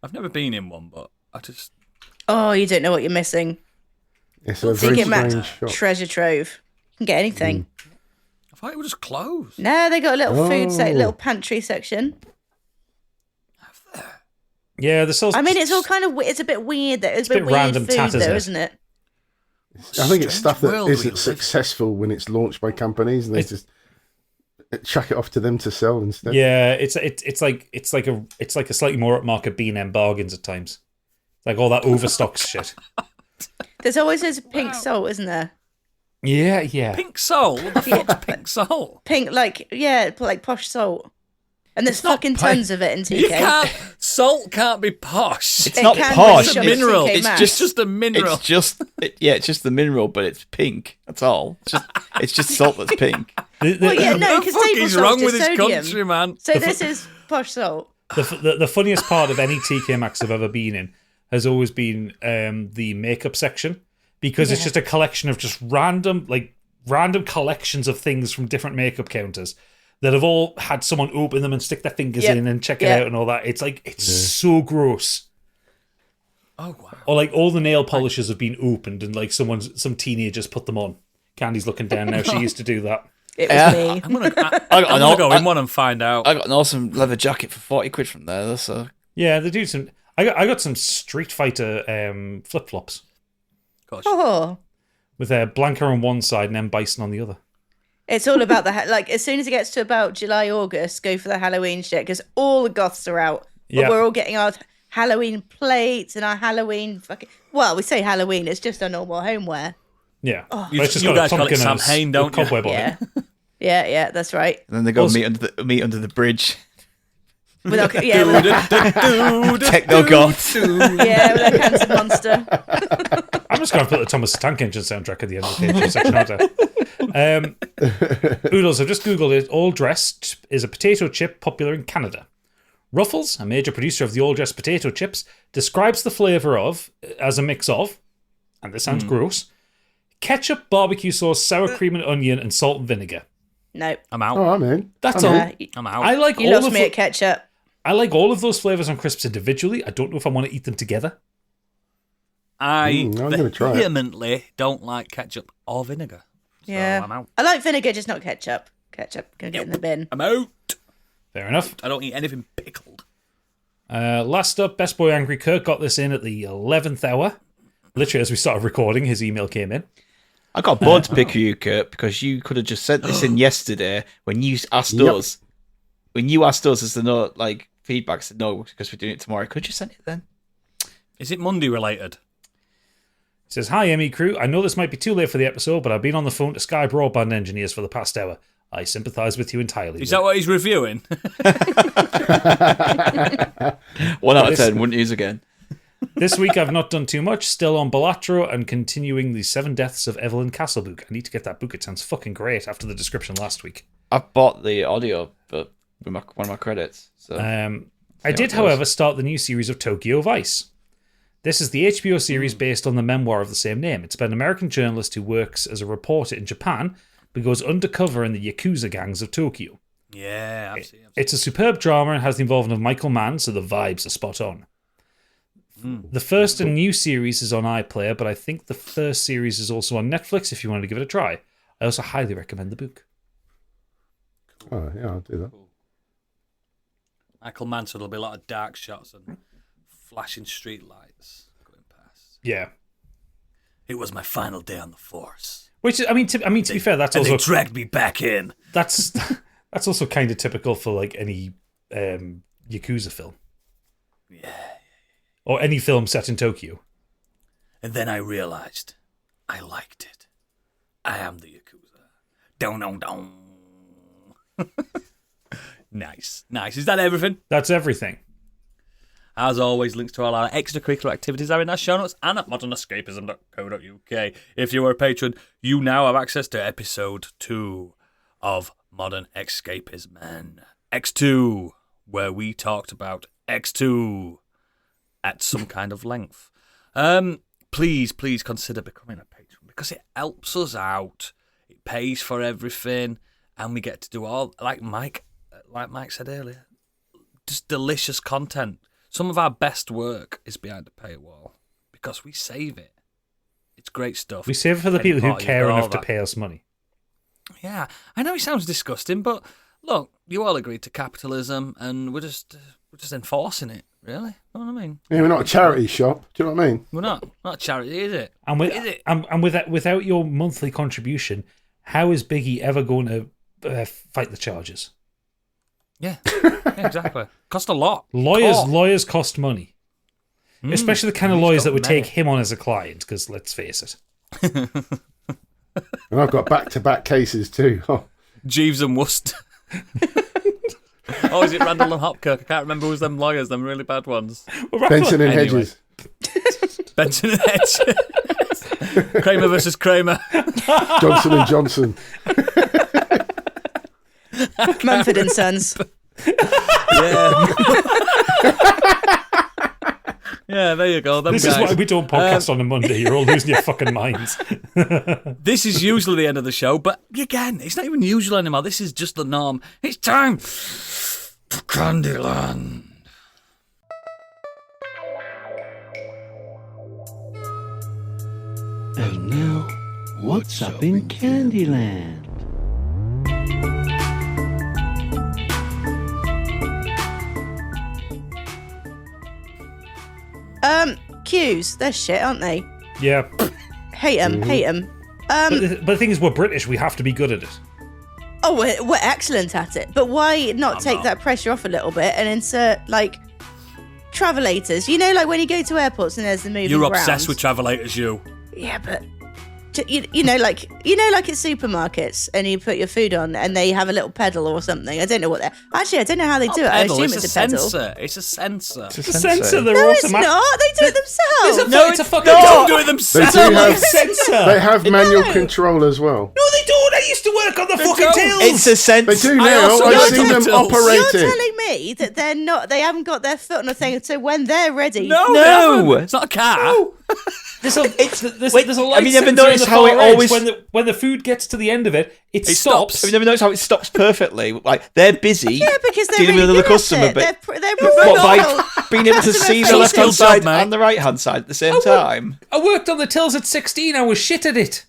I've never been in one, but I just... Oh, you don't know what you're missing. It's a very TK Maxx strange shop. treasure trove. You can get anything. I thought it was just closed. No, they got a little food Oh. little pantry section. Yeah, the sells. I mean, it's all kind of it's a bit weird. It's a bit a bit weird random food, tat, though, isn't it? isn't it? I think it's Strange stuff that world we isn't live. successful when it's launched by companies, and they just chuck it off to them to sell instead. Yeah, it's like a slightly more upmarket B&M bargains at times. Like all that overstock shit. There's always this pink salt, isn't there? Yeah. Pink soul? What the fuck's pink soul? Pink, like posh salt. And there's not fucking pink. tons of it in TK. You can't... Salt can't be posh. It's not can be posh. It's a shop at mineral. TK It's Maxx. just a mineral. It's just it's just the mineral, but it's pink. That's all. It's just salt that's pink. Well, yeah, no, What the because fuck table is salt's wrong just with this sodium. country, man? So this is posh salt. The funniest part of any TK Maxx I've ever been in has always been the makeup section, because it's just a collection of just random collections of things from different makeup counters that have all had someone open them and stick their fingers Yep. in and check it Yep. out and all that. It's like so gross. Oh, wow. Or like all the nail polishes have been opened and like some teenagers put them on. Candy's looking down now. She used to do that. It was me. I'm gonna I got go in one and find out. I got an awesome leather jacket for 40 quid from there. So Yeah, they do some. I got some Street Fighter flip flops Gosh. Oh, with Blanca on one side and then Bison on the other. it's all about the like. As soon as it gets to about July, August, go for the Halloween shit because all the goths are out. But Yeah. we're all getting our Halloween plates and our Halloween fucking. Well, we say Halloween. It's just our normal homeware. Yeah, You- But it's just you got a guys call it pumpkin and Samhain, a don't you? cobweb on Yeah, it. yeah, that's right. and then they go Also- meet under the bridge. With our, yeah, with our, Techno goth. yeah, with our cancer monster. I'm just going to put the Thomas the Tank Engine soundtrack at the end of the page section, aren't I? Oodles, I've just Googled it. All Dressed is a potato chip popular in Canada. Ruffles, a major producer of the All Dressed potato chips, describes the flavour of as a mix of, and this sounds gross, ketchup, barbecue sauce, sour cream and onion, and salt and vinegar. No, I'm out. Oh, I'm in. That's I'm all. in. I'm out. I like you all lost of me at ketchup. I like all of those flavours on crisps individually. I don't know if I want to eat them together. I I'm gonna try it. vehemently don't like ketchup or vinegar. So Yeah, I'm out. I like vinegar, just not ketchup. Ketchup can get in the bin. I'm out. Fair enough. I don't eat anything pickled. Last up, Best Boy Angry Kirk got this in at the 11th hour. Literally, as we started recording, his email came in. I got bored to pick you, Kurt, because you could have just sent this in yesterday when you asked Yep. us. When you asked us as the no feedback, said no because we're doing it tomorrow. Could you send it then? Is it Monday related? He says, "Hi, ME crew. I know this might be too late for the episode, but I've been on the phone to Sky Broadband engineers for the past hour. I sympathise with you entirely." Is that what he's reviewing? 1 out of 10. Wouldn't use again. This week I've not done too much. Still on Balatro and continuing the 7 Deaths of Evelyn Castle book. I need to get that book. It sounds fucking great after the description last week. I've bought the audio, but with one of my credits. So I did, however, start the new series of Tokyo Vice. This is the HBO series based on the memoir of the same name. It's about an American journalist who works as a reporter in Japan but goes undercover in the Yakuza gangs of Tokyo. Yeah, I've seen it. It's a superb drama and has the involvement of Michael Mann, so the vibes are spot on. The first and new series is on iPlayer, but I think the first series is also on Netflix if you wanted to give it a try. I also highly recommend the book. Oh, yeah, I'll do that. Michael Manson will be a lot of dark shots and flashing street lights going past. Yeah. It was my final day on the force. Which, I mean, to be fair, that's And also they dragged me back in. that's That's also kind of typical for like any Yakuza film. Yeah. Or any film set in Tokyo. And then I realized I liked it. I am the Yakuza. Don. Nice. Is that everything? That's everything. As always, links to all our extracurricular activities are in our show notes and at modernescapism.co.uk. If you are a patron, you now have access to episode 2 of Modern Escapism. X2, where we talked about X2 at some kind of length. Please consider becoming a patron because it helps us out. It pays for everything, and we get to do all, like Mike said earlier, just delicious content. Some of our best work is behind a paywall because we save it. It's great stuff. We save it for the people who care enough to that. pay us money. Yeah, I know it sounds disgusting, but look, you all agreed to capitalism, and we're just enforcing it. Really, you know what I mean? Yeah, we're not a charity shop. Do you know what I mean? We're not a charity, is it? And Is it? without your monthly contribution, how is Biggie ever going to fight the charges? Yeah, exactly. Cost a lot. Lawyers cost money, especially the kind of he's lawyers got that would many. take him on as a client. Because let's face it, And I've got back-to-back cases too. Oh. Jeeves and Worcester. Oh, is it Randall and Hopkirk? I can't remember who's them lawyers, them really bad ones. Benson and Anyway. Hedges. Benson and Hedges. Kramer versus Kramer. Johnson and Johnson. Mumford and Sons. Yeah. Yeah, there you go. Them this guys. is why we don't podcast on a Monday. You're all losing your fucking minds. This is usually the end of the show, but again, it's not even usual anymore. This is just the norm. It's time for Candyland. And now, what's up in Candyland? Cues. They're shit, aren't they? Yeah, Hate them. Hate them. but the thing is, we're British. We have to be good at it. Oh, we're excellent at it. But why not take that pressure off a little bit and insert like travelators? You know, like when you go to airports and there's the moving You're ground. obsessed with travelators, you. Yeah, but you know, like at supermarkets, and you put your food on, and they have a little pedal or something. I don't know what they're. Actually, I don't know how they do it. I Pedal, assume it's it's a a pedal. sensor. It's a sensor. The sensor. They're No, it's automatic. not. They do it themselves. It's a fucking Don't do it They themselves. do have, sensor. they have manual control as well. No, they don't. I used to work on the fucking don't. tills. It's a sense. They do I now. also I've know seen them titles. operate You're it. telling me that they're not. They haven't got their foot on a thing. So when they're ready, No, No. they haven't. It's not a car. There's a light have you never sensor noticed in the how far it edge. always- when the food gets to the end of it, it stops. Have you never noticed how it stops perfectly? Like they're busy yeah, because they're dealing really with another good customer, at it. but they're what, by professional. being able to Customer see the facing. left hand Skill job, side mate. and the right hand side at the same time. I worked on the tills at 16. I was shit at it.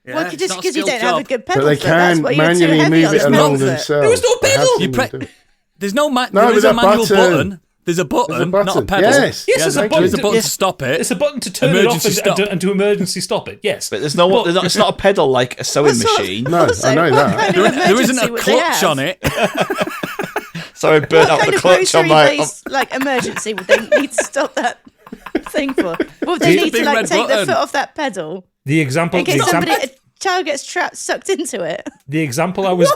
Well, it's just not because you skilled don't have a job. good But pedal they foot, that's can why you're too manually heavy move on it the along pedal foot. themselves. There was no They have pedal. seen You them pre- do it. There's no No, there is with a a manual button. button. There's a button, There's a button. not a pedal. Yes. Yes, there's a there button. is a button Yes. to stop it. It's a button to turn Emergency it off stop. and to emergency stop it. Yes, But there's no. It's not a pedal like a sewing What sort of- machine. No, Also, I know what that. kind of There isn't emergency a would they clutch have? on it. So I burnt out What kind the of clutch on my. grocery-based like emergency would they need to stop that thing for? Well, they It's a need to big like red take their button. foot off that pedal the example. in The case example, a child gets trapped, sucked into it. the example I was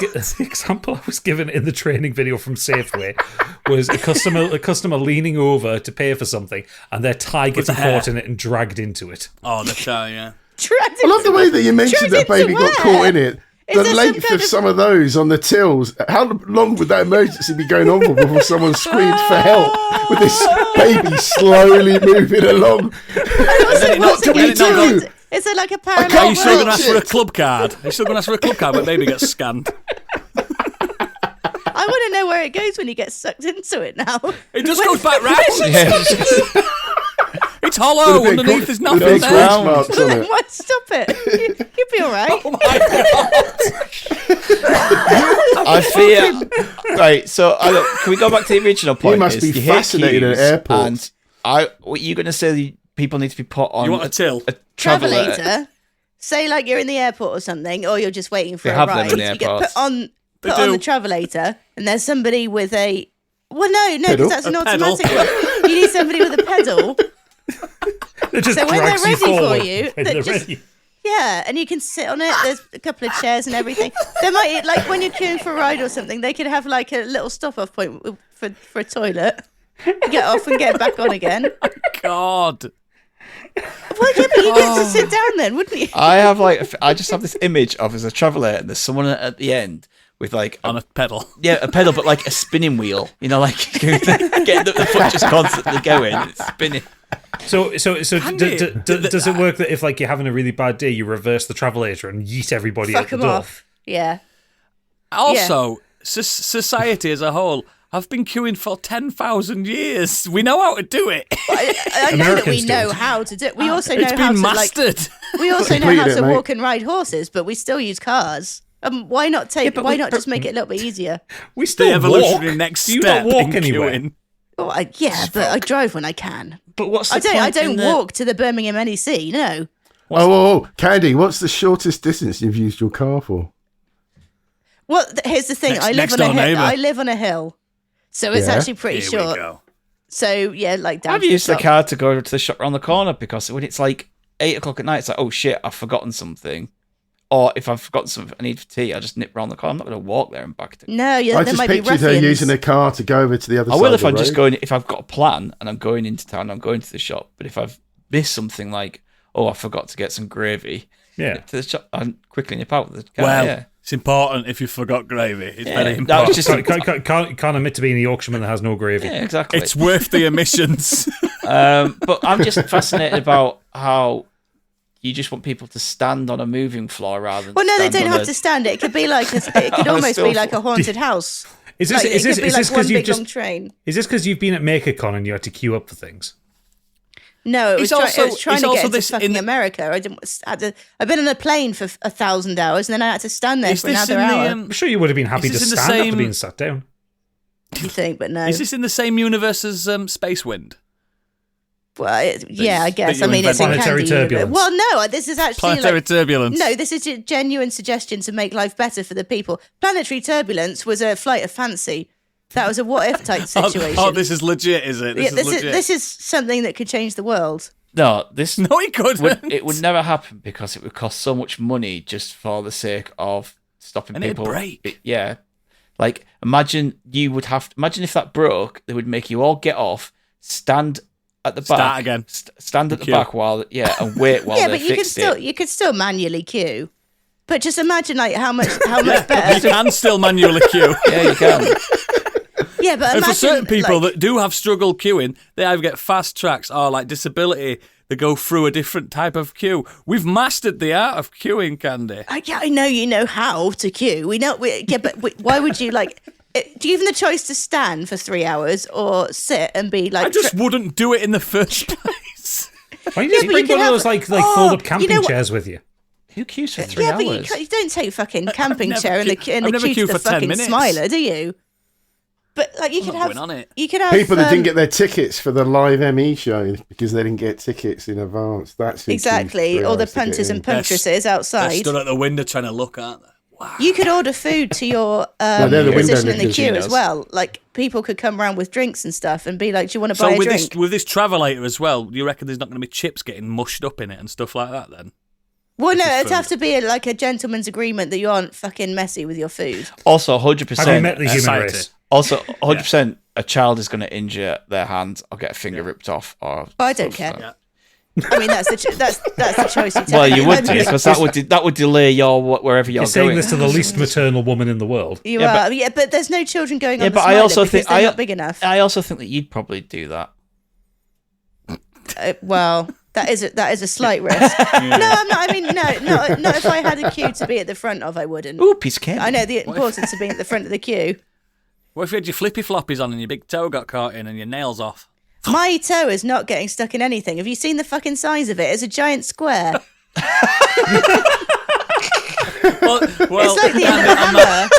given in the training video from Safeway was a customer leaning over to pay for something, and their tie gets the hair. caught in it and dragged into it. Oh, the car, yeah. I love the way that you mentioned that Dragged baby into got caught in it. Is The there some length kind of of- some of those on the tills. How long would that emergency be going on for before someone screamed for help with this baby slowly moving along? What do we do? Is there like a can't Are you parallel still going to reach ask for a it. club card? Are you still going to ask for a club card when baby gets scanned? I want to know where it goes when he gets sucked into it now. It just goes back round. Yeah. It's hollow. With a big Underneath cr- there's with nothing big there. crunch marks on it. Why stop it? You'll be all right. Oh my God. I fear. Right. So look, can we go back to the original point? must is be you hate fascinated at queues, airports. And what you're going to say? People need to be put on. You want a till? Travelator. Say like you're in the airport or something, or you're just waiting for They a have them ride. in the You get airports. put on put on the travelator, and there's somebody with a. Well, no, because that's an automatic one. You need somebody with a pedal. So when they're ready for you, ready. yeah, and you can sit on it. There's a couple of chairs and everything. They might, like, when you're queuing for a ride or something, they could have like a little stop-off point for a toilet. Get off and get back on again. God. Well, yeah, but you get to sit down then, wouldn't you? I just have this image of as a traveller, and there's someone at the end with like On a pedal. Yeah, a pedal, but like a spinning wheel. You know, like getting the foot just constantly going, it's spinning. So does it work that if like you're having a really bad day, you reverse the travelator and yeet everybody out Fuck the them door? off. Yeah. Also, society as a whole have been queuing for 10,000 years. We know how to do it. I know that we Americans know don't. how to do it. We also know It's how been to mastered. we also know Completed how it, to mate. walk and ride horses, but we still use cars. Why not just make it a little bit easier? We still The evolutionary walk. next Do you step not walk in anywhere? queuing. Well, but I drive when I can. But what's the I don't walk to the Birmingham NEC. No. Oh, Candy, what's the shortest distance you've used your car for? Well, here's the thing. Next door neighbour. I live on a hill, so it's Yeah. actually pretty Here we short. go. So yeah, like down I've to used the top. car to go to the shop around the corner because when it's like 8 o'clock at night, it's like, oh shit, I've forgotten something. Or if I've forgotten something I need for tea, I just nip round the corner. I'm not going to walk there and back to. No, yeah, I there just might be pictured her ruffians. using a car to go over to the other I side will of if the I'm just road. going, if I've got a plan and I'm going into town, I'm going to the shop. But if I've missed something like, oh, I forgot to get some gravy, Yeah. nip to the shop and quickly nip out with the car. Well, yeah. it's important if you forgot gravy. It's Yeah, very that important. was just Can't admit to being a Yorkshireman that has no gravy. yeah, exactly. It's worth the emissions. But I'm just fascinated about how you just want people to stand on a moving floor rather than. Well, no, they stand don't on have to stand. It could be like it could On a almost be sofa. like a haunted house. Is this Like, is it this could be is like this one because you've big long just train. is this because you've been at MakerCon and you had to queue up for things? No, it was, It's it was trying it's to also get into this fucking in- America. I've been on a plane for 1,000 hours, and then I had to stand there Is for this another in the, hour. I'm sure you would have been happy to Is this in the stand after same- being sat down. You think, but no. Is this in the same universe as Space Wind? Well, yeah, I guess. you I mean, it's in invented. Candy Planetary Universe. turbulence. Well, no, this is actually Planetary like, turbulence. no, this is a genuine suggestion to make life better for the people. Planetary turbulence was a flight of fancy. That was a what if type situation. Oh, this is legit, is it? This yeah, is legit. this is something that could change the world. No, this No, it couldn't. it would never happen because it would cost so much money just for the sake of stopping And it'd people. break. Yeah, like imagine imagine if that broke, they would make you all get off, stand at the back, Start again. Stand at the Queue. back and wait while yeah, they but you fixed it. could still manually queue. But just imagine like how much better. You can still manually queue. Yeah, you can. Yeah, but And imagine for certain people like, that do have struggle queuing, they either get fast tracks or like disability, they go through a different type of queue. We've mastered the art of queuing, Candy. I know you know how to queue. Why would you like? Do you have the choice to stand for 3 hours or sit and be like? I just wouldn't do it in the first place. Why don't you just but bring you could one of those have- fold up you camping know what- chairs with you? Who queues for 3 yeah, hours? but you don't take fucking camping never chair in the queued- I've never queue to queued the for 10 fucking minutes. Smiler, do you? But like you I'm could not have going on it. you could have People that didn't get their tickets for the live ME show because they didn't get tickets in advance. That's who exactly queued all 3 the hours to get punters in. and puntresses They're outside. stood at the window trying to look, aren't they? Wow. You could order food to your they're the window position in the lickers, queue you as know. well. Like people could come around with drinks and stuff and be like, "Do you want to buy So a with drink?" this travelator as well, do you reckon there's not going to be chips getting mushed up in it and stuff like that then? Well, no, This is it'd have food. to be like a gentleman's agreement that you aren't fucking messy with your food. Also, Have you 100%. met the human Society. race? Also, 100%. A child is going to injure their hand or get a finger ripped off. Or I don't stuff. care. I mean, that's the choice you take. Well, you would do because that would delay your wherever you're You're saying going. this to the least maternal woman in the world. You Yeah, are, but there's no children going Yeah, on the but I Smiler also because think they're not big enough. I also think that you'd probably do that. Well, that is a slight risk. No, I'm not. I mean, not if I had a queue to be at the front of, I wouldn't. Ooh, piece of cake. I know the importance of being at the front of the queue. What if you had your flippy floppies on and your big toe got caught in and your nails off? My toe is not getting stuck in anything. Have you seen the fucking size of it? It's a giant square. Well, It's like the Candy, hammer.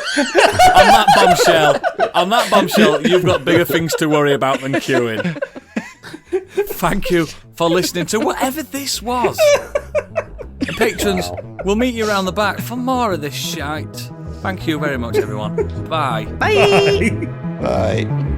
on that bombshell, you've got bigger things to worry about than queuing. Thank you for listening to whatever this was. And patrons, we'll meet you around the back for more of this shite. Thank you very much, everyone. Bye. Bye. Bye.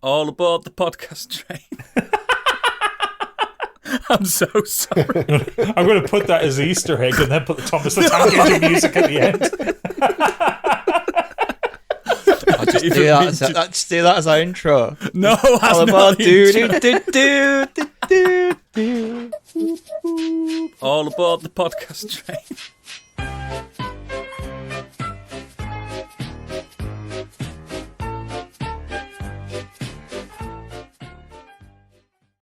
All aboard the podcast train. I'm so sorry. I'm going to put that as Easter egg and then put the Thomas the Tank Engine music at the end. I'll just do that as our intro. No, that's All not about All aboard the podcast train.